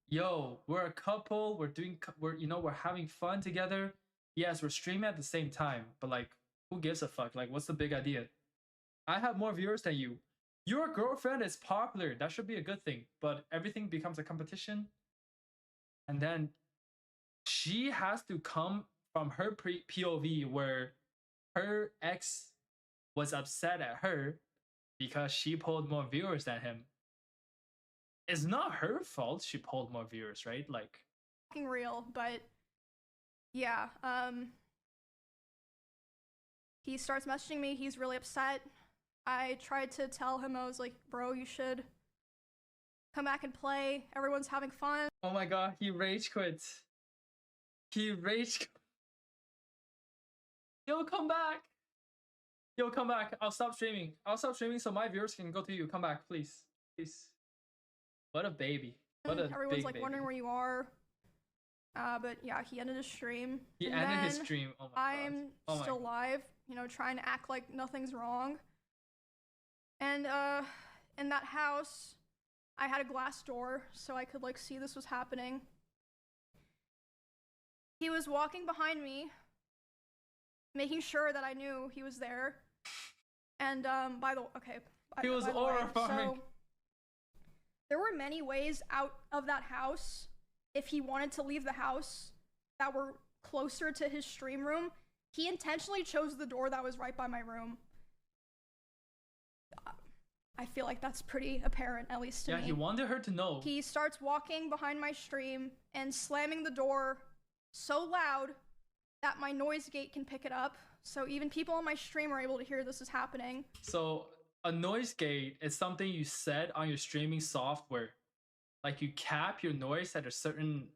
yo, we're a couple, we're having fun together. Yes, we're streaming at the same time, but like, who gives a fuck? Like, what's the big idea? I have more viewers than you. Your girlfriend is popular. That should be a good thing. But everything becomes a competition. And then she has to come from her POV where her ex was upset at her because she pulled more viewers than him. It's not her fault she pulled more viewers, right? Like,
fucking real, but yeah, he starts messaging me, he's really upset. I tried to tell him, I was like, bro, you should come back and play. Everyone's having fun.
oh my god, he rage quit. He rage. Yo, come back. Yo, come back. I'll stop streaming. I'll stop streaming so my viewers can go to you. Come back, please. Please. What a baby. What a
Everyone's
big
like
baby.
wondering where you are. But yeah, he ended his stream.
He
And
ended his
then
stream. Oh my god.
I'm
Oh my
still
god.
live, you know, trying to act like nothing's wrong. And in that house, I had a glass door so I could like see this was happening. He was walking behind me, making sure that I knew he was there. And by the
He was
way,
horrifying.
so there were many ways out of that house if he wanted to leave the house that were closer to his stream room. He intentionally chose the door that was right by my room. I feel like that's pretty apparent, at least to me.
Yeah, he wanted her to know.
He starts walking behind my stream and slamming the door so loud that my noise gate can pick it up. So even people on my stream are able to hear this is happening.
So a noise gate is something you set on your streaming software. Like you cap your noise at a certain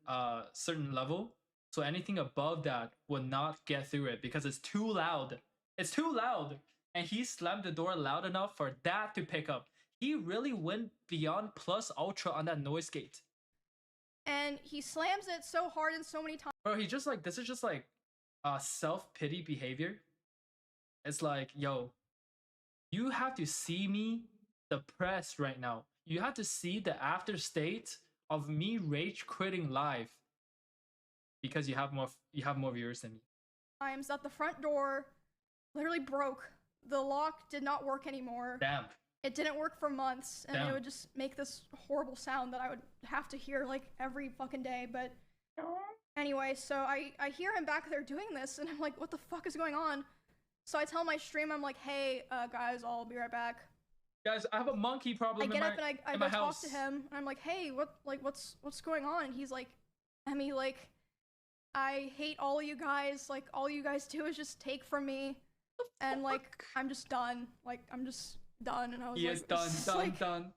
level. So anything above that will not get through it because it's too loud. It's too loud. And he slammed the door loud enough for that to pick up. He really went beyond plus ultra on that noise gate.
And he slams it so hard and so many times.
Bro, he just like, this is just like self-pity behavior. It's like, yo, you have to see me depressed right now. You have to see the after state of me rage quitting live because you have more viewers than me.
Times that the front door literally broke. The lock did not work anymore.
Damn.
It didn't work for months, and
Damn.
it would just make this horrible sound that I would have to hear like every fucking day. But anyway, so I hear him back there doing this, and I'm like, what the fuck is going on? So I tell my stream, I'm like, hey, guys, I'll be right back.
Guys, I have a monkey problem
I get up and I
in
go
my
talk
house.
to him, and I'm like, hey, what's going on? And he's like, Emmy, like, I hate all you guys. Like, all you guys do is just take from me, and like, I'm just done. Like, I'm just done. And I was
He
like,
is done,
this is,
done,
like,
done.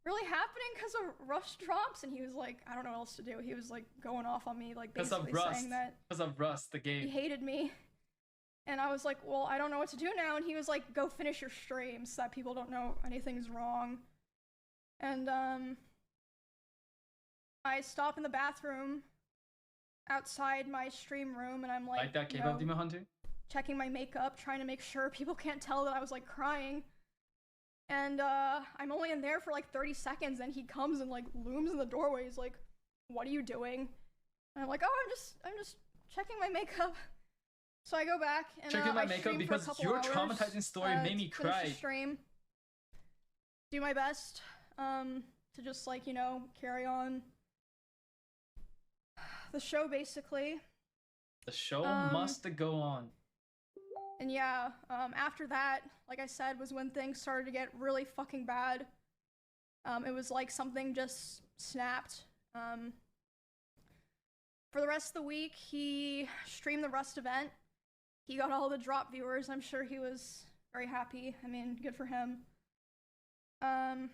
really happening because of Rush drops? And he was like, I don't know what else to do. He was like going off on me, like
Because
basically
of Rust.
saying that
Because of Rust, the
he
game.
hated me. And I was like, well, I don't know what to do now. And he was like, go finish your stream so that people don't know anything's wrong. And I stop in the bathroom outside my stream room, and I'm like
That
you
Kpop
know,
Demon Hunter?
checking my makeup, trying to make sure people can't tell that I was like crying. And I'm only in there for like 30 seconds, and he comes and like looms in the doorway. He's like, what are you doing? And I'm like, oh, I'm just checking my makeup. So I go back and
Checking my
I
makeup
stream
because
for a couple
your
hours,
traumatizing story made me
finish the
cry.
stream, do my best to just like, you know, carry on the show basically.
The show must go on.
And yeah, after that, like I said, was when things started to get really fucking bad. It was like something just snapped. For the rest of the week, he streamed the Rust event. He got all the drop viewers. I'm sure he was very happy. I mean, good for him. And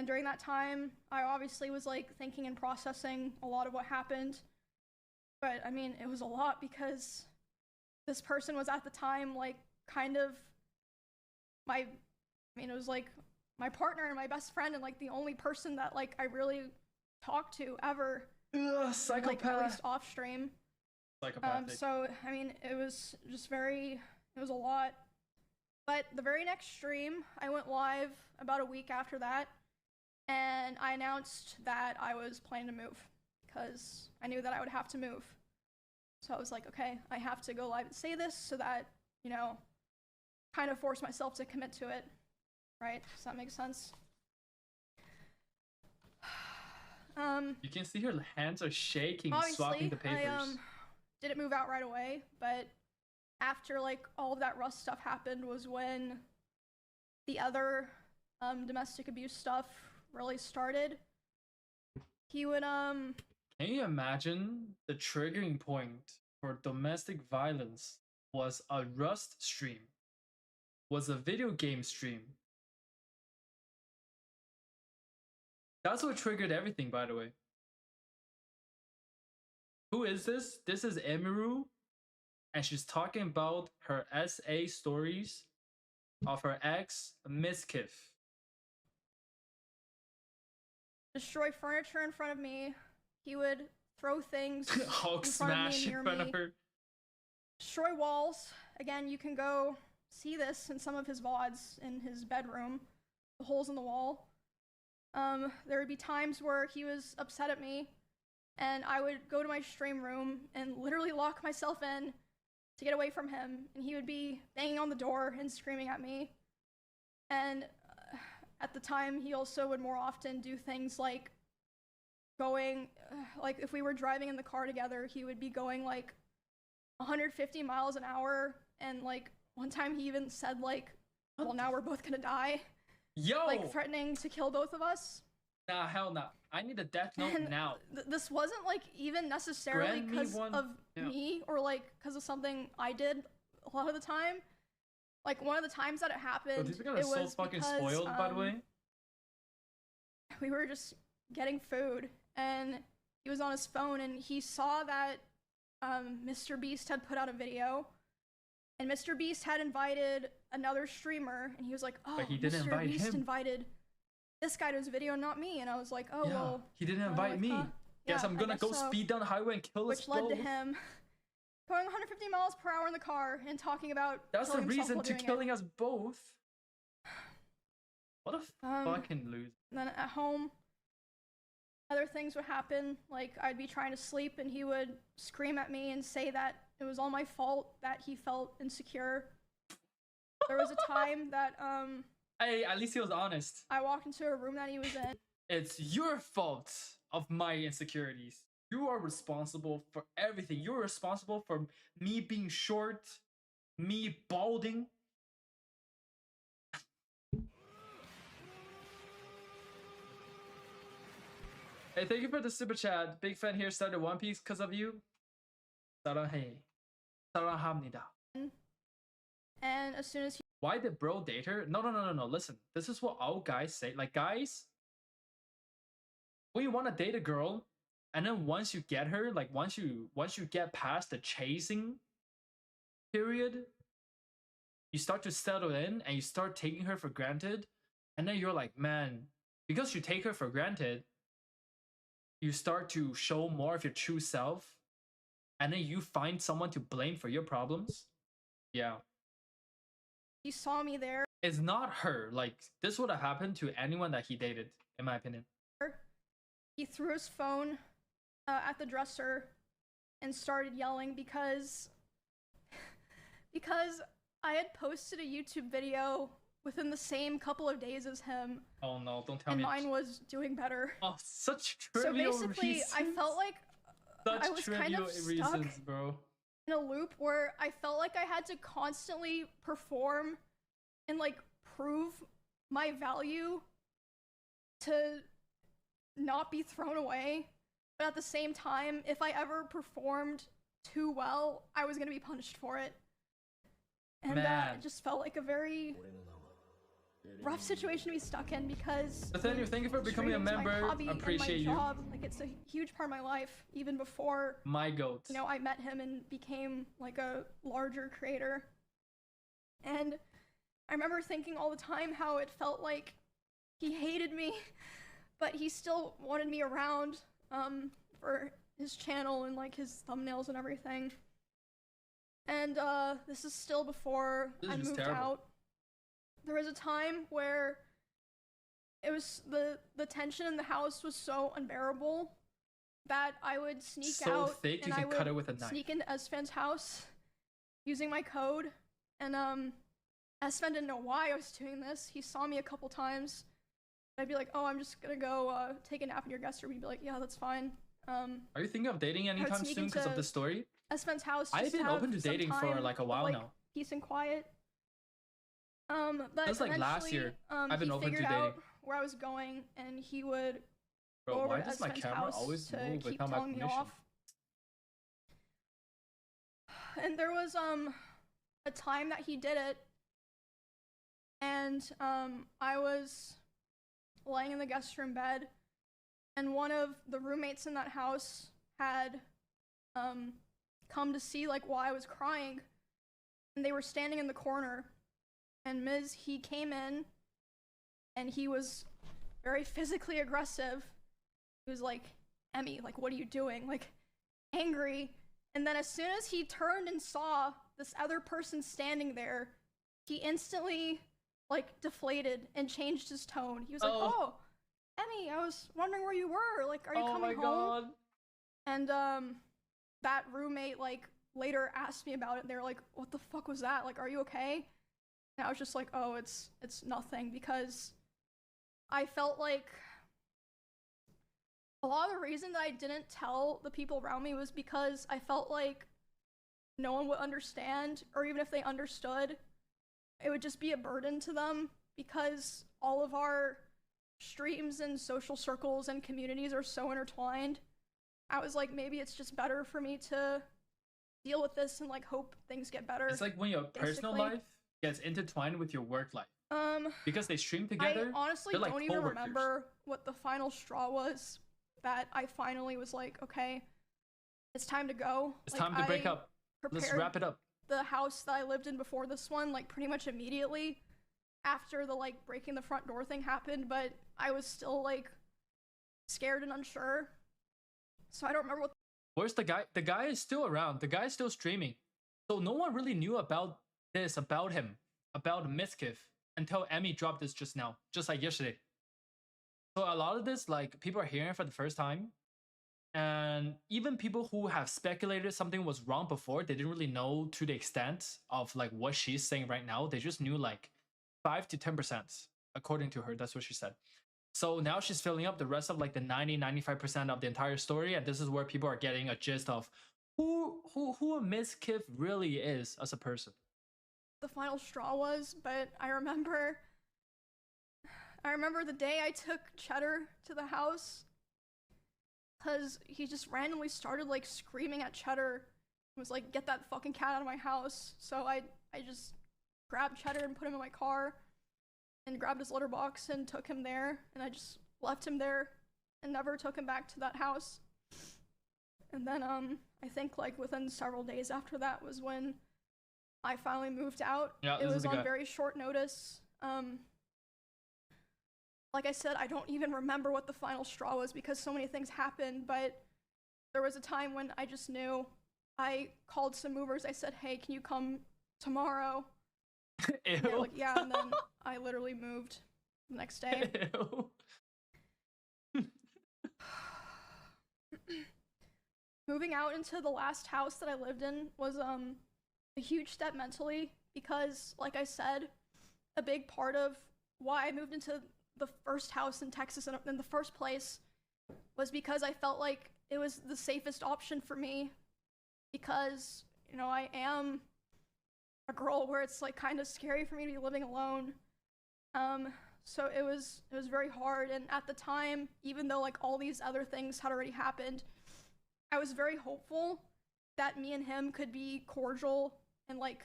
during that time, I obviously was like thinking and processing a lot of what happened. But I mean, it was a lot because this person was at the time like kind of it was like my partner and my best friend, and like the only person that like I really talked to ever.
Ugh, psychopath.
Like, at least off stream.
Psychopathic.
So I mean, it was a lot. But the very next stream, I went live about a week after that, and I announced that I was planning to move because I knew that I would have to move. So I was like, okay, I have to go live and say this so that, you know, kind of force myself to commit to it, right? Does that make sense?
You can see her hands are shaking,
obviously,
swapping the papers.
I didn't move out right away, but after like all of that Rust stuff happened was when the other domestic abuse stuff really started. He would
Can you imagine the triggering point for domestic violence was a Rust stream, was a video game stream. That's what triggered everything, by the way. Who is this? This is Emiru, and she's talking about her SA stories of her ex, Mizkif.
destroy furniture in front of me. He would throw things
Hulk
in front
smash
of me and
in
near
front
me.
of her.
Destroy walls. Again, you can go see this in some of his VODs in his bedroom. The holes in the wall. There would be times where he was upset at me, and I would go to my stream room and literally lock myself in to get away from him, and he would be banging on the door and screaming at me. And at the time, he also would more often do things like going, like if we were driving in the car together, he would be going like 150 miles an hour, and like one time he even said like, well, now we're both gonna die.
Yo!
Like threatening to kill both of us.
Nah, hell nah. I need a death note
And
now.
This wasn't like even necessarily
Grant me
because
one-
of
yeah.
me or like because of something I did a lot of the time. Like one of the times that it happened,
Bro, these guys
it
are so
was
fucking
because,
spoiled, by the way.
we were just getting food, and he was on his phone, and he saw that Mr. Beast had put out a video, and Mr. Beast had invited another streamer, and he was like, oh,
But he didn't
Mr.
invite
Beast
him.
invited this guy to his video, not me. And I was like, oh,
Yeah,
well.
he didn't
I'm
invite
like,
me.
huh?
Guess
Yeah,
I'm
I
gonna
guess
go
so.
speed down the highway and kill us
Which led
both.
to him going 150 miles per hour in the car and talking about
That's the
killing himself
reason
while
to
doing
killing us both. What a
Um,
fucking loser.
Then at home, other things would happen. Like I'd be trying to sleep, and he would scream at me and say that it was all my fault that he felt insecure. There was a time that
Hey, at least he was honest.
I walked into a room that he was in.
It's your fault of my insecurities. You are responsible for everything. You're responsible for me being short, me balding. Hey, thank you for the super chat. Big fan here, started One Piece because of you. 사랑해. 사랑합니다.
And as soon as he
Why did bro date her? No. Listen, this is what all guys say. Like, guys, when you want to date a girl, and then once you get her, like once you get past the chasing period, you start to settle in and you start taking her for granted, and then you're like, man, because you take her for granted, you start to show more of your true self, and then you find someone to blame for your problems. Yeah.
saw me there,
It's not her. Like, this would have happened to anyone that he dated, in my opinion.
he threw his phone at the dresser and started yelling because I had posted a YouTube video within the same couple of days as him,
Oh no, don't tell
and
me.
mine was doing better.
Oh, such
So
trivial
basically,
reasons.
I felt like
Such
I was kind
trivial
of stuck
reasons, bro.
in a loop where I felt like I had to constantly perform and like prove my value to not be thrown away. But at the same time, if I ever performed too well, I was gonna be punished for it. And
Man.
it just felt like a very rough situation to be stuck in because
Nathaniel, thank you for becoming a
streaming is my
member.
hobby and
Appreciate
my
you.
job. Like it's a huge part of my life, even before
My goat.
you know, I met him and became like a larger creator. And I remember thinking all the time how it felt like he hated me, but he still wanted me around for his channel and like his thumbnails and everything. And this is still before I moved out. There was a time where it was the tension in the house was so unbearable that I would sneak out
thick,
and
you
I
can cut it
would
with a knife.
sneak into Esfan's house using my code. And Esfan didn't know why I was doing this. He saw me a couple times. I'd be like, oh, I'm just gonna go take a nap in your guest room. He'd be like, yeah, that's fine.
Are you thinking of dating anytime soon because of this story?
Esfan's house.
I've been open to dating for like a while now.
Peace and quiet. But
That's like last year. I've been open to dating.
Out where I was going, and he would
Bro,
go over
why
to
does my
Esfan's
camera
house
always
to
move
keep
without my
telling me
permission?
off. And there was a time that he did it, and I was laying in the guest room bed, and one of the roommates in that house had come to see like why I was crying, and they were standing in the corner, and he came in, and he was very physically aggressive. He was like, Emmy, like, what are you doing? Like, angry. And then as soon as he turned and saw this other person standing there, he instantly like deflated and changed his tone. He was like, oh, Emmy, I was wondering where you were. Like, are you coming home? God. And that roommate like later asked me about it, and they were like, what the fuck was that? Like, are you okay? And I was just like, oh, it's nothing, because I felt like a lot of the reason that I didn't tell the people around me was because I felt like no one would understand, or even if they understood, it would just be a burden to them, because all of our streams and social circles and communities are so intertwined. I was like, maybe it's just better for me to deal with this and like hope things get better.
It's like when your personal life gets intertwined with your work life. Because they stream together.
I honestly
don't
like even remember what the final straw was that I finally was like, okay, it's time to go.
It's time to break up. Let's wrap it up.
The house that I lived in before this one, like pretty much immediately after the like breaking the front door thing happened, but I was still like scared and unsure. So I don't remember what.
Where's the guy? The guy is still around. The guy is still streaming. So no one really knew about this, about him, about Mizkif, until Emmy dropped this just now, just like yesterday. So a lot of this, like, people are hearing it for the first time. And even people who have speculated something was wrong before, they didn't really know to the extent of like what she's saying right now. They just knew like 5 to 10%, according to her. That's what she said. So now she's filling up the rest of like the 90-95% of the entire story, and this is where people are getting a gist of who Mizkif really is as a person.
The final straw was, but I remember the day I took Cheddar to the house, because he just randomly started like screaming at Cheddar and was like, get that fucking cat out of my house. So I just grabbed Cheddar and put him in my car and grabbed his litter box and took him there, and I just left him there and never took him back to that house. And then I think like within several days after that was when I finally moved out.
Yeah,
it was on very short notice. Like I said, I don't even remember what the final straw was because so many things happened, but there was a time when I just knew. I called some movers. I said, hey, can you come tomorrow? And they were like, yeah, and then I literally moved the next day. Moving out into the last house that I lived in was a huge step mentally because, like I said, a big part of why I moved into the first house in Texas in the first place was because I felt like it was the safest option for me because, you know, I am a girl where it's like kind of scary for me to be living alone. So it was very hard, and at the time, even though like all these other things had already happened, I was very hopeful that me and him could be cordial and like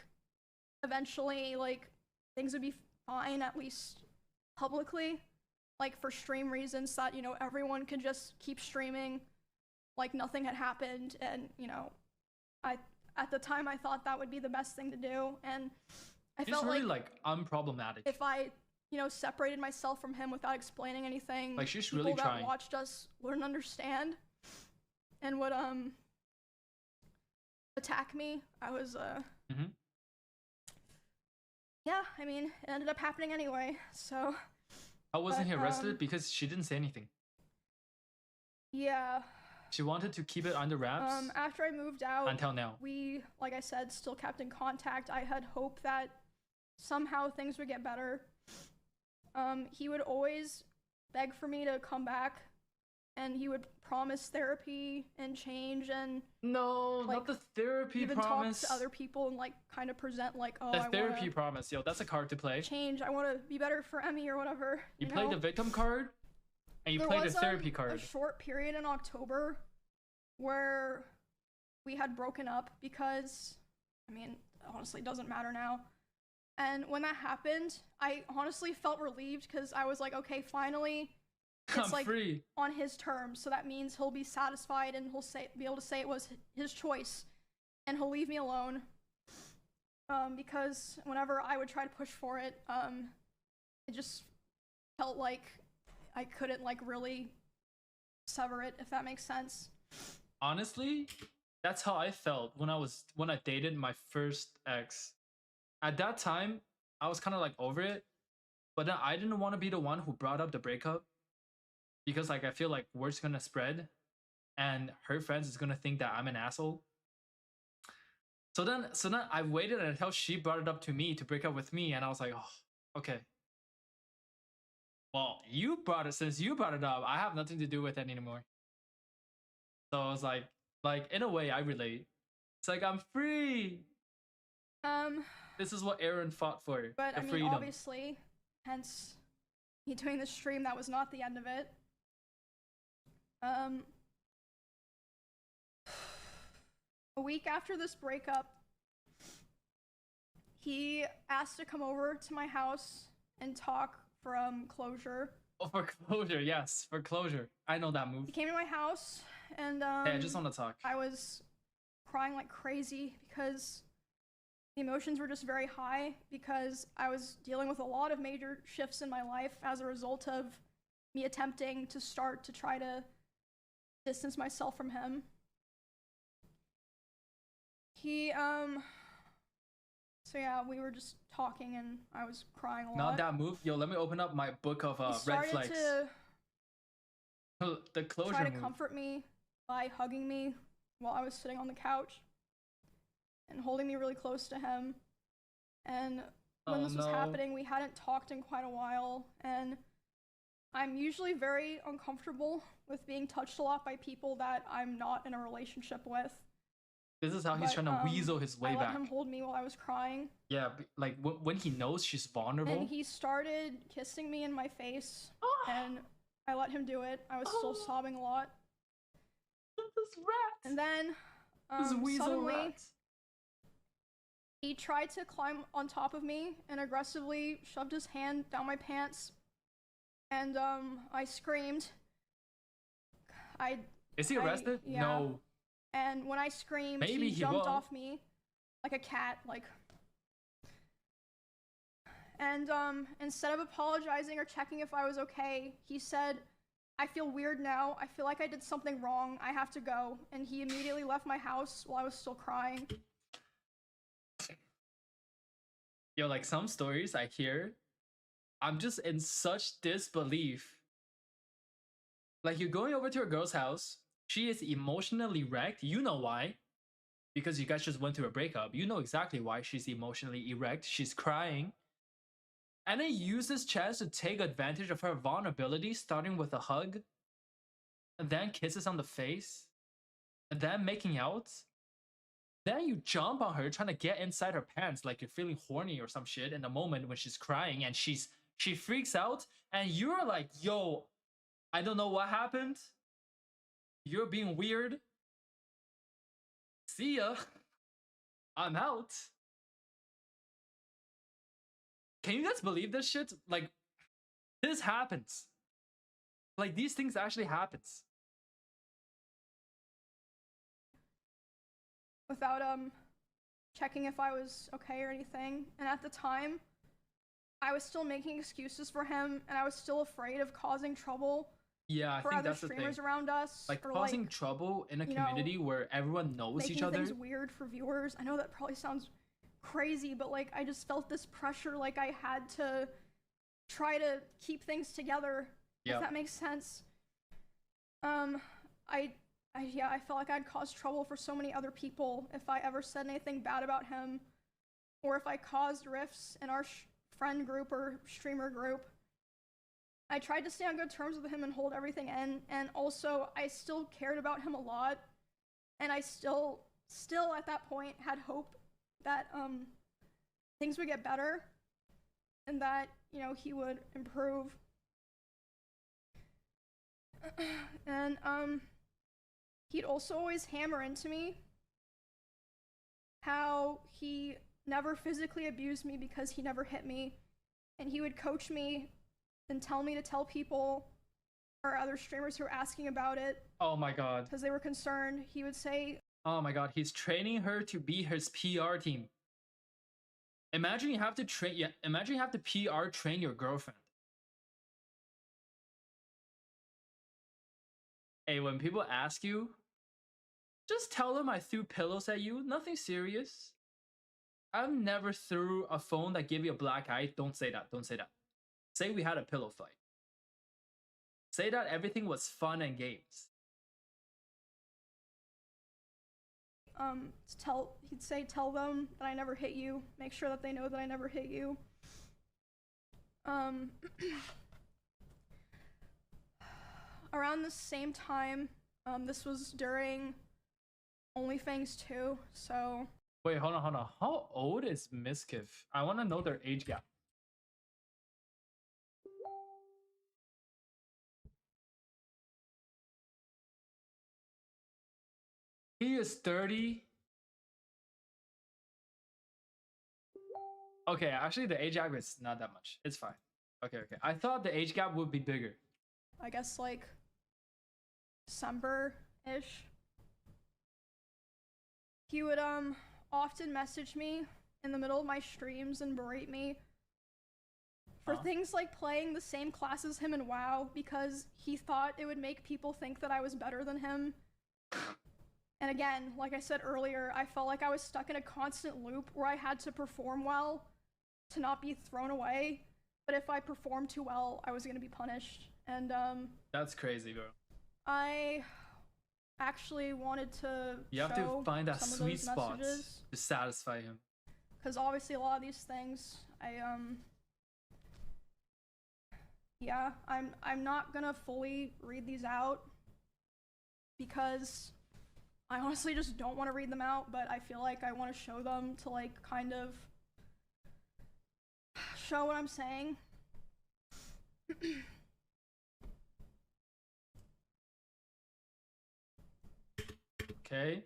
eventually like things would be fine, at least publicly, like for stream reasons, that, you know, everyone could just keep streaming like nothing had happened. And, you know, at the time I thought that would be the best thing to do, and I felt
really like unproblematic.
If I, you know, separated myself from him without explaining anything,
like she's
people
really
that
trying.
Watched us wouldn't understand. and would attack me. I was yeah, I mean, it ended up happening anyway, so.
How wasn't he arrested? Because she didn't say anything.
Yeah.
She wanted to keep it under wraps.
After I moved out,
until now.
we, like I said, still kept in contact. I had hope that somehow things would get better. He would always beg for me to come back, and he would promise therapy and change and
no,
like,
not the therapy
even
promise.
Talk to other people and like kind of present like, oh,
the
I
therapy
wanna
promise, yo, that's a card to play.
change. I want to be better for Emmy or whatever.
You play the victim card, and you
There
play the
was,
therapy
a
card.
short period in October where we had broken up because, I mean, honestly, it doesn't matter now. And when that happened, I honestly felt relieved because I was like, okay, finally, it's
I'm
like
free.
on his terms. So that means he'll be satisfied and he'll be able to say it was his choice, and he'll leave me alone. Because whenever I would try to push for it, it just felt like I couldn't like really sever it, if that makes sense.
Honestly, that's how I felt when I dated my first ex. At that time, I was kind of like over it, but then I didn't want to be the one who brought up the breakup, because like I feel like word's gonna spread, and her friends is gonna think that I'm an asshole. So then I waited until she brought it up to me to break up with me, and I was like, oh, okay. Well, since you brought it up, I have nothing to do with it anymore. So I was like in a way I relate. It's like I'm free. This is what Aaron fought for.
But
the
I mean,
freedom.
obviously, hence me doing the stream, that was not the end of it. A week after this breakup, he asked to come over to my house and talk for closure.
Oh, for closure, yes, for closure. I know that move.
He came to my house and
Hey, I just want to talk.
I was crying like crazy because the emotions were just very high, because I was dealing with a lot of major shifts in my life as a result of me attempting to start to try to distance myself from him. So yeah, we were just talking and I was crying a lot.
Not that move. Yo, let me open up my book of red flags. The closure
try to
move.
comfort me by hugging me while I was sitting on the couch and holding me really close to him. And when this was happening, we hadn't talked in quite a while, and I'm usually very uncomfortable with being touched a lot by people that I'm not in a relationship with.
This is how he's trying to weasel his way
I
back.
let him hold me while I was crying.
Yeah, like when he knows she's vulnerable.
And he started kissing me in my face, and I let him do it. I was still sobbing a lot.
This rat.
And then
this weasel
suddenly,
rat.
He tried to climb on top of me and aggressively shoved his hand down my pants, and I screamed.
Is he arrested?
Yeah.
No.
And when I screamed,
Maybe
he jumped
won't.
off me like a cat, like. And instead of apologizing or checking if I was okay, he said, "I feel weird now. I feel like I did something wrong. I have to go." And he immediately left my house while I was still crying.
Yo, like some stories I hear, I'm just in such disbelief. Like you're going over to a girl's house, she is emotionally wrecked. You know why? Because you guys just went through a breakup. You know exactly why she's emotionally wrecked. She's crying. And then you use this chance to take advantage of her vulnerability, starting with a hug, and then kisses on the face, and then making out. Then you jump on her trying to get inside her pants like you're feeling horny or some shit in the moment when she's crying, and she freaks out, and you're like, yo, I don't know what happened. You're being weird. See ya. I'm out. Can you guys believe this shit? Like, this happens. Like, these things actually happens.
Without checking if I was okay or anything. And at the time, I was still making excuses for him, and I was still afraid of causing trouble
Yeah, I
for
think
other
that's the thing.
streamers around us,
Like
or
causing
like
trouble in a
you know,
community where everyone knows
making
each other.
things weird for viewers. I know that probably sounds crazy, but like I just felt this pressure, like I had to try to keep things together.
Yeah.
If that makes sense. I felt like I'd cause trouble for so many other people if I ever said anything bad about him, or if I caused rifts in our friend group or streamer group. I tried to stay on good terms with him and hold everything in, and also I still cared about him a lot, and I still at that point had hope that things would get better and that, you know, he would improve. And he'd also always hammer into me how he never physically abused me because he never hit me, and he would coach me and tell me to tell people or other streamers who were asking about it.
Oh my god.
Because they were concerned. He would say,
oh my god, he's training her to be his PR team. Imagine you have to train. Yeah, imagine you have to PR train your girlfriend. Hey, when people ask you, just tell them I threw pillows at you. Nothing serious. I've never threw a phone that gave you a black eye. Don't say that. Don't say that. Say we had a pillow fight. Say that everything was fun and games.
he'd say, tell them that I never hit you. Make sure that they know that I never hit you. Around the same time, this was during OnlyFans 2, so...
Wait, hold on, hold on. How old is Mizkif? I want to know their age gap. He is 30. Okay, actually the age gap is not that much. It's fine. Okay, okay. I thought the age gap would be bigger.
I guess like December-ish. He would often message me in the middle of my streams and berate me for things like playing the same class as him in WoW because he thought it would make people think that I was better than him. And again, like I said earlier, I felt like I was stuck in a constant loop where I had to perform well to not be thrown away. But if I performed too well, I was gonna be punished. And
that's crazy, bro.
I actually wanted to
You have to find that sweet spot to satisfy him.
Because obviously a lot of these things, yeah, I'm not gonna fully read these out because I honestly just don't want to read them out, but I feel like I want to show them to like kind of show what I'm saying.
Okay.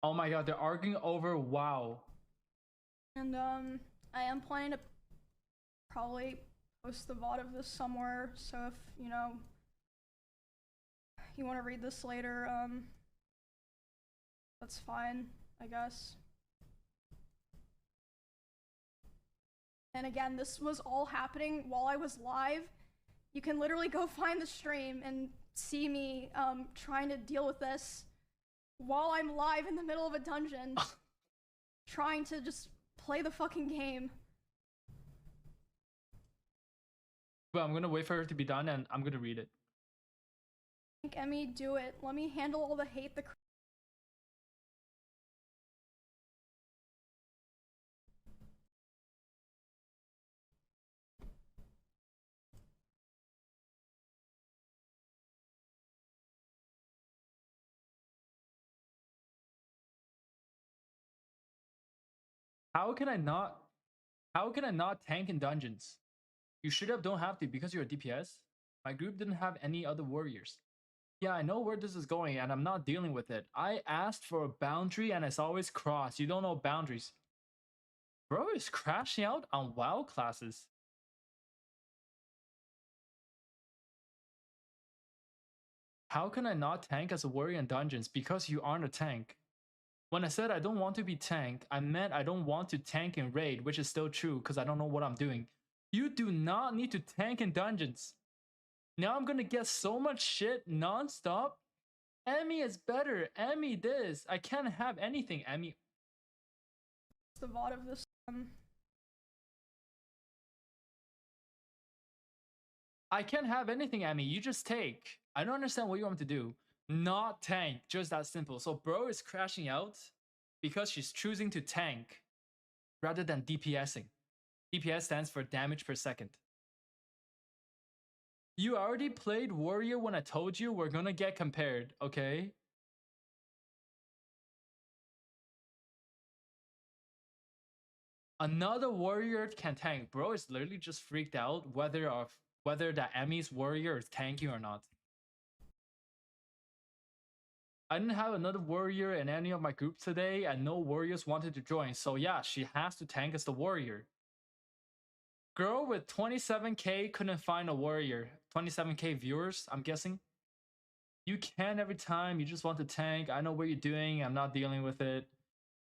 Oh my god, they're arguing over WoW.
And I am planning to probably post the VOD of this somewhere, so if, you know, you want to read this later, that's fine, I guess. And again, this was all happening while I was live. You can literally go find the stream and see me trying to deal with this while I'm live in the middle of a dungeon, trying to just play the fucking game.
But I'm gonna wait for her to be done and I'm gonna read it.
Emmy, do it. Let me handle all the hate the
How can I not tank in dungeons? You should have don't have to because you're a DPS. My group didn't have any other warriors. Yeah, I know where this is going and I'm not dealing with it. I asked for a boundary and it's always crossed. You don't know boundaries. Bro is crashing out on WoW classes. How can I not tank as a warrior in dungeons? Because you aren't a tank. When I said I don't want to be tank, I meant I don't want to tank in raid, which is still true because I don't know what I'm doing. You do not need to tank in dungeons. Now I'm gonna get so much shit non-stop. Emmy is better. Emmy this. I can't have anything. Emmy.
The VOD of this.
I can't have anything, Emmy. You just take. I don't understand what you want me to do. Not tank. Just that simple. So bro is crashing out because she's choosing to tank rather than DPSing. DPS stands for damage per second. You already played warrior when I told you we're gonna get compared, okay? Another warrior can tank. Bro is literally just freaked out whether that Emmy's warrior is tanky or not. I didn't have another warrior in any of my groups today, and no warriors wanted to join. So yeah, she has to tank as the warrior. Girl with 27k couldn't find a warrior. 27k viewers, I'm guessing. You can every time, you just want to tank. I know what you're doing, I'm not dealing with it.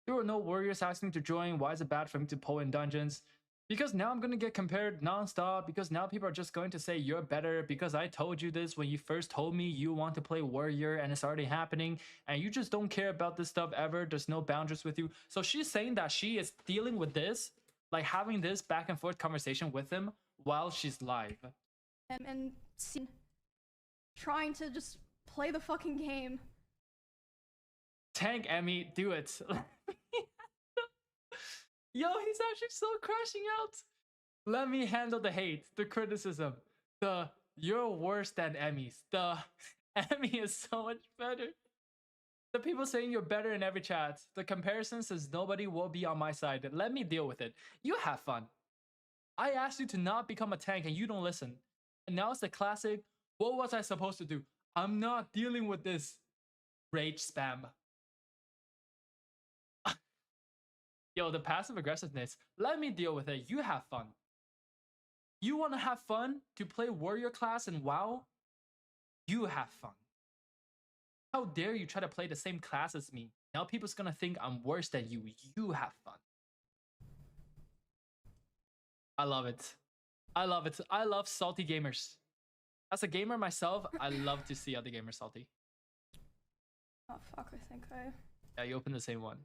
There were no warriors asking to join. Why is it bad for me to pull in dungeons? Because now I'm gonna get compared non-stop, because now people are just going to say you're better because I told you this when you first told me you want to play warrior and it's already happening and you just don't care about this stuff ever. There's no boundaries with you. So she's saying that she is dealing with this, like having this back and forth conversation with him while she's live.
And trying to just play the fucking game.
Tank, Emmy, do it. Yo, he's actually so crashing out. Let me handle the hate, the criticism, the you're worse than Emmys. The Emmy is so much better. The people saying you're better in every chat. The comparison says nobody will be on my side. Let me deal with it. You have fun. I asked you to not become a tank and you don't listen. And now it's the classic, what was I supposed to do? I'm not dealing with this. Rage spam. Yo, the passive aggressiveness. Let me deal with it. You have fun. You want to have fun to play warrior class in WoW? You have fun. How dare you try to play the same class as me? Now people's gonna think I'm worse than you. You have fun. I love it. I love it. I love salty gamers. As a gamer myself, I love to see other gamers salty.
Oh fuck, I think I...
Yeah, you opened the same one.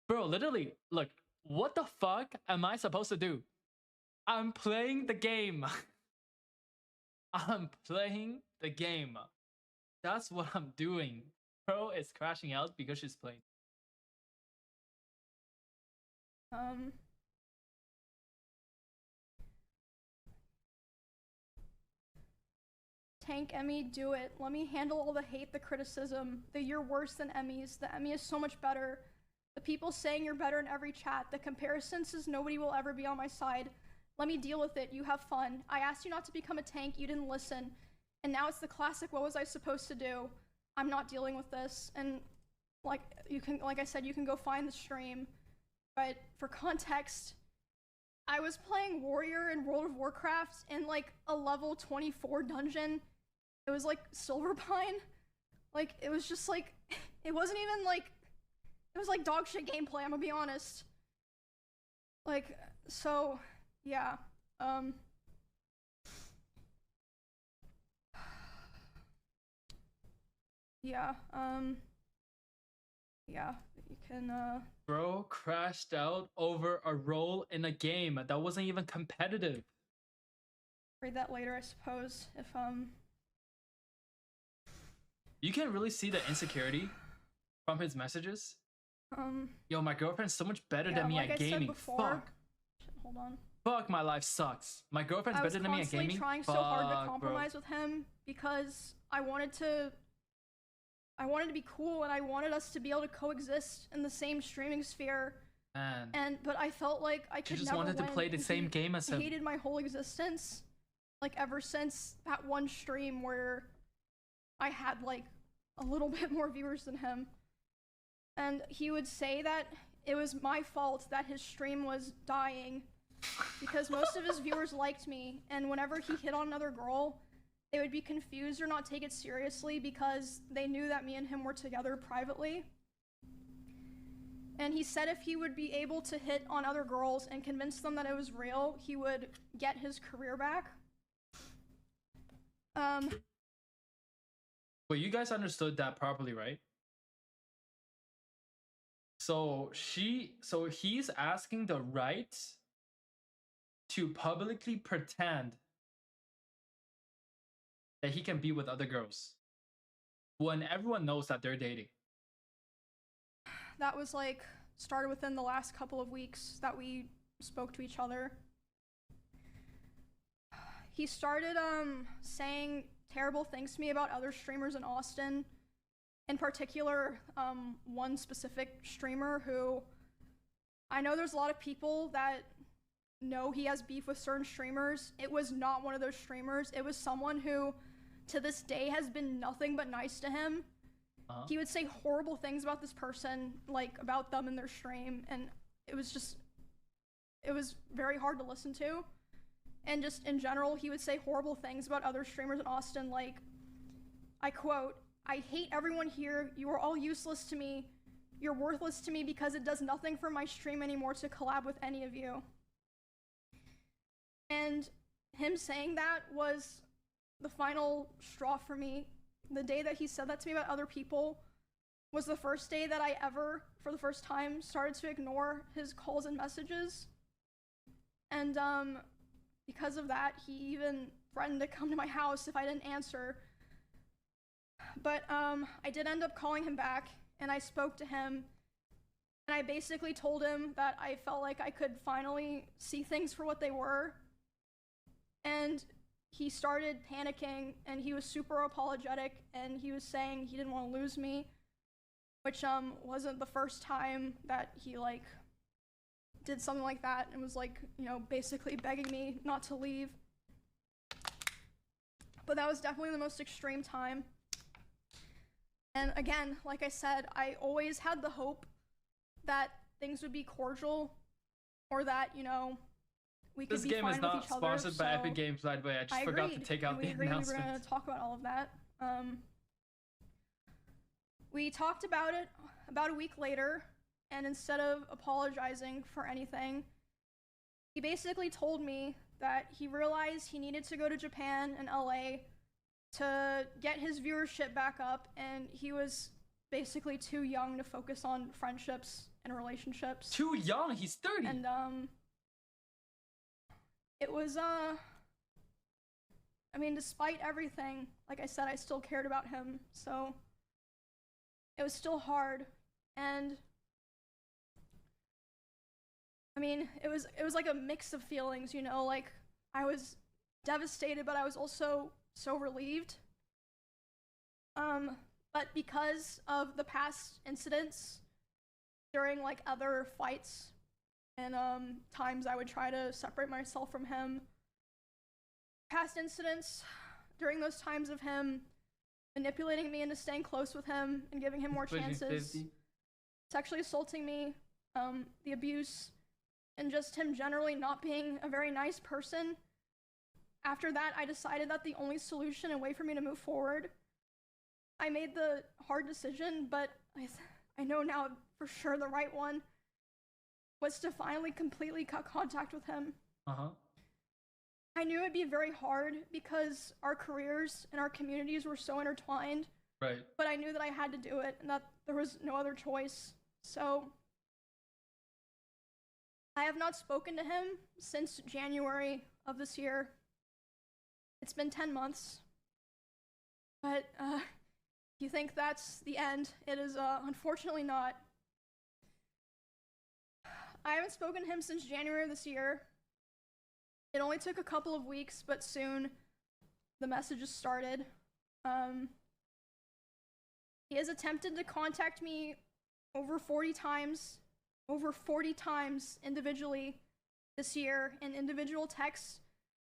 Bro, literally, look, what the fuck am I supposed to do? I'm playing the game. I'm playing the game. That's what I'm doing. Bro is crashing out because she's playing.
Tank Emmy, do it. Let me handle all the hate, the criticism, the you're worse than Emmy's. The Emmy is so much better. The people saying you're better in every chat. The comparison says nobody will ever be on my side. Let me deal with it. You have fun. I asked you not to become a tank. You didn't listen. And now it's the classic, what was I supposed to do? I'm not dealing with this. And like I said, you can go find the stream. But for context, I was playing Warrior in World of Warcraft in like a level 24 dungeon. It was like Silverpine. Like, it was just like, it wasn't even like, it was like dog shit gameplay, I'm gonna be honest. Like, so, yeah. Yeah, yeah, you can,
Bro crashed out over a role in a game that wasn't even competitive.
read that later, I suppose, if,
You can really see the insecurity from his messages. Yo, my girlfriend's so much better than me
like
at
I said
gaming.
before,
Fuck.
Shit, hold on.
Fuck, my life sucks. My girlfriend's better than me at gaming.
I was constantly trying so hard to compromise with him because I wanted to be cool and I wanted us to be able to coexist in the same streaming sphere.
Man.
But I felt like I could
just
never
wanted to
win,
play the
and
same
he
game as him.
hated my whole existence. Like ever since that one stream where I had like a little bit more viewers than him. And he would say that it was my fault that his stream was dying because most of his viewers liked me, and whenever he hit on another girl, they would be confused or not take it seriously because they knew that me and him were together privately. And he said if he would be able to hit on other girls and convince them that it was real, he would get his career back.
Wait, you guys understood that properly, right? So he's asking the right to publicly pretend that he can be with other girls when everyone knows that they're dating.
That was like started within the last couple of weeks that we spoke to each other. He started saying terrible things to me about other streamers in Austin. In particular, one specific streamer who I know there's a lot of people that know he has beef with certain streamers. It was not one of those streamers. It was someone who to this day has been nothing but nice to him. He would say horrible things about this person, like about them in their stream, and it was very hard to listen to. And just in general, he would say horrible things about other streamers in Austin, like, I quote, "I hate everyone here. You are all useless to me. You're worthless to me because it does nothing for my stream anymore to collab with any of you." And him saying that was the final straw for me. The day that he said that to me about other people was the first day that I ever, for the first time, started to ignore his calls and messages. And because of that, he even threatened to come to my house if I didn't answer. But I did end up calling him back, and I spoke to him, and I basically told him that I felt like I could finally see things for what they were. And he started panicking, and he was super apologetic, and he was saying he didn't want to lose me, which wasn't the first time that he like did something like that and was like, you know, basically begging me not to leave. But that was definitely the most extreme time. And again, like I said, I always had the hope that things would be cordial, or that, you know, we could be fine with each other. This game is not
sponsored by Epic Games, by the way. I just forgot to take out the announcement.
We were going to talk about all of that. We talked about it about a week later, and instead of apologizing for anything, he basically told me that he realized he needed to go to Japan and LA to get his viewership back up, and he was basically too young to focus on friendships and relationships.
Too young? He's 30.
And it was I mean, despite everything, like I said, I still cared about him, so it was still hard. And I mean, it was like a mix of feelings, you know, like I was devastated, but I was also so relieved. But because of the past incidents during like other fights and times I would try to separate myself from him, past incidents during those times of him manipulating me into staying close with him and giving him more chances, sexually assaulting me, the abuse, and just him generally not being a very nice person. After that, I decided that the only solution and way for me to move forward, I made the hard decision, but I know now for sure the right one, was to finally completely cut contact with him. I knew it'd be very hard because our careers and our communities were so intertwined.
Right.
But I knew that I had to do it and that there was no other choice. So I have not spoken to him since January of this year. It's been 10 months. But you think that's the end? It is unfortunately not. I haven't spoken to him since January of this year. It only took a couple of weeks, but soon the messages started. He has attempted to contact me over 40 times individually this year in individual texts,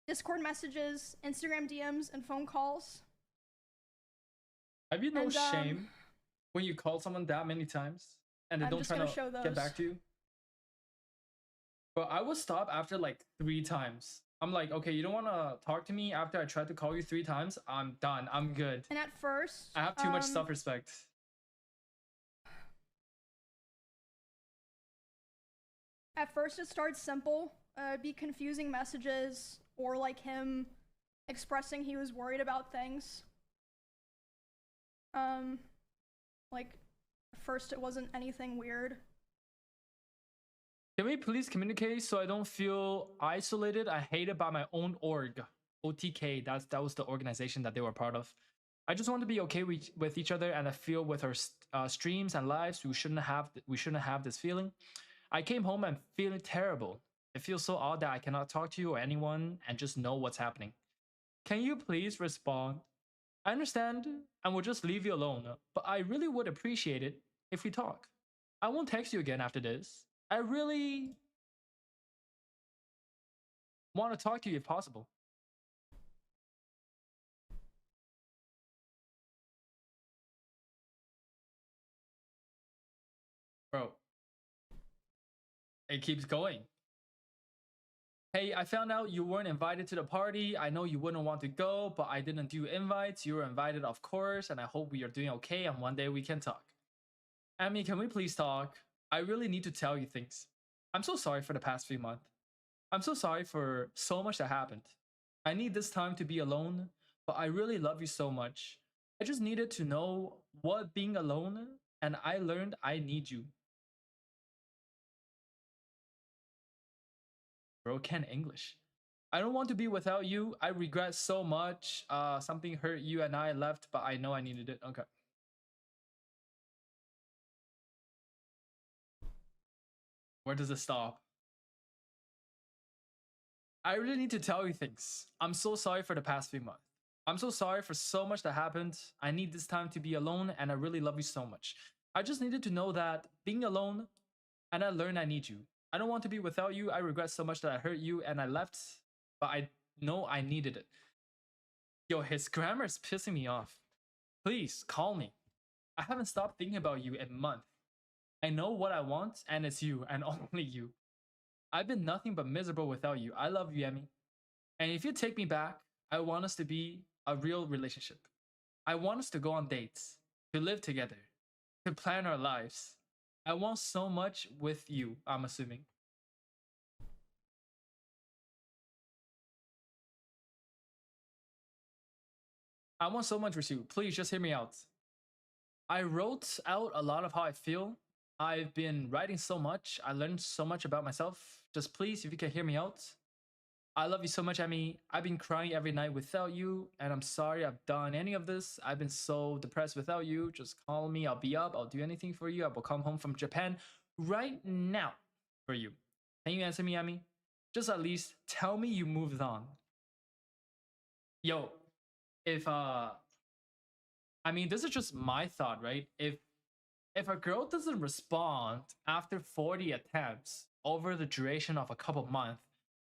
Discord messages, Instagram DMs, and phone calls.
Have you no shame when you call someone that many times and they don't try to get back to you? But I would stop after like 3 times. I'm like, okay, you don't want to talk to me after I tried to call you 3 times? I'm done. I'm good.
And at first,
I have too much self-respect.
At first, it starts simple. It'd be confusing messages or like him expressing he was worried about things. Like, at first it wasn't anything weird.
Can we please communicate so I don't feel isolated? I hated by my own org. OTK, that was the organization that they were part of. I just want to be okay with each other, and I feel with our streams and lives, we shouldn't have this feeling. I came home and feeling terrible. It feels so odd that I cannot talk to you or anyone and just know what's happening. Can you please respond? I understand and will just leave you alone, but I really would appreciate it if we talk. I won't text you again after this. I really want to talk to you if possible. Bro, it keeps going. Hey, I found out you weren't invited to the party. I know you wouldn't want to go, but I didn't do invites. You were invited, of course, and I hope we are doing okay and one day we can talk. Amy, can we please talk? I really need to tell you things. I'm so sorry for the past few months. I'm so sorry for so much that happened. I need this time to be alone, but I really love you so much. I just needed to know what being alone, and I learned I need you. Broken English. I don't want to be without you. I regret so much. Something hurt you and I left, but I know I needed it. Okay. Where does it stop? I really need to tell you things. I'm so sorry for the past few months. I'm so sorry for so much that happened. I need this time to be alone, and I really love you so much. I just needed to know that being alone, and I learned I need you. I don't want to be without you. I regret so much that I hurt you and I left, but I know I needed it. Yo, his grammar is pissing me off. Please, call me. I haven't stopped thinking about you in months. I know what I want, and it's you, and only you. I've been nothing but miserable without you. I love you, Emmy. And if you take me back, I want us to be a real relationship. I want us to go on dates, to live together, to plan our lives. I want so much with you, I'm assuming. I want so much with you. Please just hear me out. I wrote out a lot of how I feel. I've been writing so much. I learned so much about myself. Just please, if you can hear me out. I love you so much, Emmy. I've been crying every night without you, and I'm sorry I've done any of this. I've been so depressed without you. Just call me. I'll be up. I'll do anything for you. I will come home from Japan right now for you. Can you answer me, Emmy? Just at least tell me you moved on. Yo, if I mean, this is just my thought, right? If a girl doesn't respond after 40 attempts over the duration of a couple months,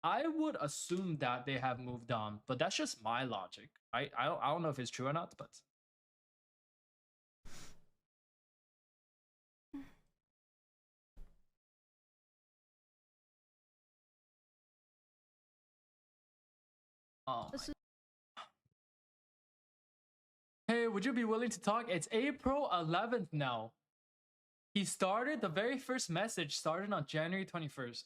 I would assume that they have moved on, but that's just my logic, right? I don't know if it's true or not, but oh. Hey, would you be willing to talk? It's April 11th now. He started, the very first message started on January 21st.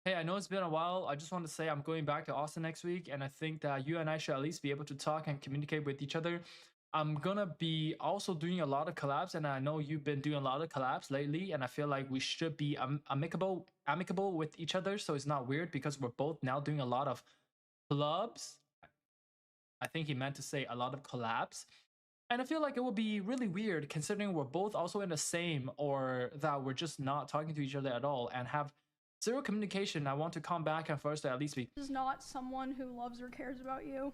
Hey, I know it's been a while. I just want to say I'm going back to Austin next week, and I think that you and I should at least be able to talk and communicate with each other. I'm gonna be also doing a lot of collabs, and I know you've been doing a lot of collabs lately, and I feel like we should be amicable with each other, so it's not weird because we're both now doing a lot of clubs. I think he meant to say a lot of collabs. And I feel like it would be really weird considering we're both also in the same, or that we're just not talking to each other at all and have zero communication. I want to come back and first at least be.
Is not someone who loves or cares about you.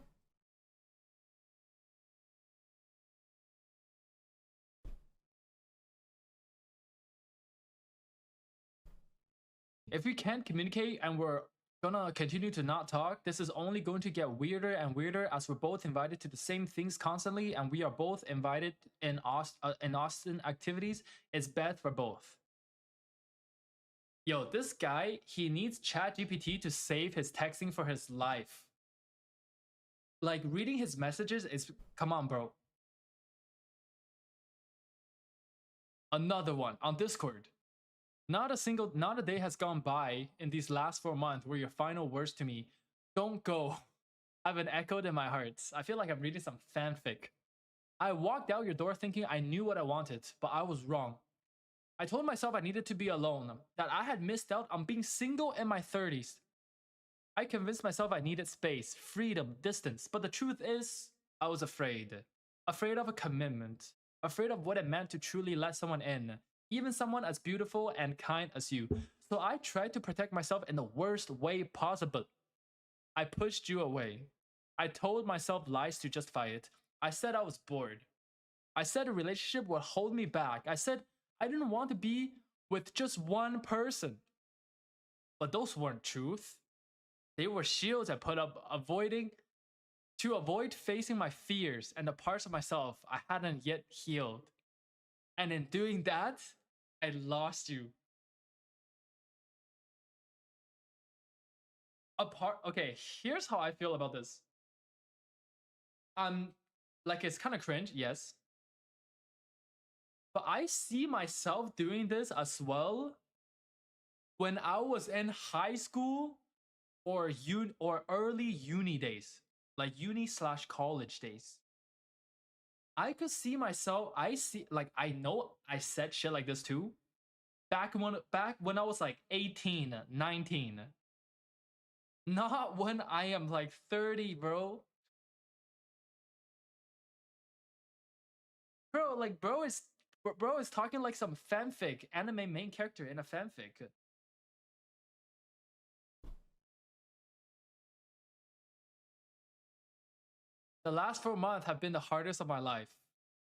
If we can't communicate and we're gonna continue to not talk, this is only going to get weirder and weirder as we're both invited to the same things constantly, and we are both invited in Austin activities. It's bad for both. Yo, this guy, he needs ChatGPT to save his texting for his life. Like, reading his messages is, come on, bro. Another one on Discord. Not a day has gone by in these last 4 months where your final words to me don't go have been echoed in my heart. I feel like I'm reading some fanfic. I walked out your door thinking I knew what I wanted, but I was wrong. I told myself I needed to be alone, that I had missed out on being single in my 30s. I convinced myself I needed space, freedom, distance, but the truth is, I was afraid. Afraid of a commitment. Afraid of what it meant to truly let someone in, even someone as beautiful and kind as you. So I tried to protect myself in the worst way possible. I pushed you away. I told myself lies to justify it. I said I was bored. I said a relationship would hold me back. I said I didn't want to be with just one person. But those weren't truth. They were shields I put up to avoid facing my fears and the parts of myself I hadn't yet healed. And in doing that, I lost you. Okay, here's how I feel about this. Like, it's kind of cringe, yes. But I see myself doing this as well when I was in high school or early uni days, like uni/college days. I could see myself. I know I said shit like this too. Back when I was like 18, 19. Not when I am like 30, bro. Bro is talking like some fanfic, anime main character in a fanfic. The last 4 months have been the hardest of my life.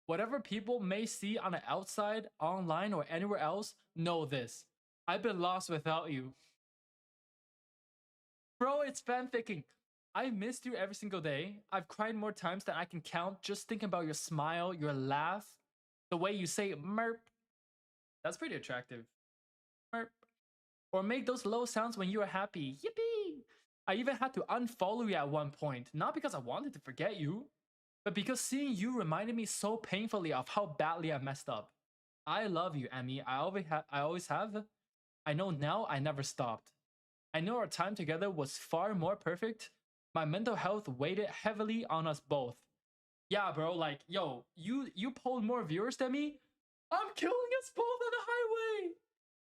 Whatever people may see on the outside, online, or anywhere else, know this. I've been lost without you. Bro, it's fanficking. I missed you every single day. I've cried more times than I can count just thinking about your smile, your laugh, the way you say merp. That's pretty attractive. Merp. Or make those low sounds when you are happy. Yippee! I even had to unfollow you at one point, not because I wanted to forget you, but because seeing you reminded me so painfully of how badly I messed up. I love you, Emmy. I always have. I know now I never stopped. I know our time together was far more perfect. My mental health weighed heavily on us both. Yeah, bro, like, yo, you pulled more viewers than me? I'm killing us both on the highway!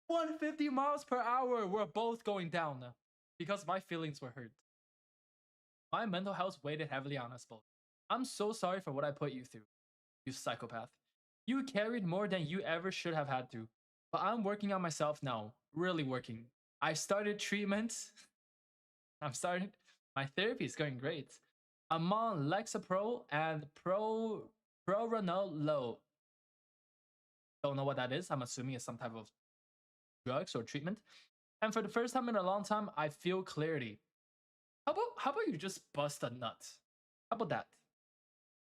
150 miles per hour, we're both going down. Because my feelings were hurt. My mental health weighed heavily on us both. I'm so sorry for what I put you through, you psychopath. You carried more than you ever should have had to. But I'm working on myself now, really working. I started treatment. My therapy is going great. I'm on Lexapro and Propranolol. Don't know what that is. I'm assuming it's some type of drugs or treatment. And for the first time in a long time, I feel clarity. How about you just bust a nut? How about that?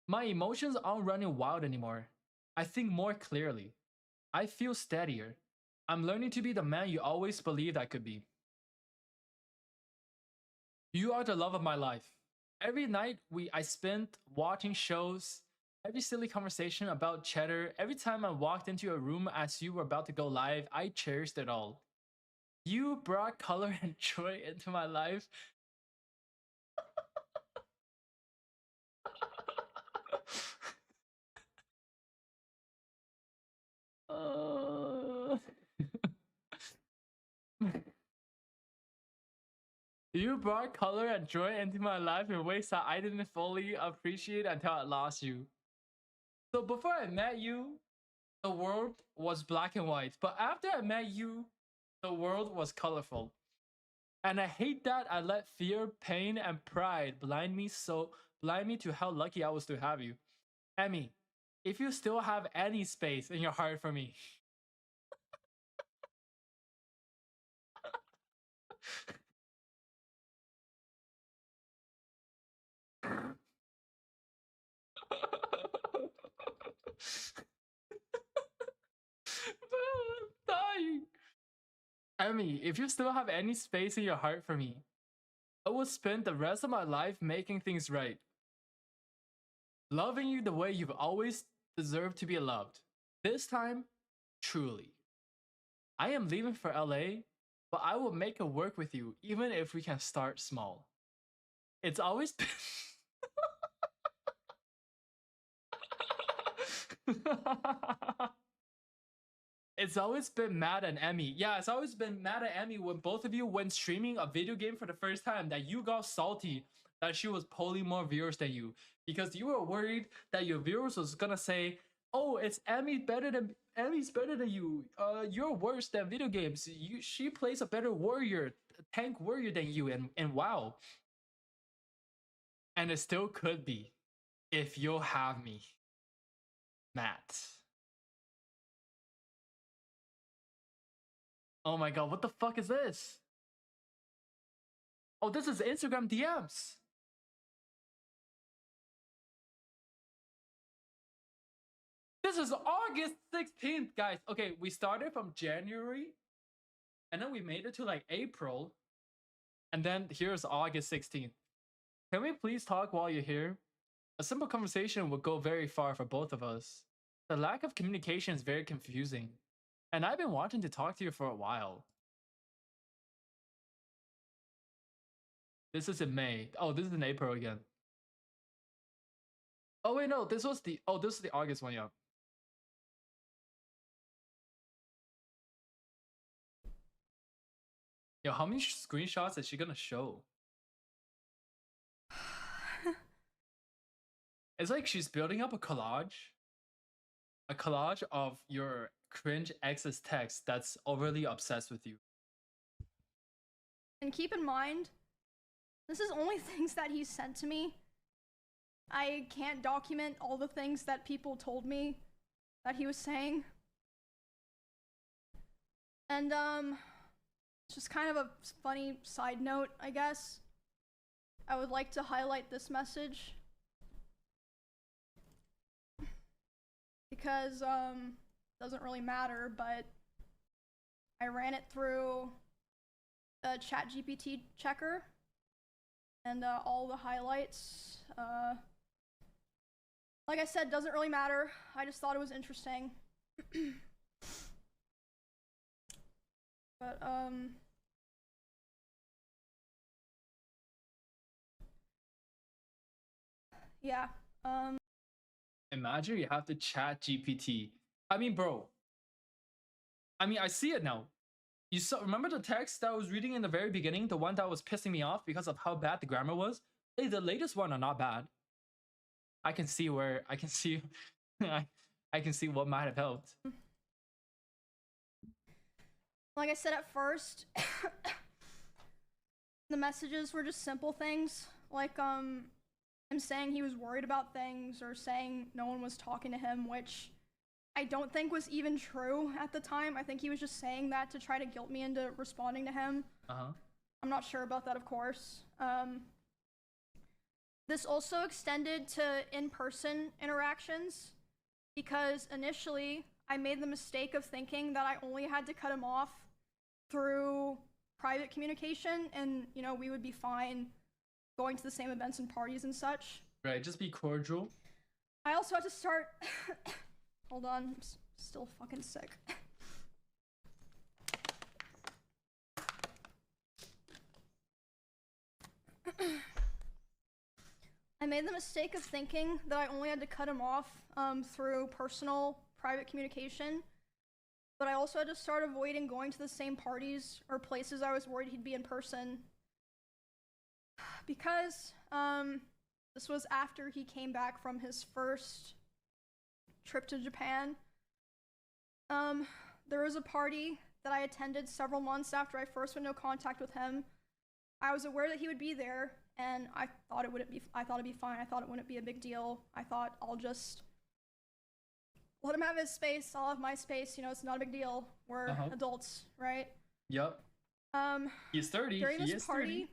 My emotions aren't running wild anymore. I think more clearly. I feel steadier. I'm learning to be the man you always believed I could be. You are the love of my life. Every night I spent watching shows, every silly conversation about cheddar, every time I walked into a room as you were about to go live, I cherished it all. You brought color and joy into my life. You brought color and joy into my life in ways that I didn't fully appreciate until I lost you. So before I met you, the world was black and white. But after I met you, the world was colorful. And I hate that I let fear, pain, and pride blind me to how lucky I was to have you. Emmy, if you still have any space in your heart for me. I'm dying. Emmy, if you still have any space in your heart for me, I will spend the rest of my life making things right. Loving you the way you've always deserved to be loved. This time, truly. I am leaving for LA, but I will make it work with you, even if we can start small. It's always been... It's always been mad at Emmy. Yeah, it's always been mad at Emmy when both of you went streaming a video game for the first time that you got salty that she was pulling more viewers than you because you were worried that your viewers was gonna say, "Oh, it's Emmy's better than you. You're worse than video games. She plays a better warrior, tank warrior than you." And wow. And it still could be if you'll have me, Matt. Oh my god, what the fuck is this? Oh, this is Instagram DMs. This is August 16th, guys. Okay, we started from January, and then we made it to like April, and then here's August 16th. Can we please talk while you're here? A simple conversation would go very far for both of us. The lack of communication is very confusing. And I've been wanting to talk to you for a while. This is in May. Oh, this is in April again. Oh wait, no, this is the August one, yeah. Yo, how many screenshots is she gonna show? It's like she's building up a collage of your cringe ex's text that's overly obsessed with you.
And keep in mind, this is only things that he sent to me. I can't document all the things that people told me that he was saying. And just kind of a funny side note, I guess. I would like to highlight this message. Because doesn't really matter, but I ran it through the ChatGPT checker and all the highlights. Like I said, doesn't really matter. I just thought it was interesting. But yeah.
Imagine you have to chat GPT. I mean, bro. I mean, I see it now. You saw, remember the text that I was reading in the very beginning? The one that was pissing me off because of how bad the grammar was? Hey, the latest one are not bad. I can see I can see what might have helped.
Like I said at first, the messages were just simple things. Like, him saying he was worried about things or saying no one was talking to him, which I don't think was even true at the time. I think he was just saying that to try to guilt me into responding to him. I'm not sure about that, of course. This also extended to in-person interactions because initially I made the mistake of thinking that I only had to cut him off through private communication and, you know, we would be fine going to the same events and parties and such.
Right, just be cordial.
I also had to start... Hold on, I'm still fucking sick. I made the mistake of thinking that I only had to cut him off through personal, private communication, but I also had to start avoiding going to the same parties or places I was worried he'd be in person. Because this was after he came back from his first trip to Japan. There was a party that I attended several months after I first went into contact with him. I was aware that he would be there, and I thought it'd be fine. I thought it wouldn't be a big deal. I thought I'll just let him have his space. I'll have my space. You know, it's not a big deal. We're adults, right?
Yep. He's 30.
During
he
this
is
party,
30.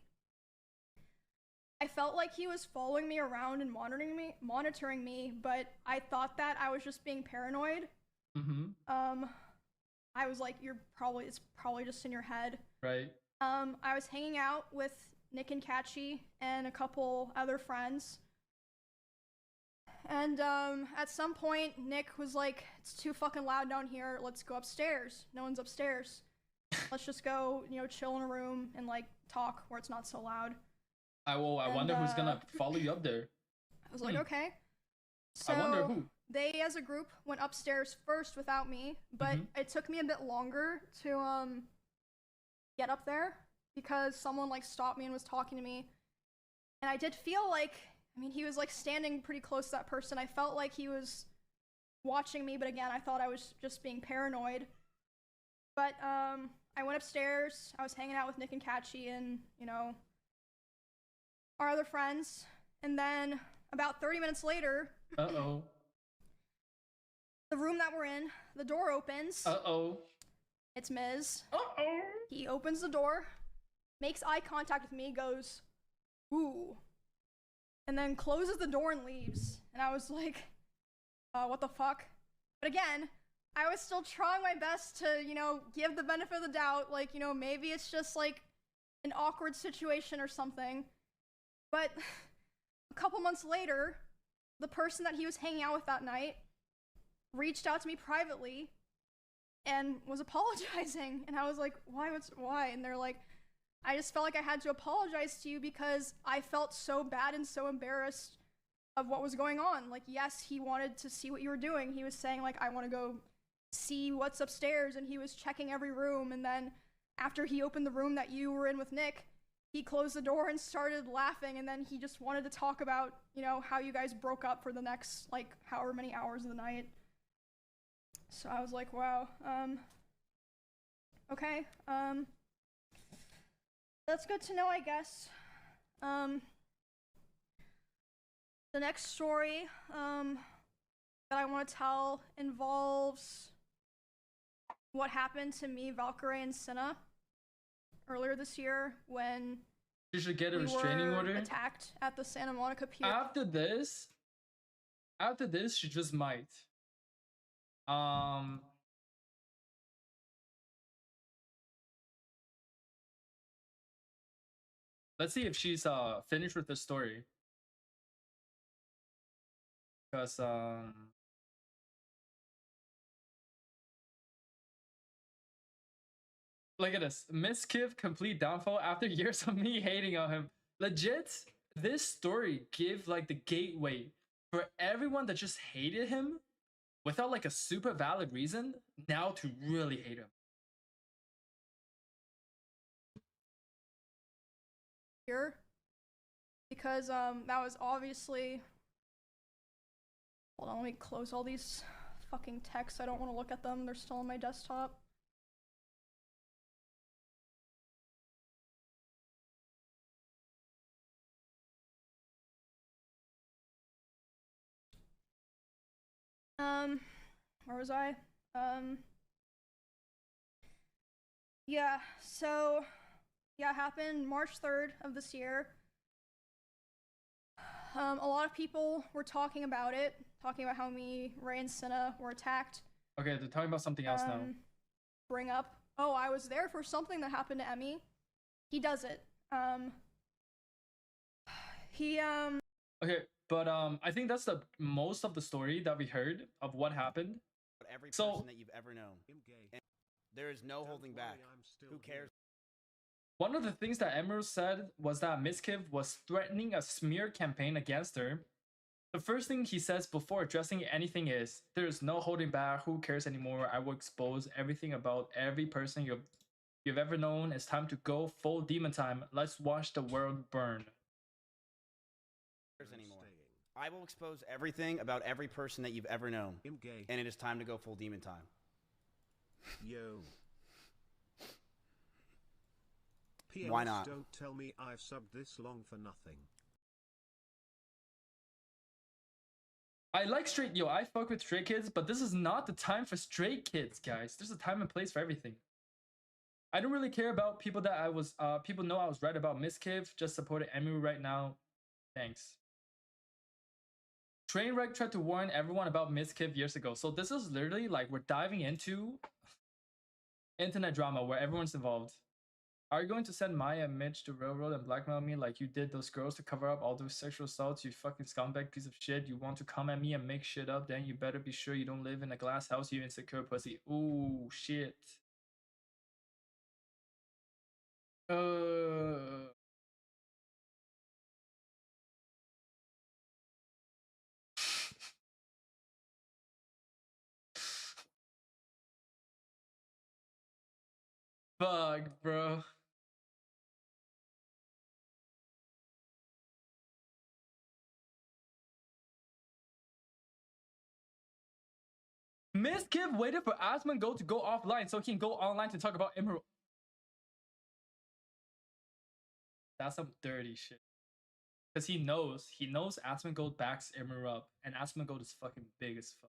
I felt like he was following me around and monitoring me, but I thought that I was just being paranoid. I was like, it's probably just in your head.
Right.
I was hanging out with Nick and Catchy and a couple other friends. And at some point, Nick was like, it's too fucking loud down here. Let's go upstairs. No one's upstairs. Let's just go, chill in a room and like talk where it's not so loud.
I wonder who's gonna follow you up there.
I was like, okay. So
I wonder who.
They, as a group, went upstairs first without me, but it took me a bit longer to get up there because someone like stopped me and was talking to me, and I did feel like, he was like standing pretty close to that person. I felt like he was watching me, but again, I thought I was just being paranoid. But I went upstairs. I was hanging out with Nick and Catchy and our other friends, and then about 30 minutes later,
uh-oh,
the room that we're in, the door opens.
Uh-oh.
It's Miz.
Uh-oh.
He opens the door, makes eye contact with me, goes, ooh, and then closes the door and leaves. And I was like, what the fuck? But again, I was still trying my best to, give the benefit of the doubt, like, maybe it's just like an awkward situation or something. But a couple months later, the person that he was hanging out with that night reached out to me privately and was apologizing. And I was like, why? And they're like, I just felt like I had to apologize to you because I felt so bad and so embarrassed of what was going on. Like, yes, he wanted to see what you were doing. He was saying, like, I want to go see what's upstairs, and he was checking every room. And then after he opened the room that you were in with Nick, he closed the door and started laughing, and then he just wanted to talk about, how you guys broke up for the next, like, however many hours of the night. So I was like, wow, okay, that's good to know, I guess. The next story, that I want to tell involves what happened to me, Valkyrie, and Cinna earlier this year when
you should get a
we
restraining
were
order
attacked at the Santa Monica Pier.
After this, she just might. Let's see if she's finished with the story. Because look at this. Mizkif complete downfall after years of me hating on him. Legit, this story give like the gateway for everyone that just hated him without like a super valid reason now to really hate him.
Here, because that was obviously, hold on, let me close all these fucking texts. I don't want to look at them. They're still on my desktop. Where was I? Yeah, so, yeah, it happened March 3rd of this year. A lot of people were talking about it, talking about how me, Ray, and Cinna were attacked.
Okay, they're talking about something else now.
Bring up, oh, I was there for something that happened to Emmy. He does it.
Okay, but I think that's the most of the story that we heard of what happened.
Every person that you've ever known. And there is no holding back. Who cares?
One of the things that Emiru said was that Mizkif was threatening a smear campaign against her. The first thing he says before addressing anything is, there is no holding back, who cares anymore, I will expose everything about every person you've ever known. It's time to go full demon time. Let's watch the world burn.
Anymore. I will expose everything about every person that you've ever known. And it is time to go full demon time.
Yo.
Why not?
Don't tell me I've subbed this long for nothing.
I like straight, I fuck with stray kids, but this is not the time for stray kids, guys. There's a time and place for everything. I don't really care about people that people know I was right about Mizkif, just supported Emiru right now. Thanks. Trainwreck tried to warn everyone about Mizkif years ago. So this is literally like we're diving into internet drama where everyone's involved. Are you going to send Maya and Mitch to railroad and blackmail me like you did those girls to cover up all those sexual assaults? You fucking scumbag piece of shit. You want to come at me and make shit up? Then you better be sure you don't live in a glass house, you insecure pussy. Ooh, shit. Fuck, bro. Mizkif waited for Asmongold to go offline so he can go online to talk about Emiru. That's some dirty shit. Because he knows Asmongold backs Emiru up, and Asmongold is fucking big as fuck.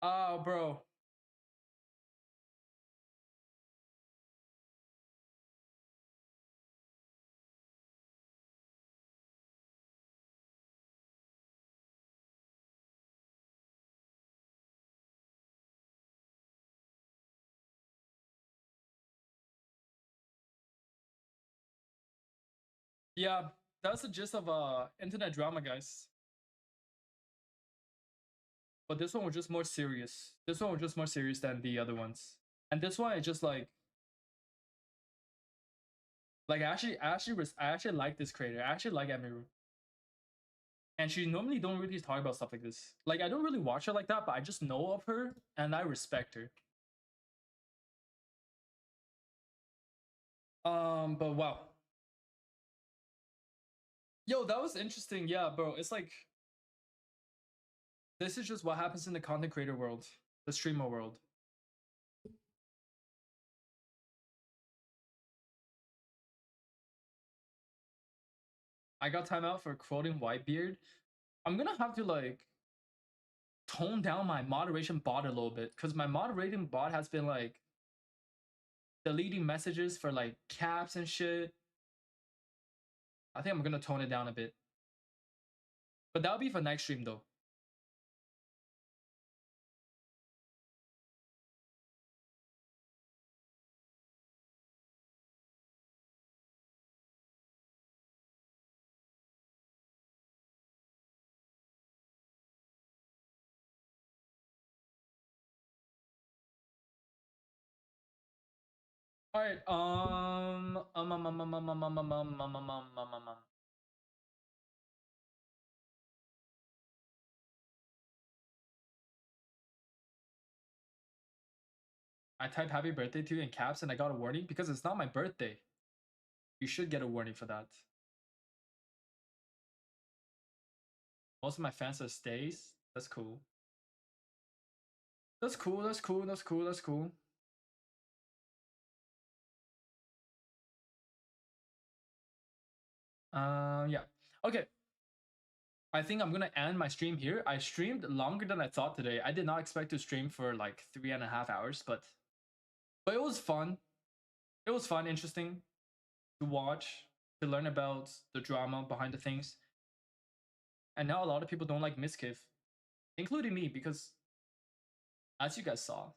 Oh, bro. Yeah, that's the gist of internet drama, guys. But this one was just more serious. This one was just more serious than the other ones. And this one, I just like I actually like this creator. I actually like Emiru. And she normally don't really talk about stuff like this. Like, I don't really watch her like that, but I just know of her and I respect her. But wow. Yo, that was interesting. Yeah, bro. It's like this is just what happens in the content creator world, the streamer world. I got time out for quoting Whitebeard. I'm gonna have to like tone down my moderation bot a little bit because my moderating bot has been like deleting messages for like caps and shit. I think I'm gonna tone it down a bit. But that'll be for next stream though. All right. I typed happy birthday to you in caps and I got a warning because it's not my birthday. You should get a warning for that. Most of my fans are stays. That's cool. That's cool. That's cool. That's cool. That's cool. Yeah. Okay. I think I'm gonna end my stream here. I streamed longer than I thought today. I did not expect to stream for like 3.5 hours, but it was fun. It was fun, interesting to watch, to learn about the drama behind the things. And now a lot of people don't like Mizkif, including me, because as you guys saw,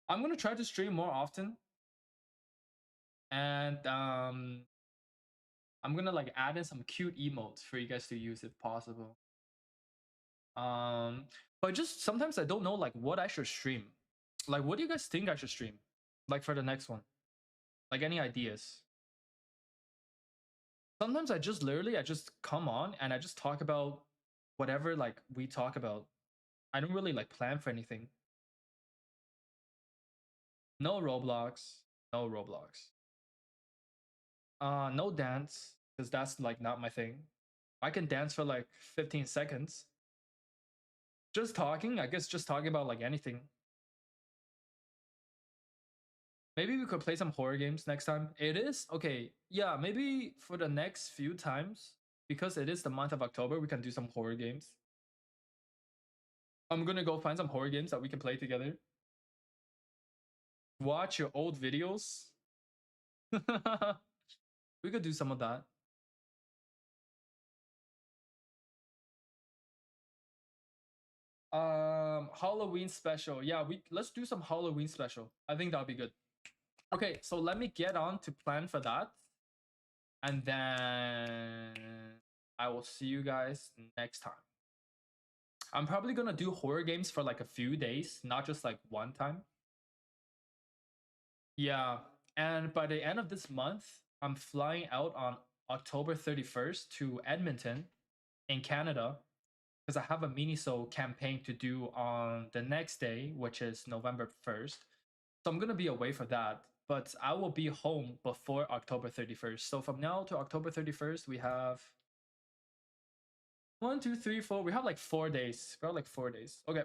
I'm gonna try to stream more often, and I'm gonna like add in some cute emotes for you guys to use if possible. But just sometimes I don't know like what I should stream. Like, what do you guys think I should stream? Like for the next one, like any ideas? Sometimes I just come on and I just talk about whatever like we talk about. I don't really like plan for anything. No Roblox. No Roblox. No dance, because that's like not my thing. I can dance for like 15 seconds. Just talking, I guess just talking about like anything. Maybe we could play some horror games next time. It is? Okay, yeah, maybe for the next few times, because it is the month of October, we can do some horror games. I'm gonna go find some horror games that we can play together. Watch your old videos. We could do some of that. Halloween special. Yeah, let's do some Halloween special. I think that'll be good. Okay, so let me get on to plan for that. And then I will see you guys next time. I'm probably gonna do horror games for like a few days, not just like one time. Yeah, and by the end of this month, I'm flying out on October 31st to Edmonton in Canada because I have a mini-so campaign to do on the next day, which is November 1st. So I'm gonna be away for that, but I will be home before October 31st. So from now to October 31st, we have 1, 2, 3, 4. We have like 4 days. We have like 4 days. Okay.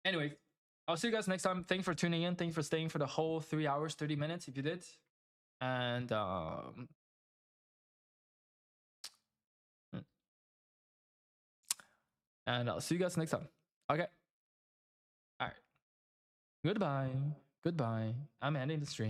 Anyway, I'll see you guys next time. Thanks for tuning in. Thanks for staying for the whole 3 hours, 30 minutes if you did. And I'll see you guys next time. Okay. All right. Goodbye. Goodbye. I'm ending the stream.